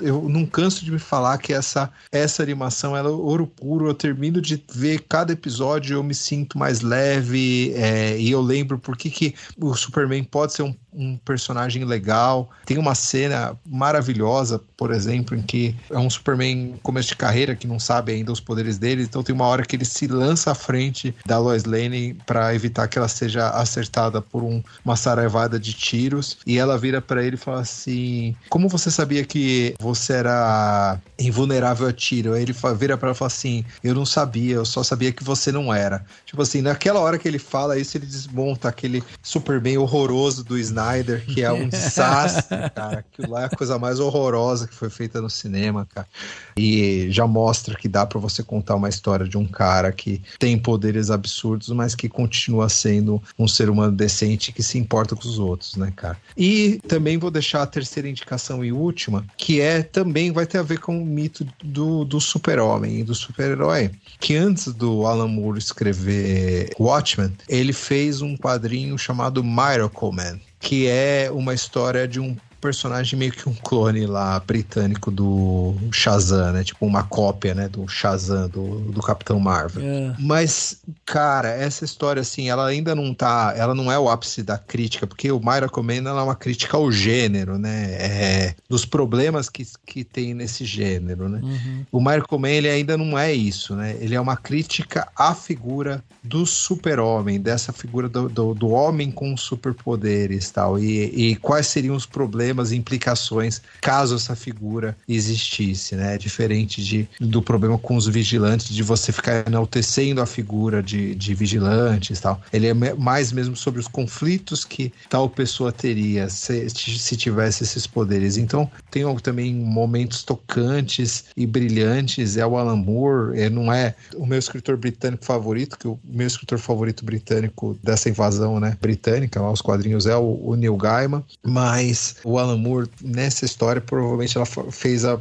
Eu não canso de me falar que essa animação, ela é ouro puro. Eu termino de ver cada episódio, eu me sinto mais leve, e eu lembro por que o Superman pode ser um personagem legal. Tem uma cena maravilhosa, por exemplo, em que é um Superman em começo de carreira, que não sabe ainda os poderes dele, então tem uma hora que ele se lança à frente da Lois Lane para evitar que ela seja acertada por uma saraivada de tiros, e ela vira para ele e fala assim: como você sabia que você era invulnerável a tiro? Aí ele vira para ela e fala assim: eu não sabia, eu só sabia que você não era. Tipo assim, naquela hora que ele fala isso, ele desmonta aquele Superman horroroso do Snyder, que é um desastre, cara. Aquilo lá é a coisa mais horrorosa que foi feita no cinema, cara. E já mostra que dá pra você contar uma história de um cara que tem poderes absurdos, mas que continua sendo um ser humano decente que se importa com os outros, né, cara? E também vou deixar a terceira indicação e última, que também vai ter a ver com o mito do super-homem e do super-herói, que antes do Alan Moore escrever Watchmen, ele fez um quadrinho chamado Miracle Man, que é uma história de um personagem meio que um clone lá britânico do Shazam, né? Tipo uma cópia, né? Do Shazam, do Capitão Marvel. Mas, cara, essa história, assim, ela ainda não ela não é o ápice da crítica, porque o Miracle Man é uma crítica ao gênero, né? Dos problemas que tem nesse gênero, né? O Miracle Man, ele ainda não é isso, né? Ele é uma crítica à figura do super-homem, dessa figura do homem com superpoderes e tal, e quais seriam os problemas problemas e implicações caso essa figura existisse, né? Diferente do problema com os vigilantes, de você ficar enaltecendo a figura de vigilantes e tal. Ele é mais mesmo sobre os conflitos que tal pessoa teria se tivesse esses poderes. Então, tem também momentos tocantes e brilhantes. É o Alan Moore, não é o meu escritor britânico favorito, que o meu escritor favorito britânico dessa invasão, né, britânica, lá os quadrinhos, é o Neil Gaiman, mas o Alan Moore, nessa história, provavelmente ela fez a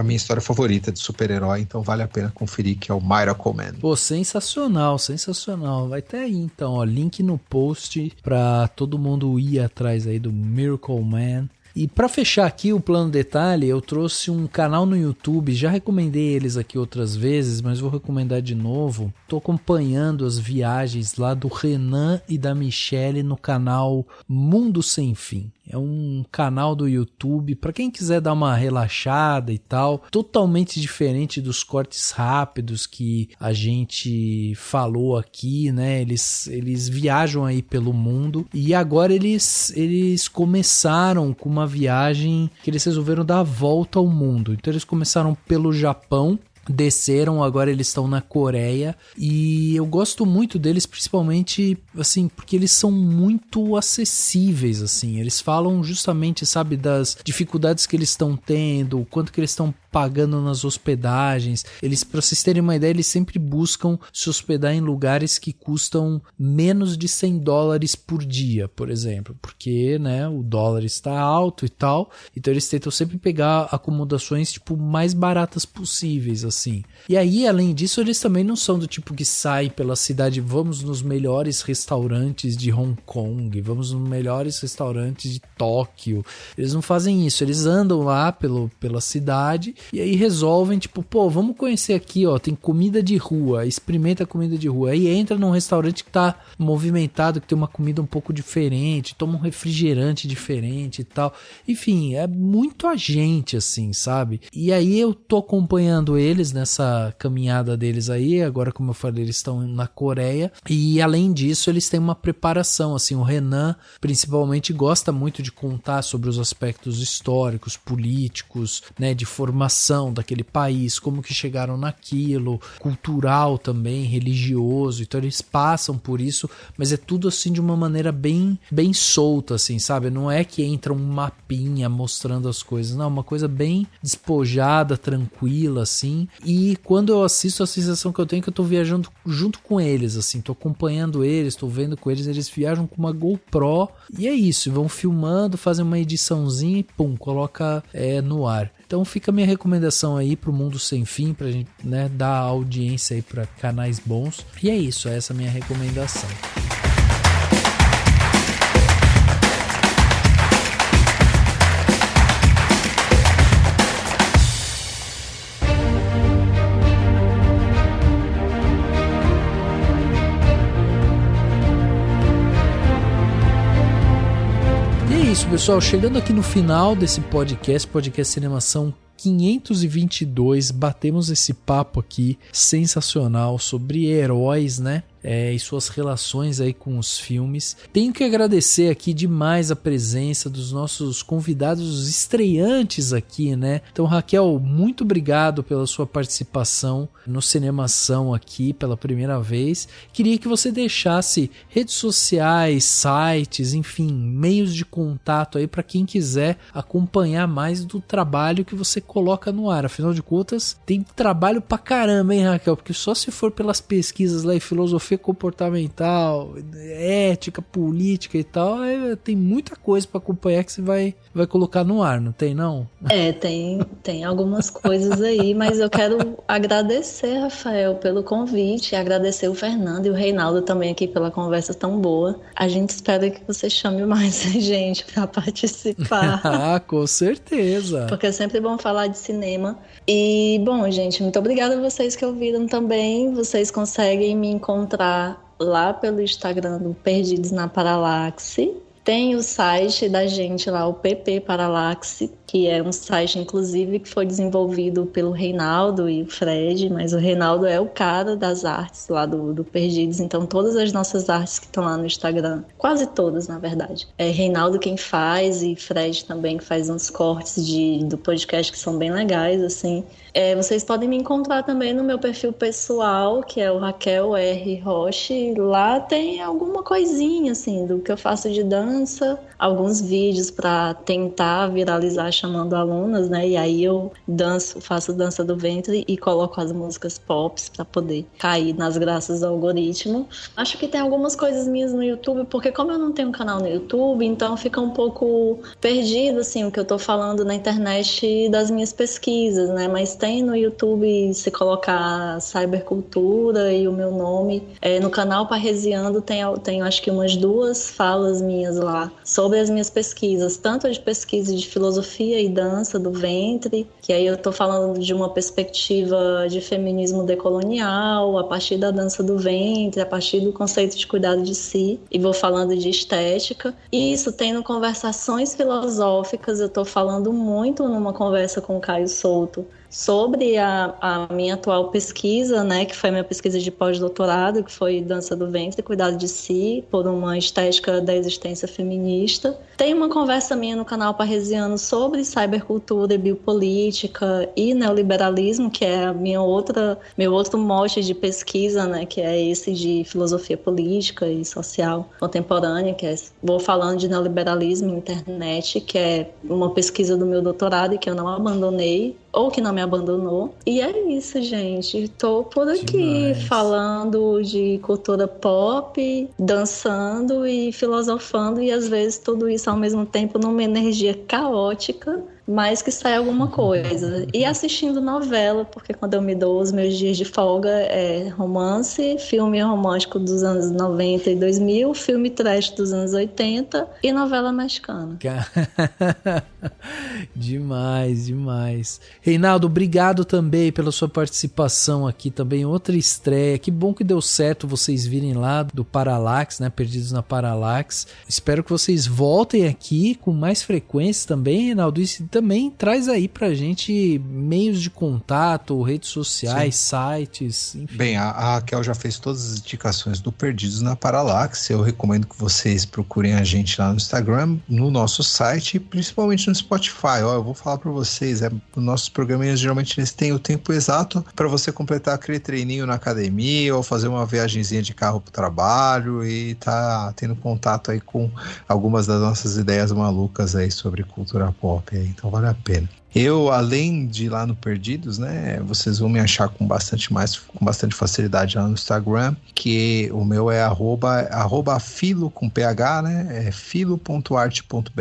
minha história favorita de super-herói, então vale a pena conferir, que é o Miracle Man. Pô, sensacional, sensacional. Vai ter aí, então, ó, link no post pra todo mundo ir atrás aí do Miracle Man. E para fechar aqui o plano detalhe, eu trouxe um canal no YouTube, já recomendei eles aqui outras vezes, mas vou recomendar de novo. Tô acompanhando as viagens lá do Renan e da Michelle no canal Mundo Sem Fim. É um canal do YouTube, para quem quiser dar uma relaxada e tal, totalmente diferente dos cortes rápidos que a gente falou aqui, né? Eles viajam aí pelo mundo e agora eles começaram com uma viagem que eles resolveram dar a volta ao mundo. Então eles começaram pelo Japão, desceram, agora eles estão na Coreia, e eu gosto muito deles, principalmente assim, porque eles são muito acessíveis, assim, eles falam justamente, sabe, das dificuldades que eles estão tendo, o quanto que eles estão pagando nas hospedagens. Eles, para vocês terem uma ideia, eles sempre buscam se hospedar em lugares que custam menos de $100 por dia, por exemplo, porque, né, o dólar está alto e tal, então eles tentam sempre pegar acomodações, tipo, mais baratas possíveis, assim. E aí, além disso, eles também não são do tipo que sai pela cidade, vamos nos melhores restaurantes de Hong Kong, vamos nos melhores restaurantes de Tóquio. Eles não fazem isso, eles andam lá pela cidade e aí resolvem, tipo, pô, vamos conhecer aqui, ó, tem comida de rua, experimenta a comida de rua. Aí entra num restaurante que tá movimentado, que tem uma comida um pouco diferente, toma um refrigerante diferente e tal. Enfim, é muito agente, assim, sabe? E aí eu tô acompanhando eles nessa caminhada deles aí, agora, como eu falei, eles estão na Coreia, e além disso, eles têm uma preparação, assim, o Renan, principalmente, gosta muito de contar sobre os aspectos históricos, políticos, né, de formação daquele país, como que chegaram naquilo, cultural também, religioso, então eles passam por isso, mas é tudo assim de uma maneira bem solta, assim, sabe? Não é que entra um mapinha mostrando as coisas, não, uma coisa bem despojada, tranquila, assim, e quando eu assisto, a sensação que eu tenho é que eu tô viajando junto com eles, assim, tô acompanhando eles, tô vendo com eles, eles viajam com uma GoPro, e é isso, vão filmando, fazem uma ediçãozinha e pum, coloca no ar. Então fica a minha recomendação aí pro Mundo Sem Fim, pra gente, né, dar audiência aí pra canais bons. E é isso, essa é a minha recomendação. Isso, pessoal, chegando aqui no final desse podcast Cinemação 522, batemos esse papo aqui sensacional sobre heróis, né? E suas relações aí com os filmes. Tenho que agradecer aqui demais a presença dos nossos convidados estreantes aqui, né? Então, Raquel, muito obrigado pela sua participação no Cinemação aqui pela primeira vez. Queria que você deixasse redes sociais, sites, enfim, meios de contato aí para quem quiser acompanhar mais do trabalho que você coloca no ar. Afinal de contas, tem trabalho pra caramba, hein, Raquel? Porque só se for pelas pesquisas lá em filosofia comportamental, ética, política e tal, tem muita coisa para acompanhar que você vai colocar no ar, não tem não? Tem algumas coisas aí, mas eu quero agradecer, Rafael, pelo convite, agradecer o Fernando e o Reinaldo também aqui pela conversa tão boa. A gente espera que você chame mais gente para participar. Ah, com certeza. Porque é sempre bom falar de cinema. E, bom, gente, muito obrigada a vocês que ouviram também. Vocês conseguem me encontrar lá pelo Instagram do Perdidos na Paralaxe. Tem o site da gente lá, o PP Paralaxe, que é um site, inclusive, que foi desenvolvido pelo Reinaldo e o Fred, mas o Reinaldo é o cara das artes lá do Perdidos, então todas as nossas artes que estão lá no Instagram, quase todas, na verdade, é Reinaldo quem faz e Fred também, que faz uns cortes do podcast que são bem legais, assim. Vocês podem me encontrar também no meu perfil pessoal, que é o Raquel R. Rocha. Lá tem alguma coisinha, assim, do que eu faço de dança, alguns vídeos para tentar viralizar chamando alunas, né? E aí eu faço dança do ventre e coloco as músicas pops para poder cair nas graças do algoritmo. Acho que tem algumas coisas minhas no YouTube, porque como eu não tenho um canal no YouTube, então fica um pouco perdido, assim, o que eu tô falando na internet das minhas pesquisas, né? Mas tem no YouTube, se colocar cybercultura e o meu nome, no canal Parresiando tem acho que umas 2 falas minhas lá sobre as minhas pesquisas, tanto de pesquisa de filosofia e dança do ventre, que aí eu tô falando de uma perspectiva de feminismo decolonial, a partir da dança do ventre, a partir do conceito de cuidado de si, e vou falando de estética. E isso tem no Conversações Filosóficas, eu tô falando muito numa conversa com o Caio Souto, sobre a minha atual pesquisa, né, que foi a minha pesquisa de pós-doutorado, que foi dança do ventre, cuidado de si, por uma estética da existência feminista. Tem uma conversa minha no canal Parresiano sobre cybercultura e biopolítica e neoliberalismo, que é meu outro mote de pesquisa, né, que é esse de filosofia política e social contemporânea, vou falando de neoliberalismo e internet, que é uma pesquisa do meu doutorado e que eu não abandonei, ou que não me abandonou. E é isso, gente. Tô por aqui falando de cultura pop, dançando e filosofando, e às vezes tudo isso ao mesmo tempo numa energia caótica, mas que sai alguma coisa. E assistindo novela, porque quando eu me dou os meus dias de folga é romance, filme romântico dos anos 90 e 2000, filme trash dos anos 80 e novela mexicana. Demais, demais. Reinaldo, obrigado também pela sua participação aqui, também outra estreia. Que bom que deu certo vocês virem lá do Paralaxe, né, Perdidos na Paralaxe. Espero que vocês voltem aqui com mais frequência também, Reinaldo, e também traz aí pra gente meios de contato, redes sociais, sites, enfim. Bem, a Raquel já fez todas as indicações do Perdidos na Paralaxe. Eu recomendo que vocês procurem a gente lá no Instagram, no nosso site, principalmente no Spotify. Eu vou falar pra vocês, os nossos programinhas geralmente eles têm o tempo exato para você completar aquele treininho na academia ou fazer uma viagenzinha de carro pro trabalho e tá tendo contato aí com algumas das nossas ideias malucas aí sobre cultura pop aí. Então vale a pena. Eu, além de ir lá no Perdidos, né, vocês vão me achar com bastante facilidade lá no Instagram, que o meu é arroba filo com ph, né, é filo.arte.br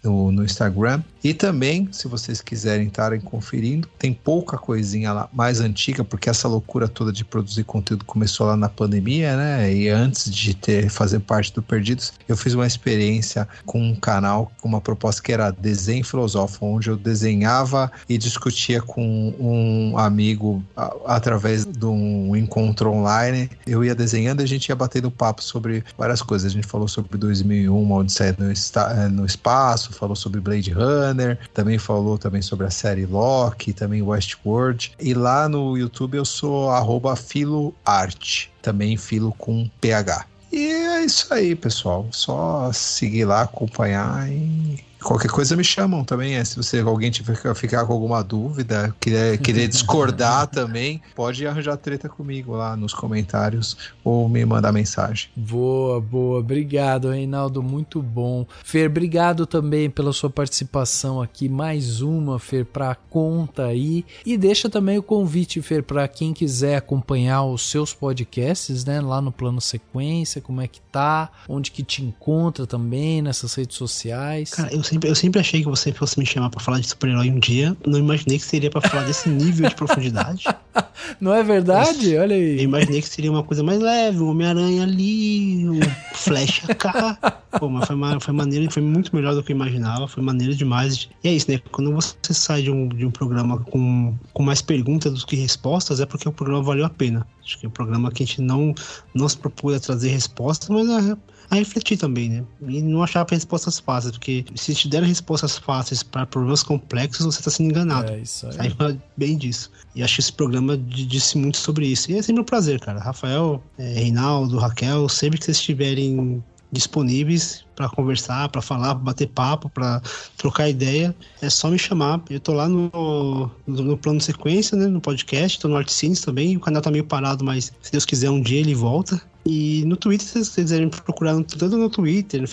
no Instagram. E também, se vocês quiserem estarem conferindo, tem pouca coisinha lá mais antiga, porque essa loucura toda de produzir conteúdo começou lá na pandemia, né, e antes de fazer parte do Perdidos, eu fiz uma experiência com um canal, com uma proposta que era Desenho Filosófico, onde eu desenhava e discutia com um amigo através de um encontro online. Eu ia desenhando e a gente ia batendo papo sobre várias coisas. A gente falou sobre 2001, Uma Odisseia no Espaço, falou sobre Blade Runner, também falou sobre a série Loki, também Westworld. E lá no YouTube eu sou @filoarte, também filo com PH. E é isso aí, pessoal. Só seguir lá, acompanhar e qualquer coisa me chamam também. Se alguém ficar com alguma dúvida, querer discordar também, pode arranjar treta comigo lá nos comentários ou me mandar mensagem. Boa. Obrigado, Reinaldo. Muito bom. Fer, obrigado também pela sua participação aqui. Mais uma, Fer, pra conta aí. E deixa também o convite, Fer, para quem quiser acompanhar os seus podcasts, né, lá no Plano Sequência, como é que tá, onde que te encontra também nessas redes sociais. Cara, eu sempre achei que você fosse me chamar pra falar de super-herói um dia. Não imaginei que seria pra falar desse nível de profundidade. Não é verdade? Olha aí. Eu imaginei que seria uma coisa mais leve, um Homem-Aranha ali, um Flash cá. Pô, mas foi maneiro, foi muito melhor do que eu imaginava, foi maneiro demais. E é isso, né? Quando você sai de um programa com mais perguntas do que respostas, é porque o programa valeu a pena. Acho que é um programa que a gente não se propôs a trazer respostas, mas a refletir também, né? E não achar respostas fáceis, porque se te deram respostas fáceis para problemas complexos, você tá sendo enganado. É isso aí. Saiba bem disso. E acho que esse programa disse muito sobre isso. E é sempre um prazer, cara. Rafael, Reinaldo, Raquel, sempre que vocês estiverem disponíveis para conversar, para falar, para bater papo, para trocar ideia, é só me chamar. Eu tô lá no plano de sequência, né, no podcast, tô no Artcines também. O canal tá meio parado, mas se Deus quiser um dia ele volta. E no Twitter, se vocês quiserem procurar tanto no Twitter, no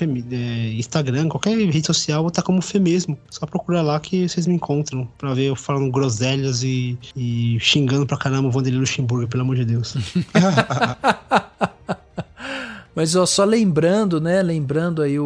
Instagram, qualquer rede social, vou estar como Fê mesmo. Só procurar lá que vocês me encontram pra ver eu falando groselhas e xingando pra caramba o Vanderlei Luxemburgo, pelo amor de Deus. Mas ó, só lembrando, né, aí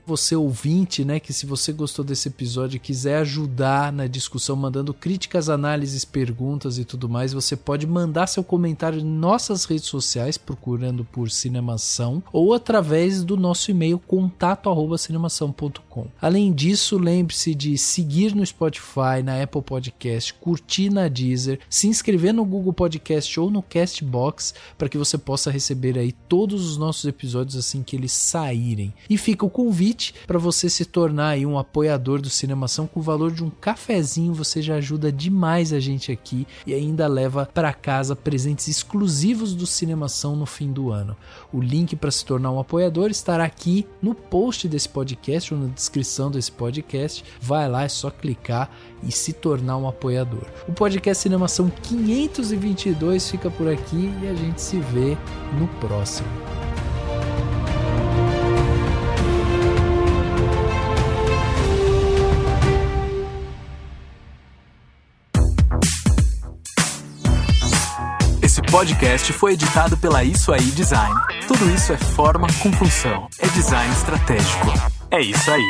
você ouvinte, né, que se você gostou desse episódio e quiser ajudar na discussão, mandando críticas, análises, perguntas e tudo mais, você pode mandar seu comentário em nossas redes sociais, procurando por Cinemação, ou através do nosso e-mail contato@cinemação.com. Além disso, lembre-se de seguir no Spotify, na Apple Podcast, curtir na Deezer, se inscrever no Google Podcast ou no Castbox, para que você possa receber aí todos os nossos episódios assim que eles saírem. E fica o convite para você se tornar aí um apoiador do Cinemação. Com o valor de um cafezinho você já ajuda demais a gente aqui e ainda leva para casa presentes exclusivos do Cinemação no fim do ano. O link para se tornar um apoiador estará aqui no post desse podcast ou na descrição desse podcast. Vai lá, é só clicar e se tornar um apoiador. O podcast Cinemação 522 fica por aqui e a gente se vê no próximo. Esse podcast foi editado pela Isso Aí Design. Tudo isso é forma com função. É design estratégico. É isso aí.